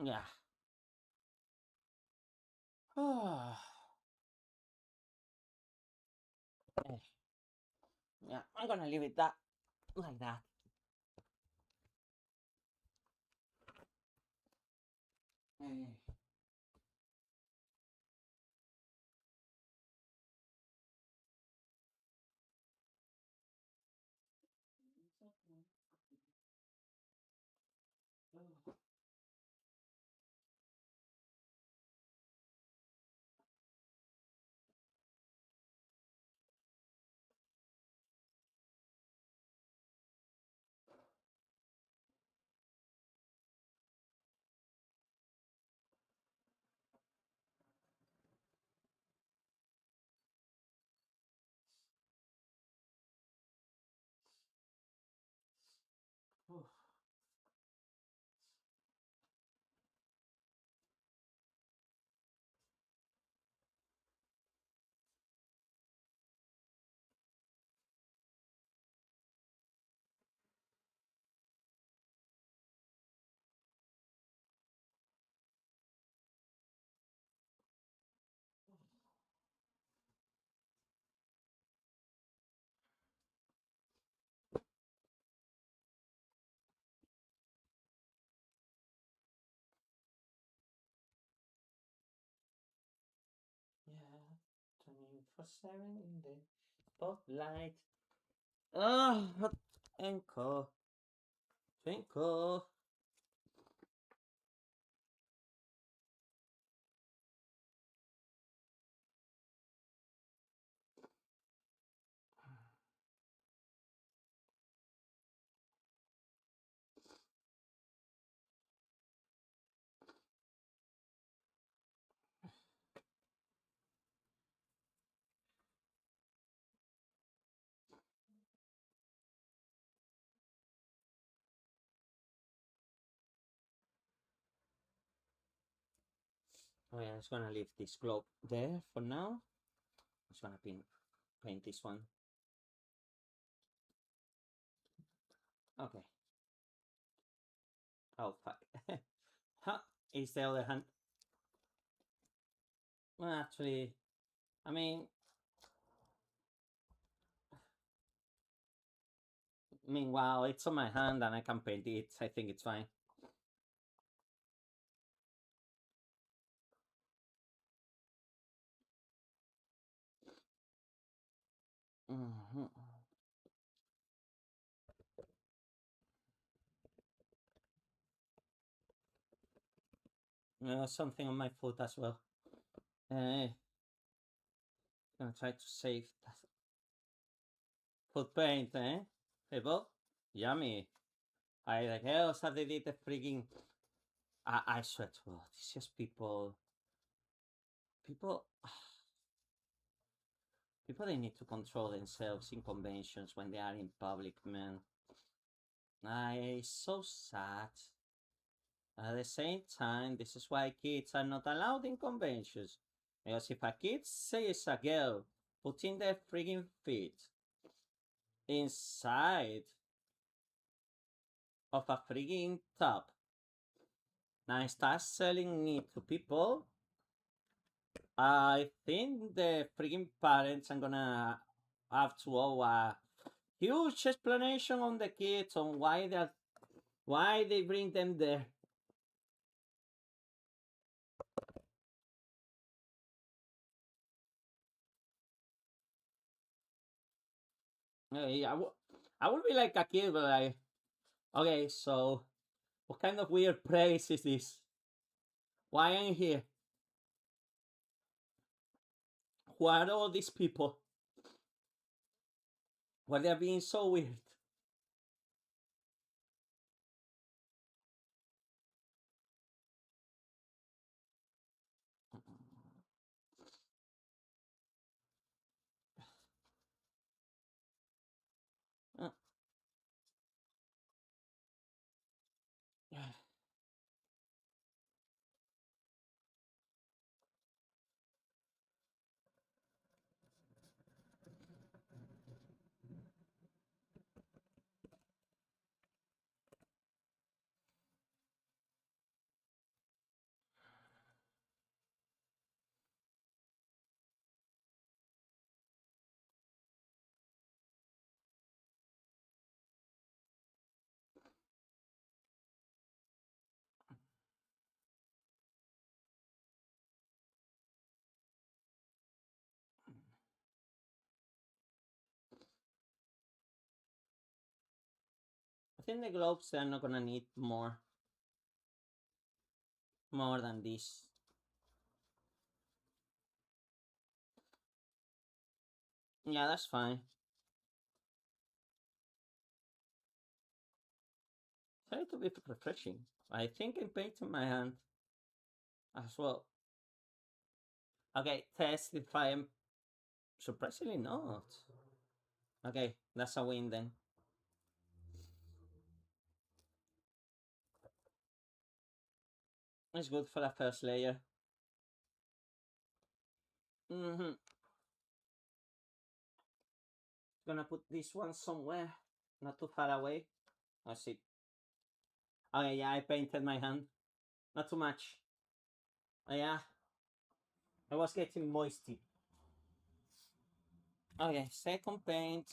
Yeah. Oh. Yeah, I'm gonna leave it that like that. Eh. Oh. Yeah, 24/7 in the spotlight. Oh, twinkle, twinkle. Oh yeah, I'm just gonna leave this globe there for now. I'm just gonna paint this one. Okay. Oh fuck. Huh? Is the other hand? Well, actually, I mean, meanwhile, it's on my hand and I can paint it. I think it's fine. Mm-hmm. Something on my foot as well. Gonna try to save that foot paint, eh? People? Yummy. I like else have they did the freaking. I swear to God, it's just people. People. People, they need to control themselves in conventions when they are in public, man. It's so sad. At the same time, this is why kids are not allowed in conventions. Because if a kid sees a girl putting their freaking feet inside of a freaking tub and starts selling it to people, I think the freaking parents are gonna have to owe a huge explanation on the kids on why they bring them there. I would be like a kid, but like, okay, so what kind of weird place is this? Why am I here? Who are all these people? Why they're being so weird? Uh, I think the gloves are not gonna need more than this. Yeah, that's fine. Try to be refreshing. I think I'm painting my hand as well. Okay, test if I am surprisingly not. Okay, that's a win then. It's good for the first layer. Mm-hmm. Gonna put this one somewhere, not too far away. I see. Okay, yeah, I painted my hand. Not too much. Yeah, I was getting moisty. Okay, second paint.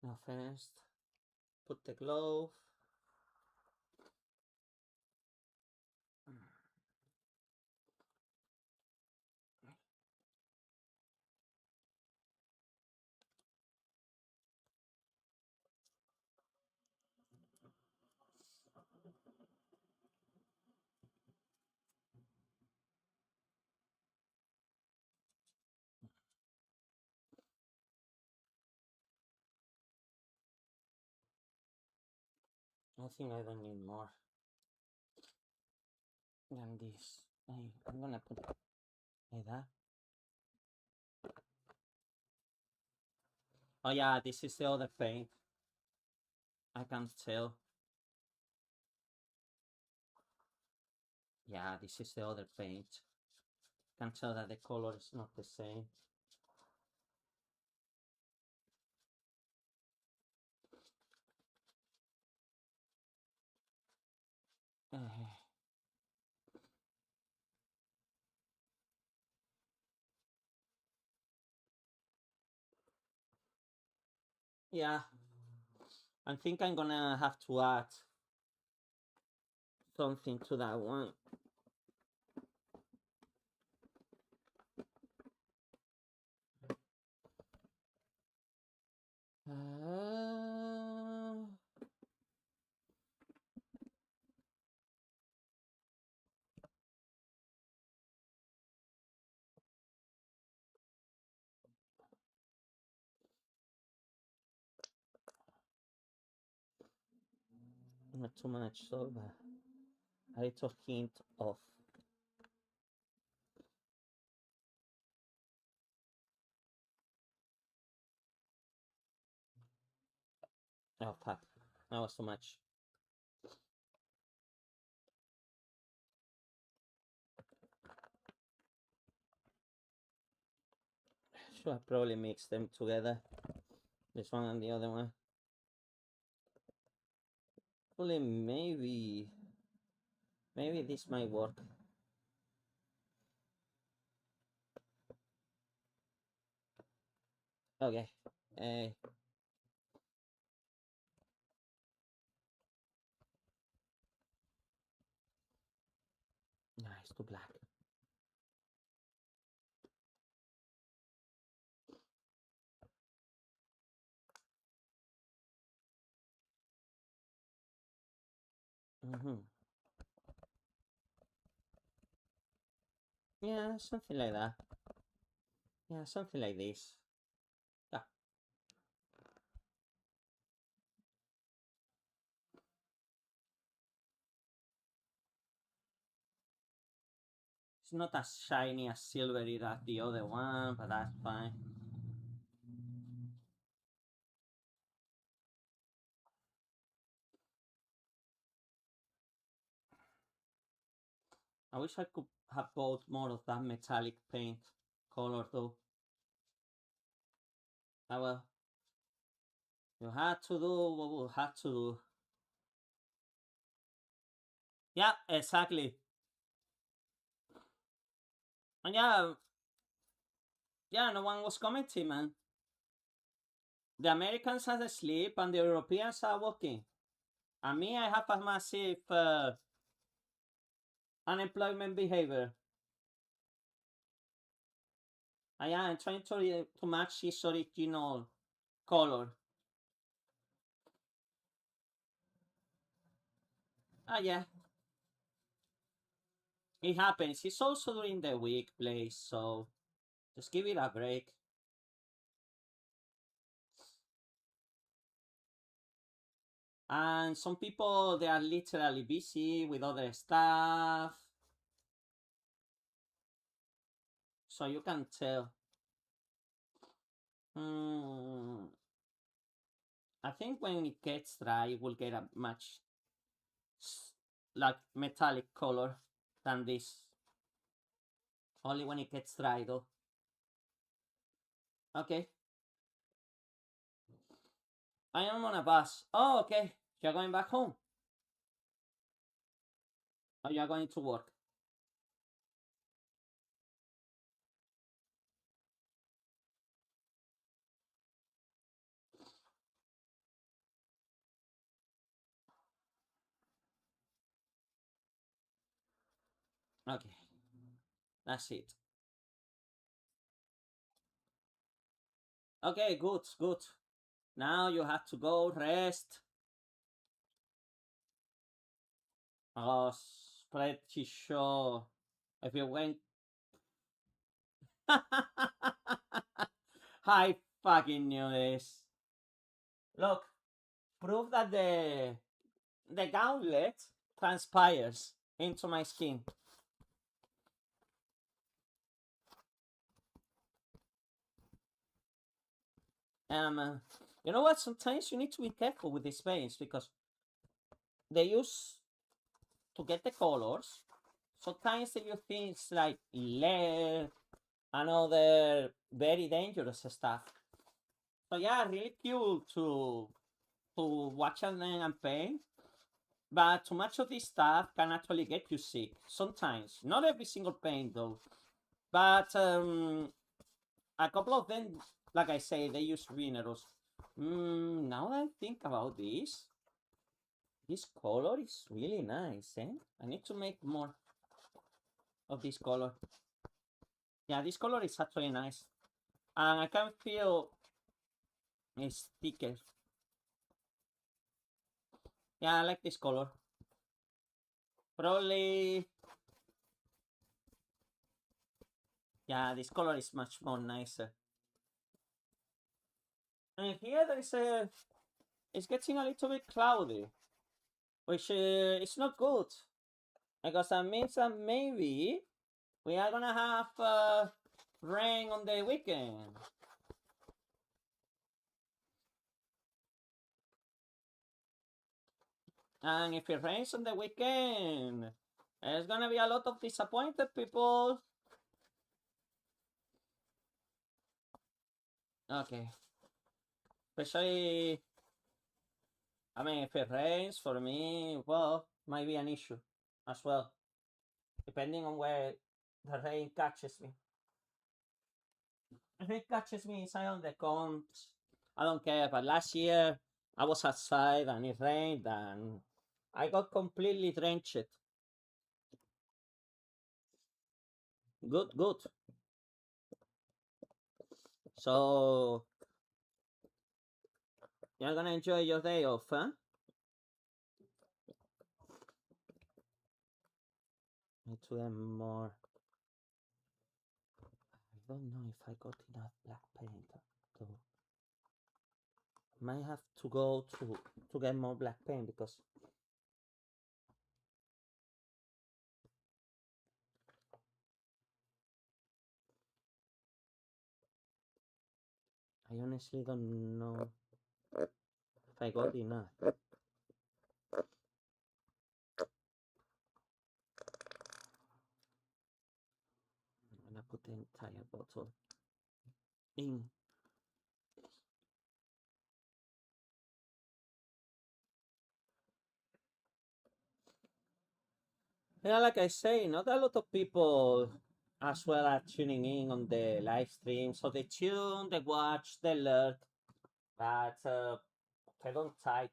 Now first, put the glove. I think I don't need more than this. I'm gonna put it like that. Oh yeah, this is the other paint. I can't tell. Yeah, this is the other paint. Can tell that the color is not the same. Yeah, I think I'm gonna have to add something to that one. Not too much, so a little hint of. Oh fuck, that was too much. Should I probably mix them together? This one and the other one. Probably maybe this might work. Okay. Nice, too black. Yeah, something like that. Yeah, something like this. Yeah. It's not as shiny as silvery as the other one, but that's fine. I wish I could have bought more of that metallic paint color though. Ah well. You had to do what we had to do. Yeah, exactly. And yeah, no one was commenting, man. The Americans are asleep and the Europeans are working. And me, I have a massive unemployment behavior. Yeah, I'm trying to match his original color. Yeah. It happens. It's also during the week, Blaze, so just give it a break. And some people, they are literally busy with other stuff. So you can tell. I think when it gets dry, it will get a much like metallic color than this. Only when it gets dry, though. Okay. I am on a bus. Oh, okay. You're going back home. Or you're going to work. Okay. That's it. Okay, good, good. Now you have to go rest. Oh, pretty sure. If you went. I fucking knew this. Look, prove that the gauntlet transpires into my skin. You know what? Sometimes you need to be careful with these paints because they use to get the colors. Sometimes they use things like lead and other very dangerous stuff. So yeah, really cool to watch them and paint. But too much of this stuff can actually get you sick. Sometimes, not every single paint though. But a couple of them, like I say, they use minerals. Now that I think about this color is really nice, eh? I need to make more of this color. Yeah, this color is actually nice. And I can feel it's thicker. Yeah, I like this color. Probably... Yeah, this color is much more nicer. And here there is a... It's getting a little bit cloudy. Which is not good. Because that means that maybe we are gonna have rain on the weekend. And if it rains on the weekend, there's gonna be a lot of disappointed people. Okay. Especially, I mean, if it rains for me, well, might be an issue as well. Depending on where the rain catches me. If it catches me inside on the comps, I don't care. But last year, I was outside and it rained and I got completely drenched. Good, good. So, you're gonna enjoy your day off, huh? Need to get more. I don't know if I got enough black paint, though. Might have to go to get more black paint because I honestly don't know if I got enough. I'm gonna put the entire bottle in. Yeah, like I say, not a lot of people as well are tuning in on the live stream. So they tune, they watch, they learn, but they don't type.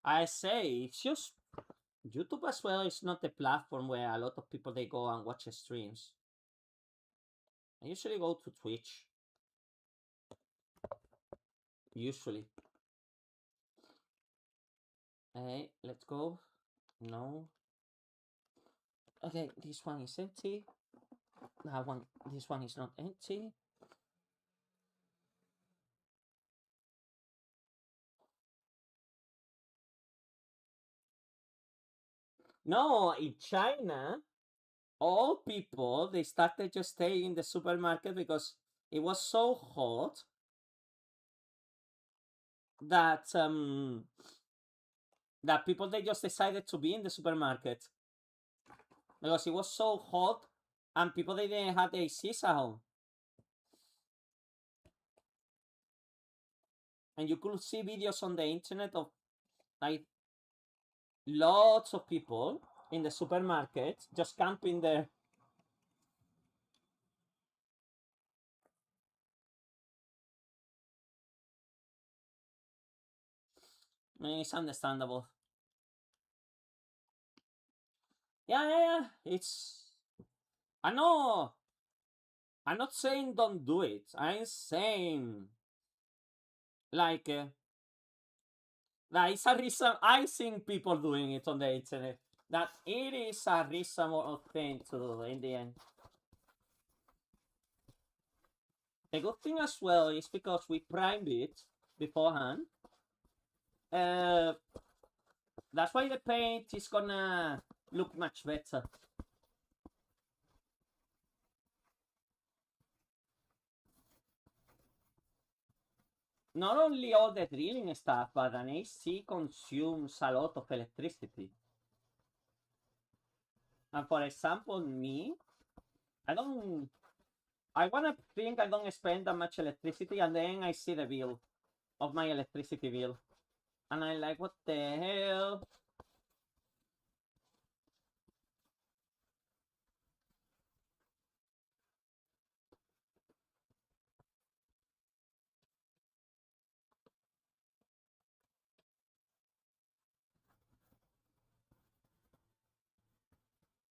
I say it's just YouTube as well is not the platform where a lot of people they go and watch streams. I usually go to Twitch. Usually. Hey, let's go. No. Okay, this one is empty. That one, this one is not empty. No, in China, all people, they started just staying in the supermarket because it was so hot that that people, they just decided to be in the supermarket because it was so hot and people, they didn't have the ACs at home. And you could see videos on the internet of like lots of people in the supermarket just camping there. I mean, it's understandable. Yeah. It's. I know. I'm not saying don't do it. I'm saying like that it's a reason. I seen people doing it on the internet. That it is a reasonable thing to do in the end. The good thing as well is because we primed it beforehand. That's why the paint is gonna look much better. Not only all the drilling stuff, but an AC consumes a lot of electricity. And for example, me, I wanna think I don't spend that much electricity, and then I see the bill of my electricity bill. And I'm like, what the hell?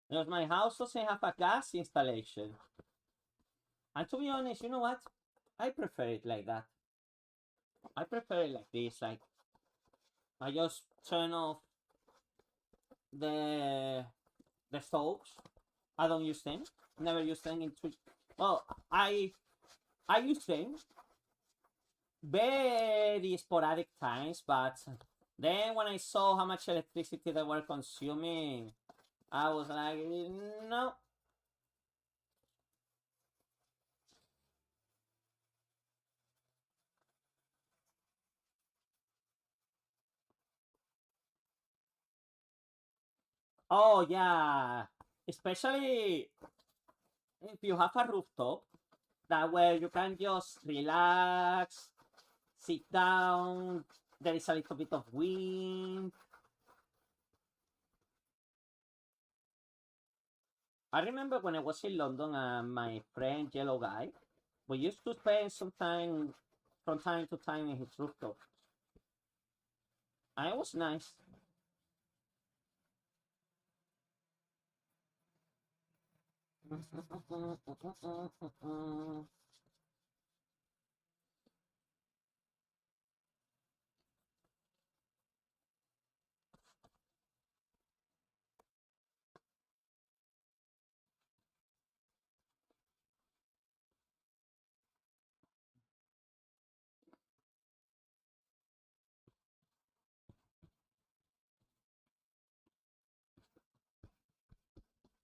Because my house doesn't have a gas installation. And to be honest, you know what? I prefer it like that. I prefer it like this. Like, I just turn off the stoves. I don't use them. Never use them in Twitch. Well, I use them very sporadic times, but then when I saw how much electricity they were consuming, I was like, no. Oh yeah, especially if you have a rooftop, that where you can just relax, sit down. There is a little bit of wind. I remember when I was in London, my friend Yellow Guy, we used to spend some time from time to time in his rooftop. And it was nice.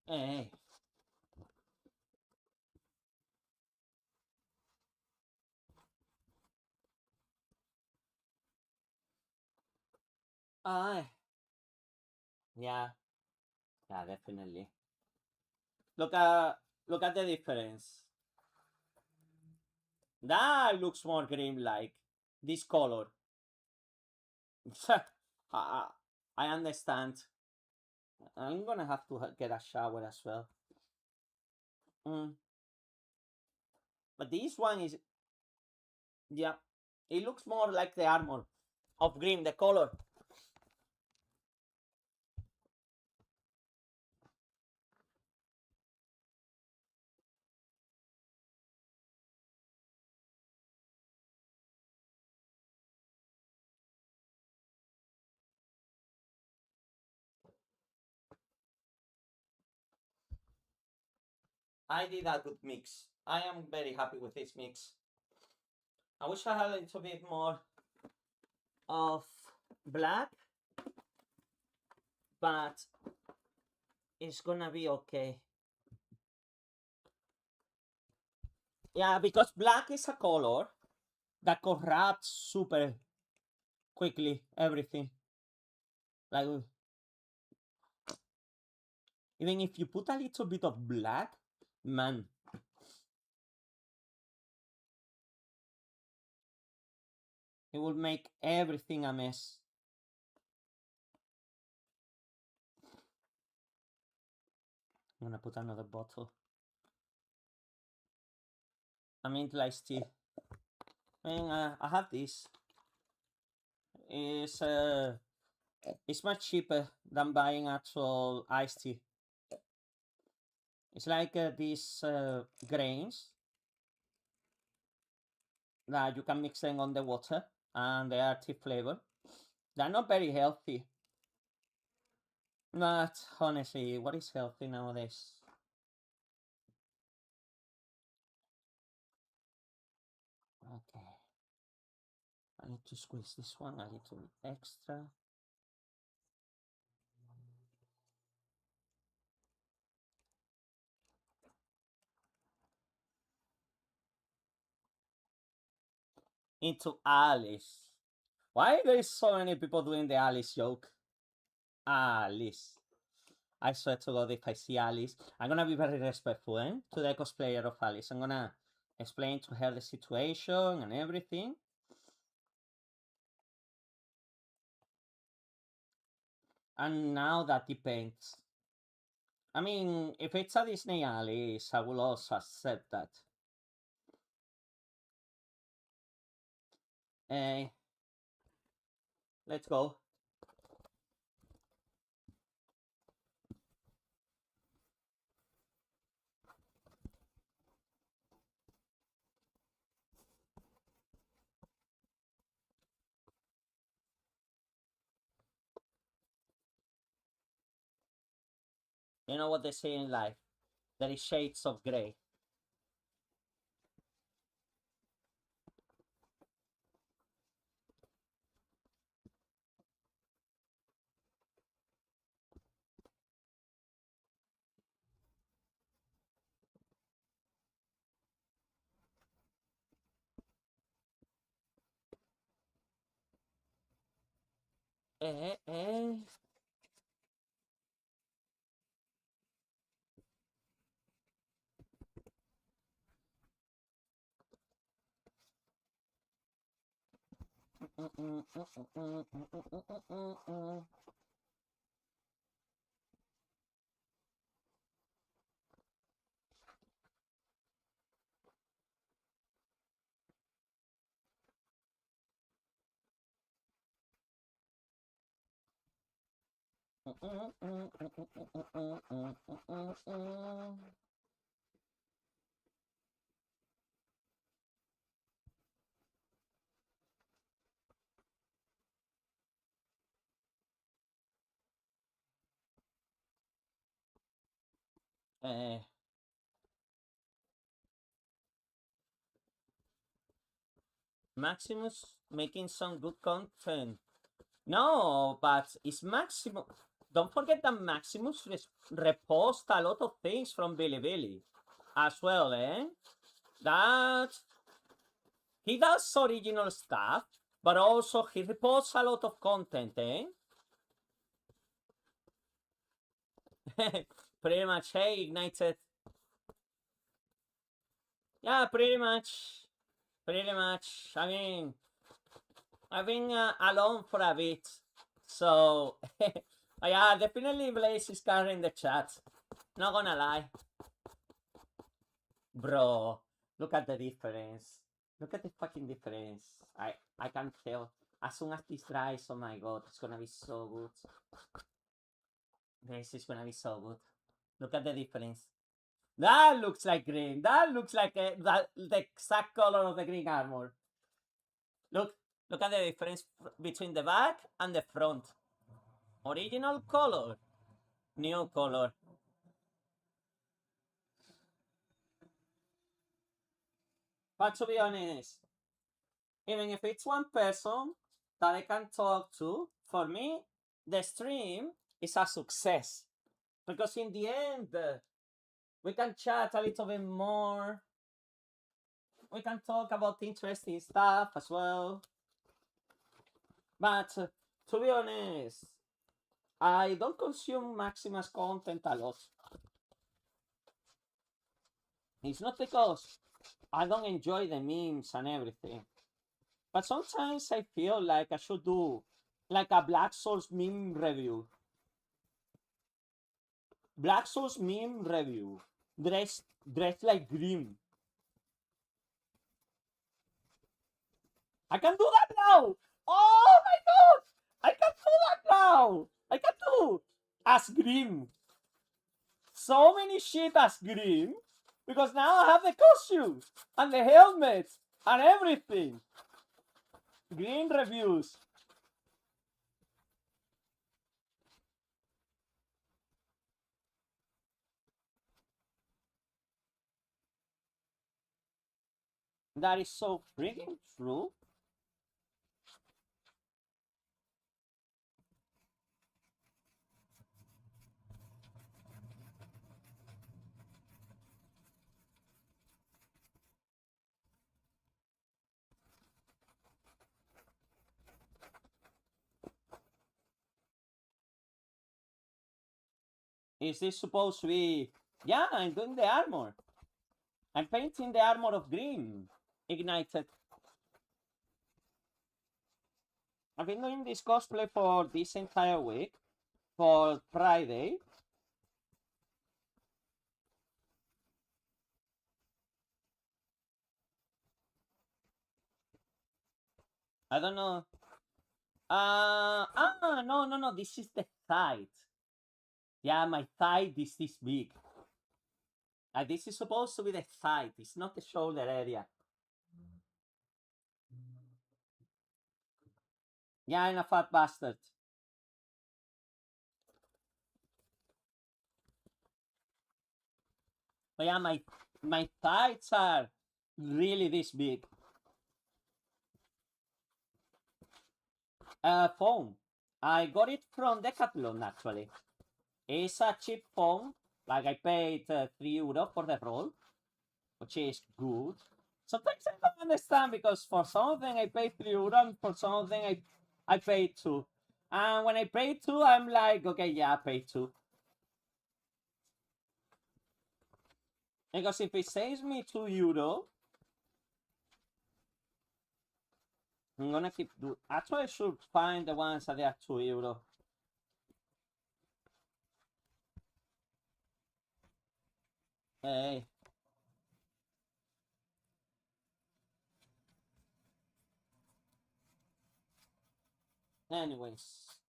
Hey. Ah, yeah, yeah, definitely. Look at the difference. That looks more grim like this color. I, I understand. I'm gonna have to get a shower as well. Mm. But this one is, yeah, it looks more like the armor of Grimm, the color. I did a good mix. I am very happy with this mix. I wish I had a little bit more of black, but it's gonna be okay. Yeah, because black is a color that corrupts super quickly everything. Like, even if you put a little bit of black, man. It will make everything a mess. I'm gonna put another bottle. I mean, like tea. I mean, I have this. It's much cheaper than buying actual iced tea. It's like these grains that you can mix them on the water, and they are tea flavor. They're not very healthy. But honestly, what is healthy nowadays? Okay. I need to squeeze this one a little extra. Into Alice. Why there is so many people doing the Alice joke? Alice. I swear to God, if I see Alice, I'm gonna be very respectful to the cosplayer of Alice. I'm gonna explain to her the situation and everything. And now that depends. I mean, if it's a Disney Alice, I will also accept that. Eh, let's go. You know what they say in life? There is shades of gray. Eh. Maximus making some good content. No, but it's Maximus. Don't forget that Maximus reposts a lot of things from Bilibili as well, That he does original stuff, but also he reposts a lot of content, Pretty much, hey, Ignited. Yeah, pretty much. Pretty much. I mean, I've been alone for a bit, so yeah, definitely Blaze is carrying the chat. Not gonna lie, bro. Look at the difference. Look at the fucking difference. I can tell. As soon as this dries, oh my god, it's gonna be so good. This is gonna be so good. Look at the difference. That looks like green. That looks like the exact color of the green armor. Look at the difference between the back and the front. Original color, new color. But to be honest, even if it's one person that I can talk to, for me, the stream is a success. Because in the end, we can chat a little bit more. We can talk about interesting stuff as well. But to be honest, I don't consume Maxima's content a lot. It's not because I don't enjoy the memes and everything. But sometimes I feel like I should do like a Black Souls meme review. Black Souls meme review. Dressed like Grimm. I can do that now! Oh my god! I can do that now! I can do as Grimm. So many shit as Grimm. Because now I have the costume and the helmet and everything. Green reviews. That is so freaking true. Is this supposed to be... Yeah, I'm doing the armor. I'm painting the armor of Grimm. Ignited. I've been doing this cosplay for this entire week. For Friday. I don't know. No. This is the thigh. Yeah, my thigh is this big. This is supposed to be the thigh. It's not the shoulder area. Yeah, I'm a fat bastard. But yeah, my thighs are really this big. Phone. I got it from Decathlon actually. It's a cheap phone. Like I paid €3 for the roll, which is good. Sometimes I don't understand because for some of them I paid €3 and for some of them I paid 2. And when I paid 2, I'm like, okay, yeah, I paid 2. Because if it saves me €2, I'm gonna keep doing. Actually, I should find the ones that are €2. Hey. Anyways,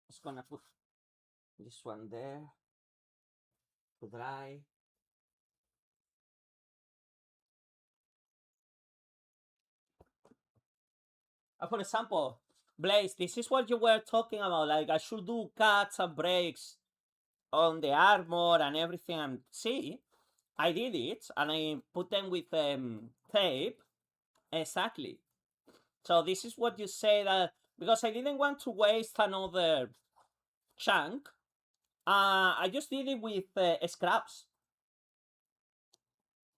just gonna put this one there to dry. For example, Blaze, this is what you were talking about. Like, I should do cuts and breaks on the armor and everything. And see, I did it and I put them with tape. Exactly. So this is what you say that because I didn't want to waste another chunk. I just did it with scraps.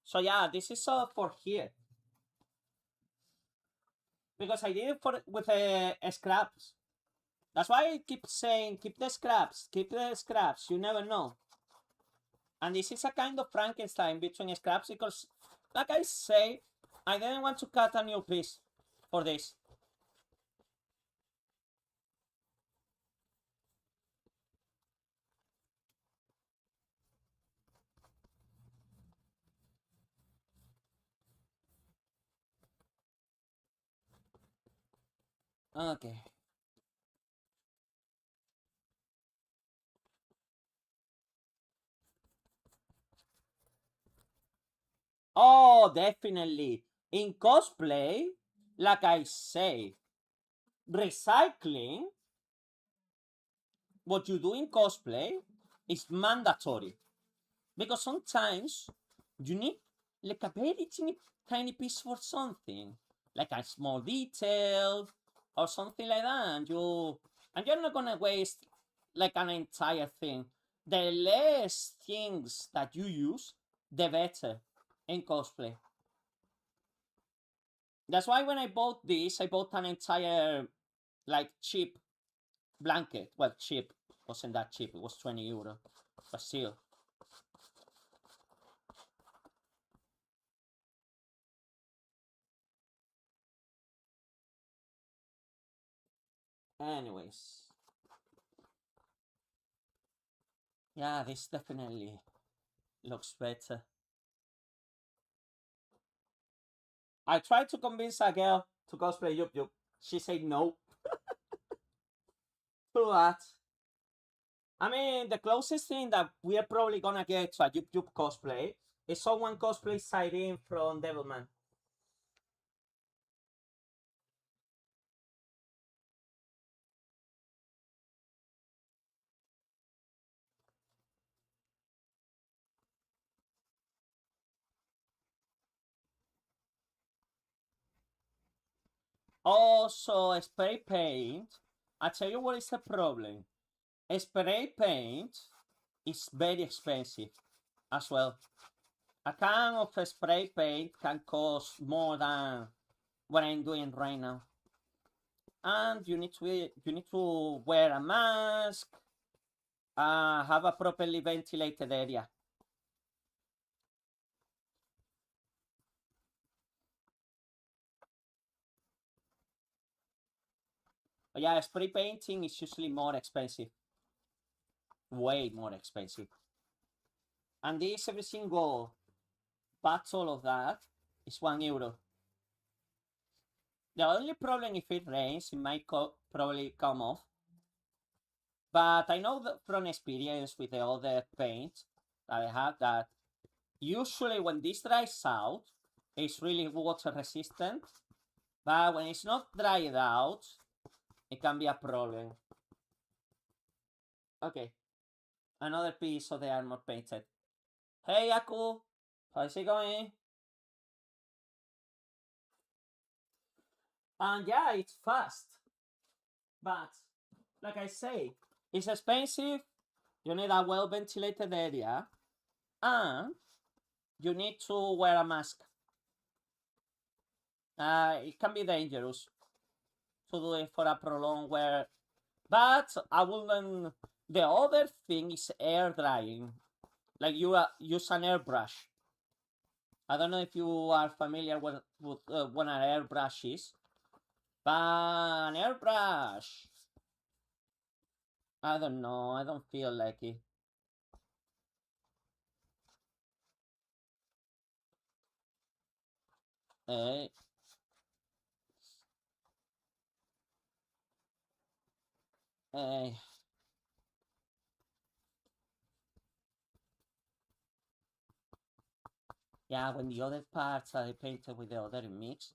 So yeah, this is for here. Because I did it with scraps. That's why I keep saying, keep the scraps. You never know. And this is a kind of Frankenstein between scraps because, like I say, I didn't want to cut a new piece for this. Okay. Oh, definitely. In cosplay, like I say, recycling, what you do in cosplay is mandatory. Because sometimes you need like a very tiny piece for something, like a small detail or something like that, and you're not gonna waste like an entire thing. The less things that you use, the better in cosplay. That's why when I bought this, I bought an entire like cheap blanket. Well, cheap wasn't that cheap. It was 20 euro, but still. Anyways, yeah, this definitely looks better. I tried to convince a girl to cosplay Yup Yup. She said no to that. I mean, the closest thing that we are probably gonna get to a Yup Yup cosplay is someone cosplay Siren from Devilman. Also, spray paint. I tell you what is the problem. Spray paint is very expensive as well. A can of spray paint can cost more than what I'm doing right now. And you need to wear a mask, have a properly ventilated area. But yeah, spray painting is usually more expensive, way more expensive. And this every single battle of that is €1. The only problem if it rains, it might probably come off. But I know that from experience with the other paint that I have that usually when this dries out, it's really water resistant. But when it's not dried out, it can be a problem. Okay, another piece of the armor painted. Hey Aku, how's it going? And yeah, it's fast. But like I say, it's expensive. You need a well ventilated area, and you need to wear a mask. It can be dangerous to do it for a prolonged wear, but I wouldn't. The other thing is air drying, like you use an airbrush. I don't know if you are familiar with what an airbrush is, but an airbrush. I don't know. I don't feel like it. Eh, eh. Yeah, when the other parts are painted with the other mix,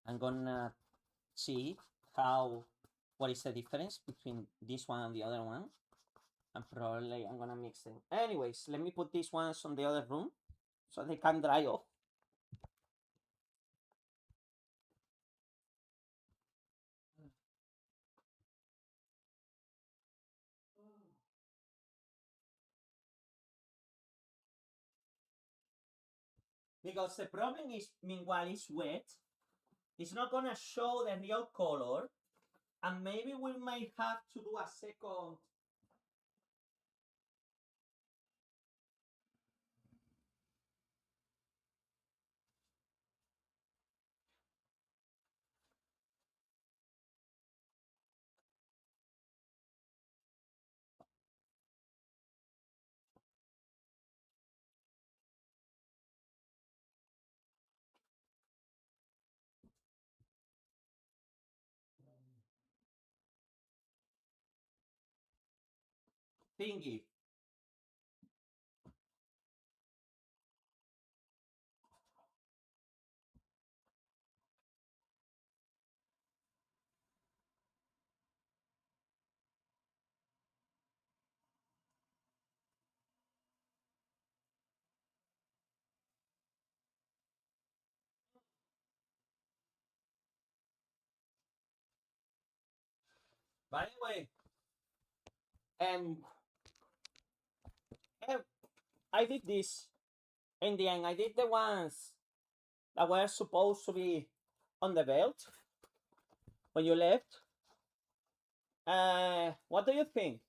I'm gonna see what is the difference between this one and the other one. And probably I'm gonna mix them. Anyways, let me put these ones on the other room so they can dry off. Because the problem is, meanwhile, it's wet. It's not gonna show the real color, and maybe we might have to do a second. Thingy. By the way, um, I did this in the end. I did the ones that were supposed to be on the belt when you left. What do you think?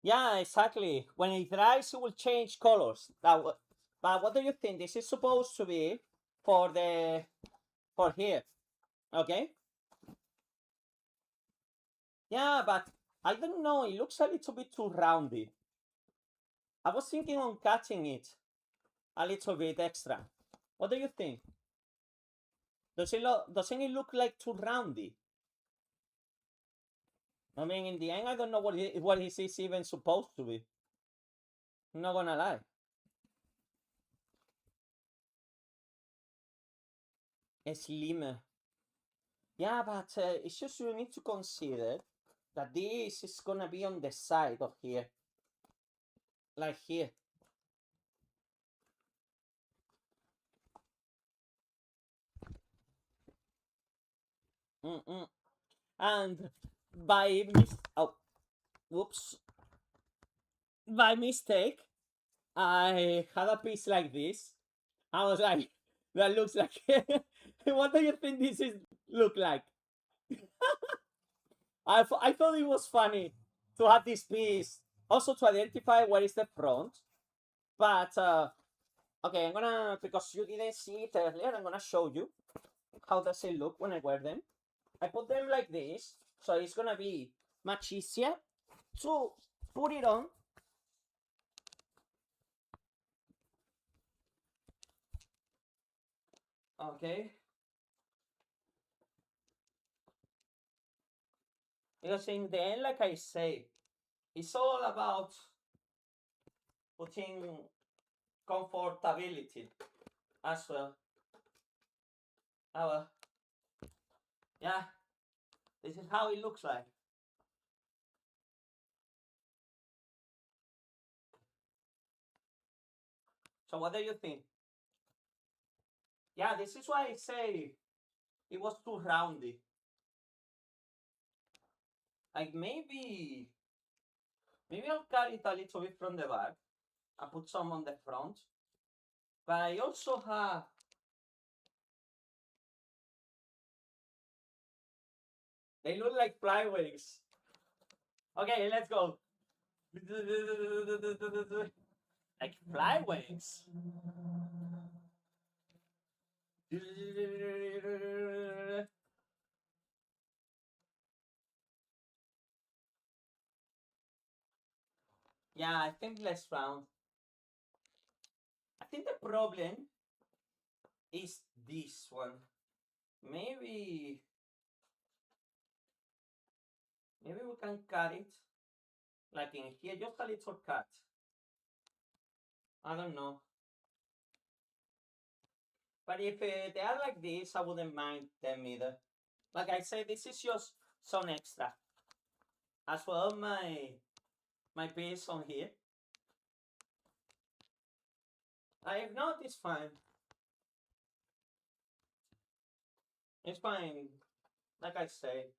Yeah, exactly. When it dries, it will change colors. But what do you think? This is supposed to be for the for here, okay? Yeah, but I don't know. It looks a little bit too rounded. I was thinking on cutting it a little bit extra. What do you think? Doesn't it look like too roundy? I mean, in the end, I don't know what is this even supposed to be. I'm not gonna lie. Slimmer. Yeah, but it's just you need to consider that this is gonna be on the side of here, like here. Mm-mm. And oh, whoops, by mistake, I had a piece like this. I was like, that looks like. What do you think this is look like? I thought it was funny to have this piece, also to identify where is the front. But okay, I'm gonna, because you didn't see it earlier, I'm gonna show you how does it look when I wear them. I put them like this, so it's gonna be much easier to put it on. Okay, because in the end, like I say, it's all about putting comfortability as well. Uh, yeah, this is how it looks like. So what do you think? Yeah, this is why I say it was too roundy. Like maybe I'll cut it a little bit from the back. I put some on the front. But I also have, they look like fly wings. Okay, let's go. Like fly wings. Yeah, I think less round. I think the problem is this one. Maybe maybe we can cut it like in here, just a little cut. I don't know. But if they are like this, I wouldn't mind them either. Like I said, this is just some extra. As well, my piece on here. If not, it's fine. It's fine. Like I say,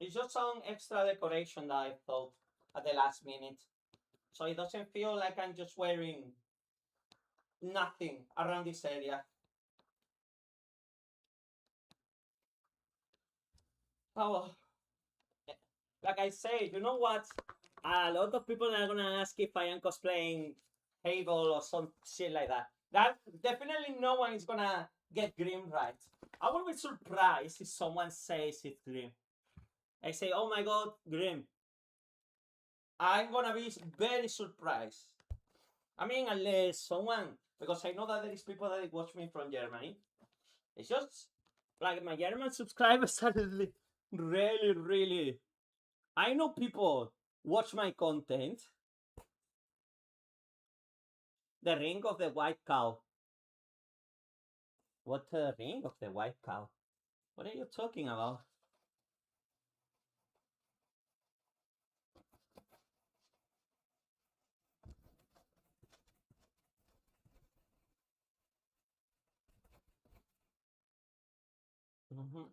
it's just some extra decoration that I thought at the last minute. So it doesn't feel like I'm just wearing nothing around this area. Oh, like I say, you know what? A lot of people are gonna ask if I am cosplaying Hable or some shit like that. That definitely no one is gonna get Grimm right. I will be surprised if someone says it's Grimm. I say, oh my god, Grimm. I'm gonna be very surprised. I mean, unless someone, because I know that there is people that watch me from Germany. It's just like my German subscribers are really. I know people watch my content. The ring of the white cow. What ring of the white cow? What are you talking about? Mhm.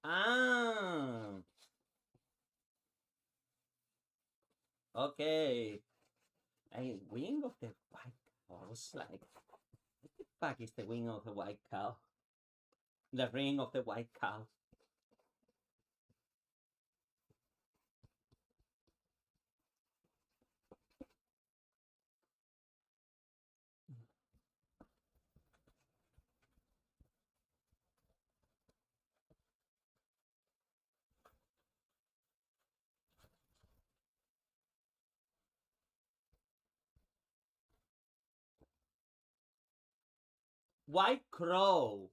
Ah, okay. A wing of the white cow. I was like, what the fuck is the wing of the white cow? The ring of the white cow. White crow.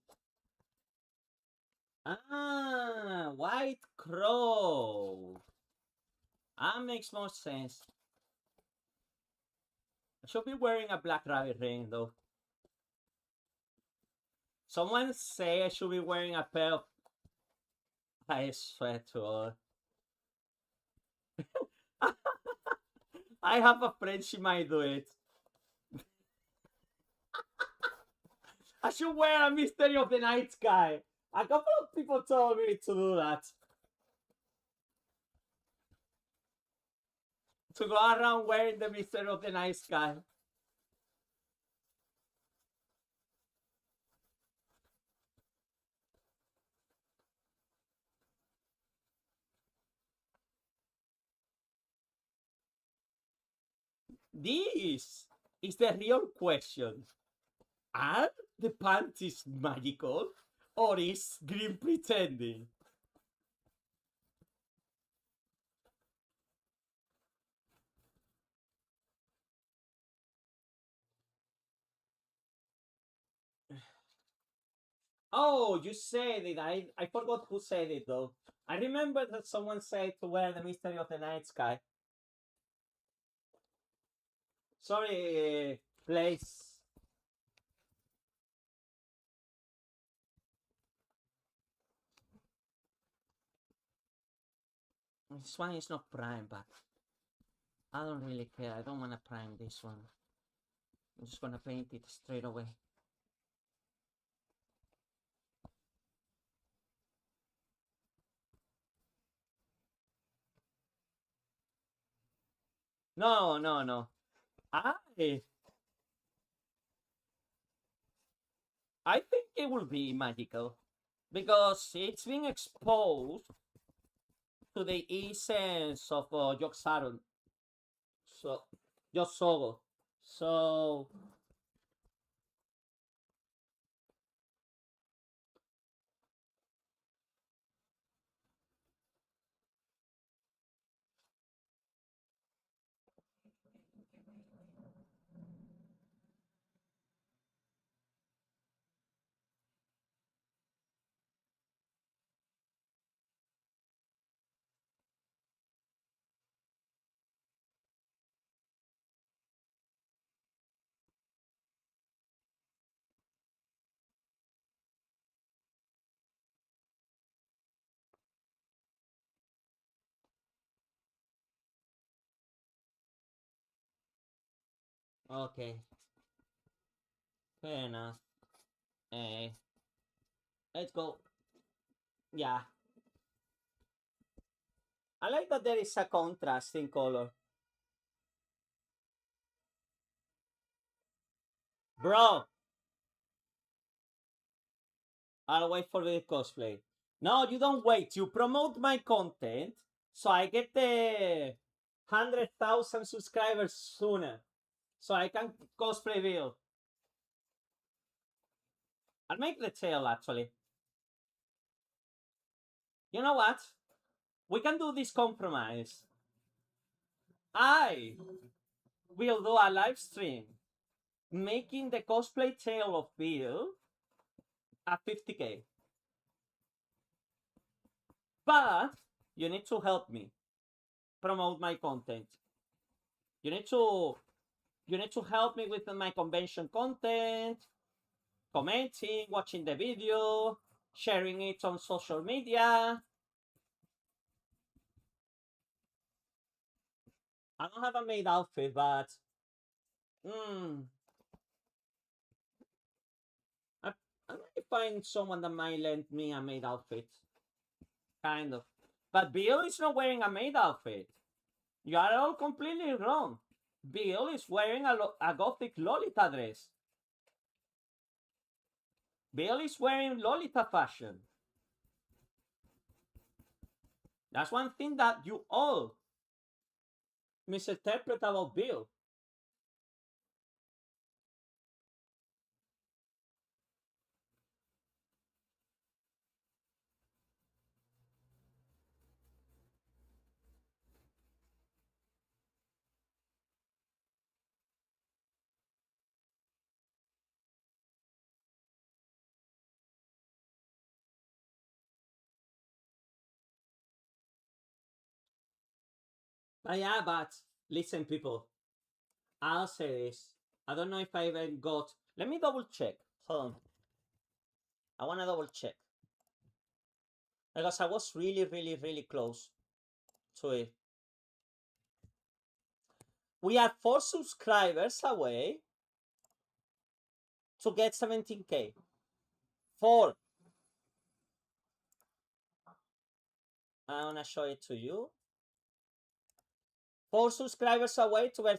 Ah, white crow. That makes more sense. I should be wearing a black rabbit ring though. Someone say I should be wearing a pair of. I swear to God. I have a friend, she might do it. I should wear a Mystery of the Night Sky. A couple of people told me to do that. To go around wearing the Mystery of the Night Sky. This is the real question. Are the panties magical or is Grimm pretending? Oh, you said it. I forgot who said it though. I remember that someone said to wear the Mystery of the Night Sky. Sorry, place. This one is not prime, but I don't really care. I don't want to prime this one. I'm just gonna paint it straight away. No, no, no. I I think it will be magical because it's been exposed to the essence of Yogg-Saron. So, Yogg-Sogo. So, okay, fair enough. Eh, let's go. Yeah, I like that there is a contrast in color. Bro, I'll wait for the cosplay. No, you don't wait. You promote my content so I get the 100,000 subscribers sooner. So I can cosplay Bill. I'll make the tail actually. You know what? We can do this compromise. I will do a live stream making the cosplay tail of Bill at 50k. But you need to help me. promote my content. You need to help me with my convention content, commenting, watching the video, sharing it on social media. I don't have a maid outfit, but I might find someone that might lend me a maid outfit. Kind of. But Bill is not wearing a maid outfit. You are all completely wrong. Bill is wearing a gothic Lolita dress. Bill is wearing Lolita fashion. That's one thing that you all misinterpret about Bill. But yeah, but listen, people. I'll say this. I don't know if I even got. Let me double check. Hold on. I want to double check. Because I was really, really, really close to it. We are 4 subscribers away to get 17K. 4. I want to show it to you. 4 subscribers away to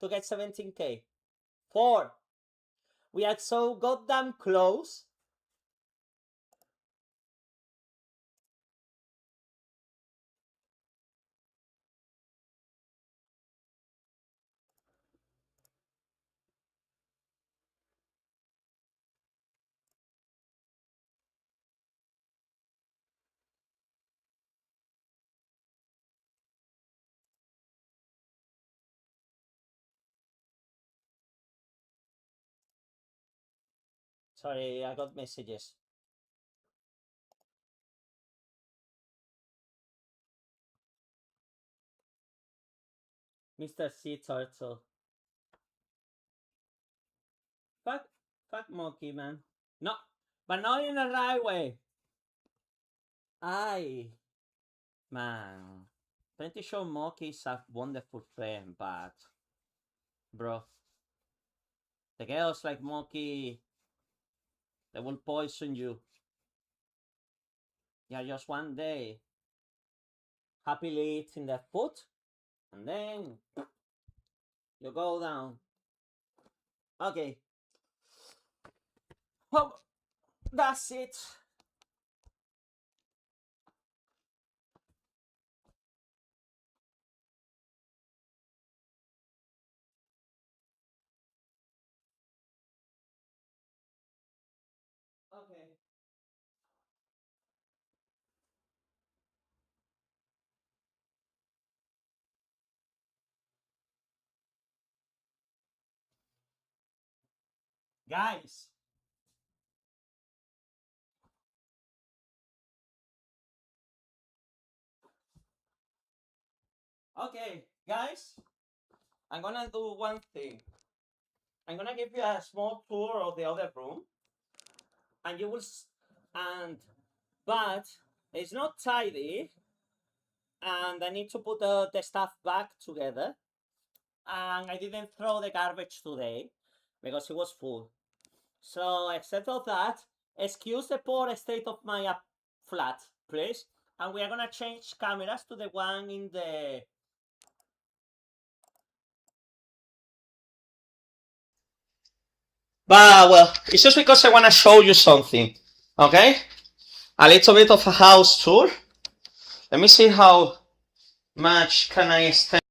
get 17K. 4. We are so goddamn close. Sorry, I got messages. Mr. Sea Turtle. Fuck monkey, man. No, but not in the right way. Man. Pretty sure monkey is a wonderful friend, but bro, the girls like monkey, they will poison you. Yeah, just one day happily eating their food, and then you go down. Okay. Well, that's it. Okay. Guys. Okay, guys. I'm gonna do one thing. I'm gonna give you a small tour of the other room, and you will. But it's not tidy, and I need to put the stuff back together. And I didn't throw the garbage today because it was full. So, except of that, excuse the poor state of my flat, please. And we are gonna change cameras to the one in the. But well, it's just because I want to show you something, okay? A little bit of a house tour. Let me see how much can I extend.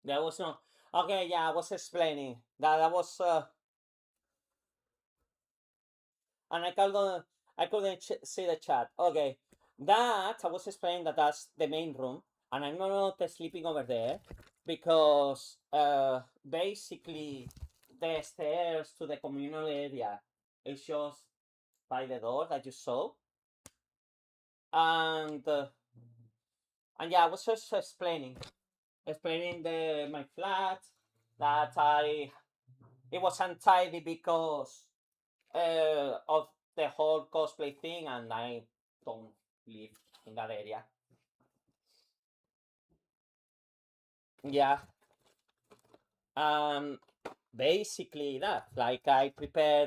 There was no. Okay, yeah, I was explaining that I was, and I couldn't see the chat. Okay, that I was explaining that that's the main room, and I'm not sleeping over there because basically the stairs to the communal area is just by the door that you saw, and yeah, I was just explaining the my flat that I it was untidy because of the whole cosplay thing, and I don't live in that area. Yeah, um, basically that. Like I prepare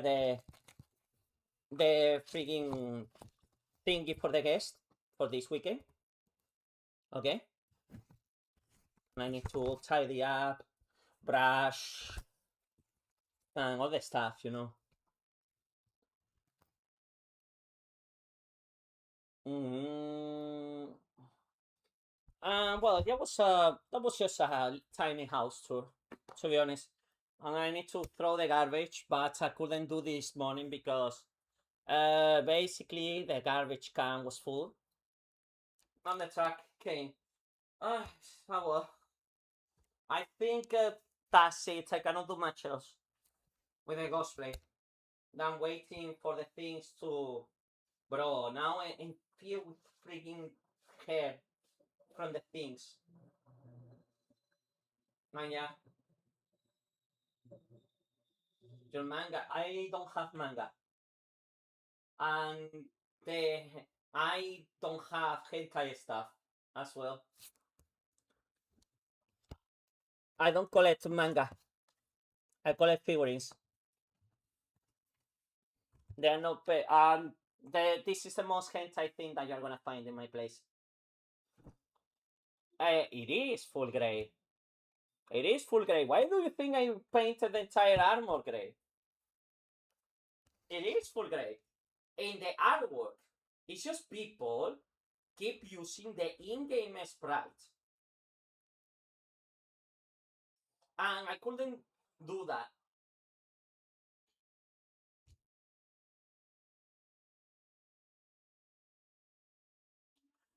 the freaking thingy for the guest for this weekend. Okay, and I need to tidy up, brush, and all the stuff. Mm, well, that was just a tiny house tour, to be honest. And I need to throw the garbage, but I couldn't do this morning because basically the garbage can was full, and the truck came. Uh, oh well, I think that's it. I cannot do much else with the cosplay. I'm waiting for the things to, bro. Now I feel with freaking hair from the things. And yeah, your manga. I don't have manga, and the I don't have hentai stuff as well. I don't collect manga. I collect figurines. They're not this is the most hentai thing that you're gonna find in my place. It is full gray. It is full gray. Why do you think I painted the entire armor gray? It is full gray. In the artwork, it's just people keep using the in-game sprite, and I couldn't do that.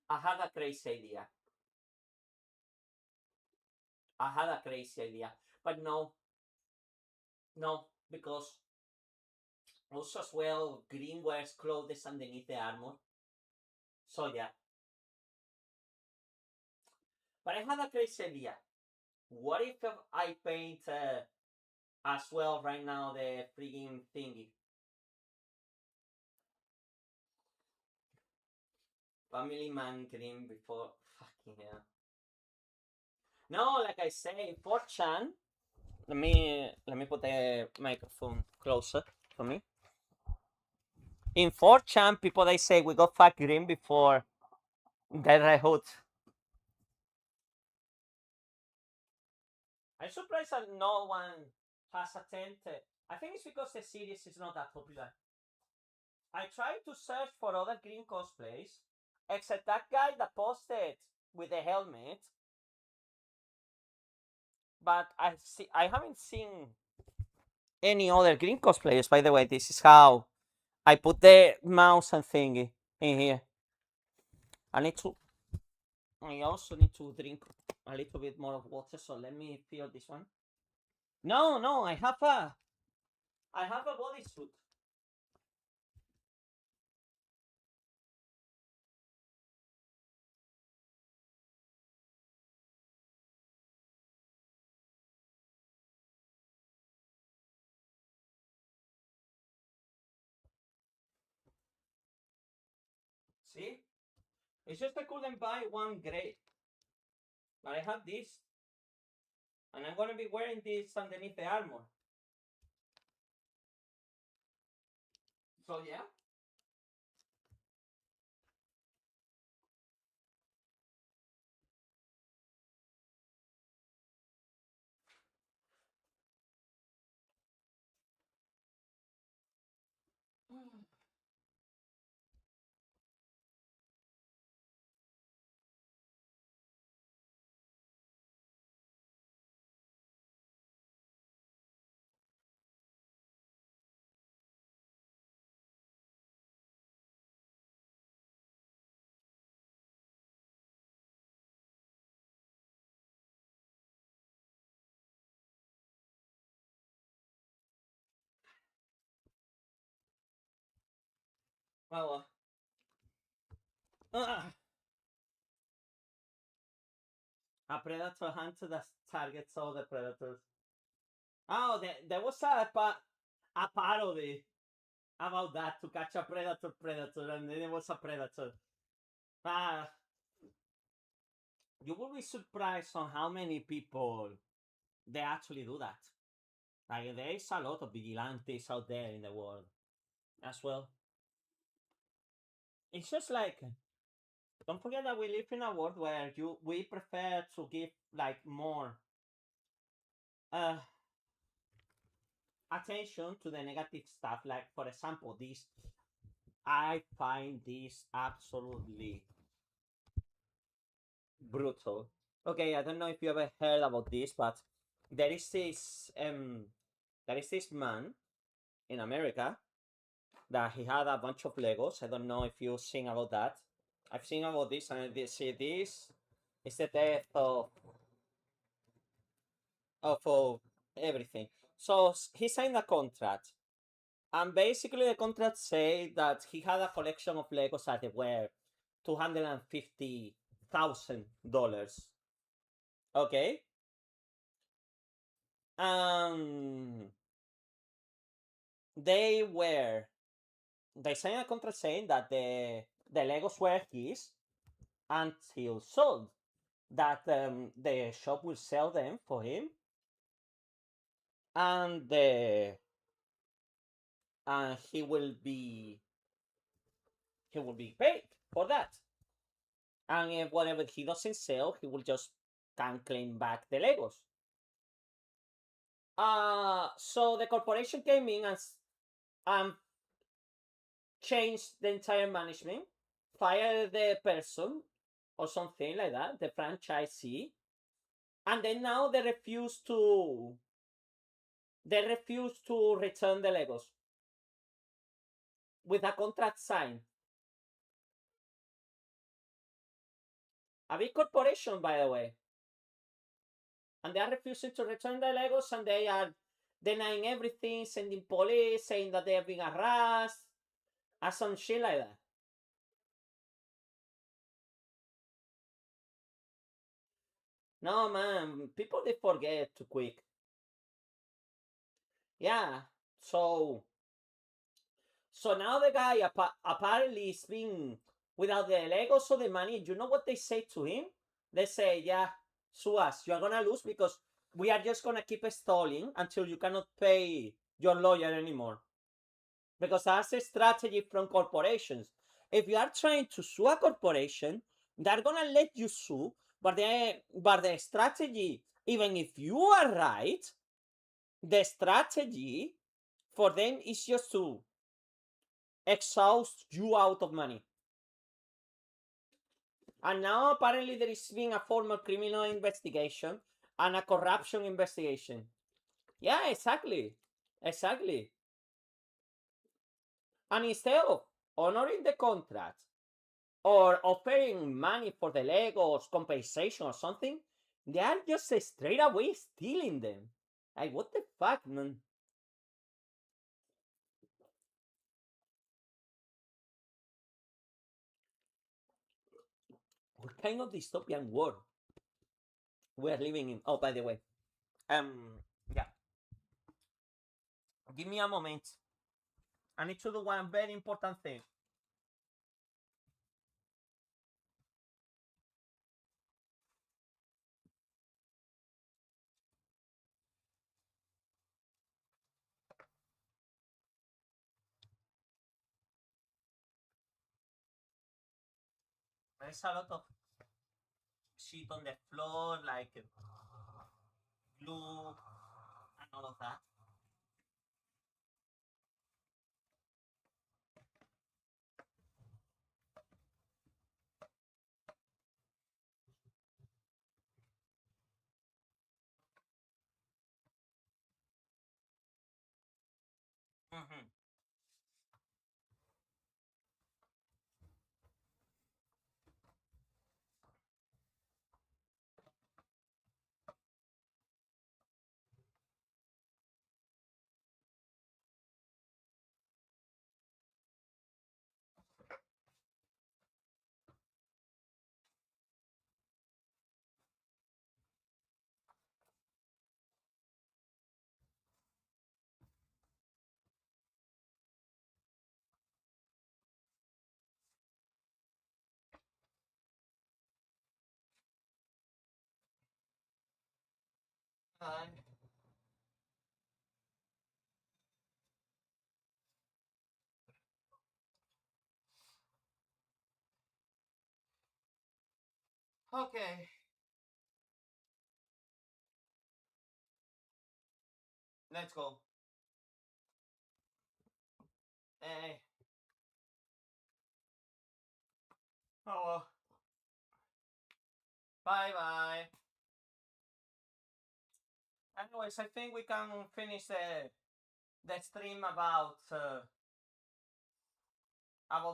I had a crazy idea. I had a crazy idea, but no, no, because also as well, Green wears clothes underneath the armor. So yeah, but I had a crazy idea. What if I paint as well right now the freaking thingy? Family man Grimm before fucking hell. No, like I say, 4chan. Let me put the microphone closer for me. In 4chan, people they say we got fuck Grimm before Get Red Hood. I'm surprised that no one has attempted. I think it's because the series is not that popular. I tried to search for other Grimm cosplays, except that guy that posted with the helmet, but I haven't seen any other Grimm cosplayers. By the way, this is how I put the mouse and thingy in here. I need to. I also need to drink a little bit more of water, so let me fill this one. No, no, I have a bodysuit. See? It's just I couldn't buy one gray. But I have this. And I'm gonna be wearing this underneath the armor. So yeah. Oh. A predator hunter that targets all the predators. Oh, there was a parody about that to catch a predator, and then it was a predator. Ah, you will be surprised on how many people they actually do that. Like there is a lot of vigilantes out there in the world as well. It's just like don't forget that we live in a world where we prefer to give like more uh attention to the negative stuff. Like for example, this I find this absolutely brutal. Okay, I don't know if you ever heard about this, but there is this um there is this man in America that he had a bunch of Legos. I don't know if you've seen about that. I've seen about this, and this is the death of everything. So he signed a contract, and basically the contract said that he had a collection of Legos that were $250,000. Okay, um, they were they signed a contract saying that the Legos were his until sold. That the shop will sell them for him, and and he will be paid for that. And if whatever he doesn't sell, he will just can claim back the Legos. So the corporation came in and changed the entire management, fired the person or something like that, the franchisee, and then now they refuse to return the Legos with a contract signed. A big corporation, by the way. And they are refusing to return the Legos, and they are denying everything, sending police, saying that they have been harassed, or some shit like that. No, man, people they forget too quick. Yeah, so now the guy apparently is being without the Legos or the money. You know what they say to him? They say, "Yeah, sue us. You are gonna lose because we are just gonna keep stalling until you cannot pay your lawyer anymore." Because that's a strategy from corporations. If you are trying to sue a corporation, they're gonna let you sue, but the strategy, even if you are right, the strategy for them is just to exhaust you out of money. And now apparently there is being a formal criminal investigation and a corruption investigation. Yeah, exactly. Exactly. And instead of honoring the contract or offering money for the Legos, compensation or something, they are just straight away stealing them. Like, what the fuck, man? What kind of dystopian world we are living in? Oh, by the way, yeah. Give me a moment. I need to do one very important thing. There's a lot of shit on the floor, like glue and all of that. Mm-hmm. time. Okay. Let's go. Hey. Oh well. Bye bye. Anyways, I think we can finish the stream about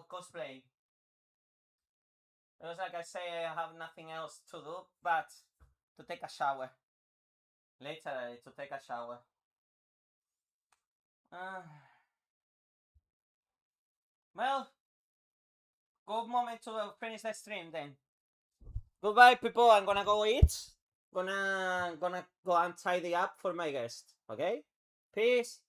cosplay. Because like I say, I have nothing else to do but to take a shower. Literally, to take a shower. Well, good moment to finish the stream then. Goodbye, people. I'm gonna go eat. Gonna go and tidy up for my guest. Okay? Peace.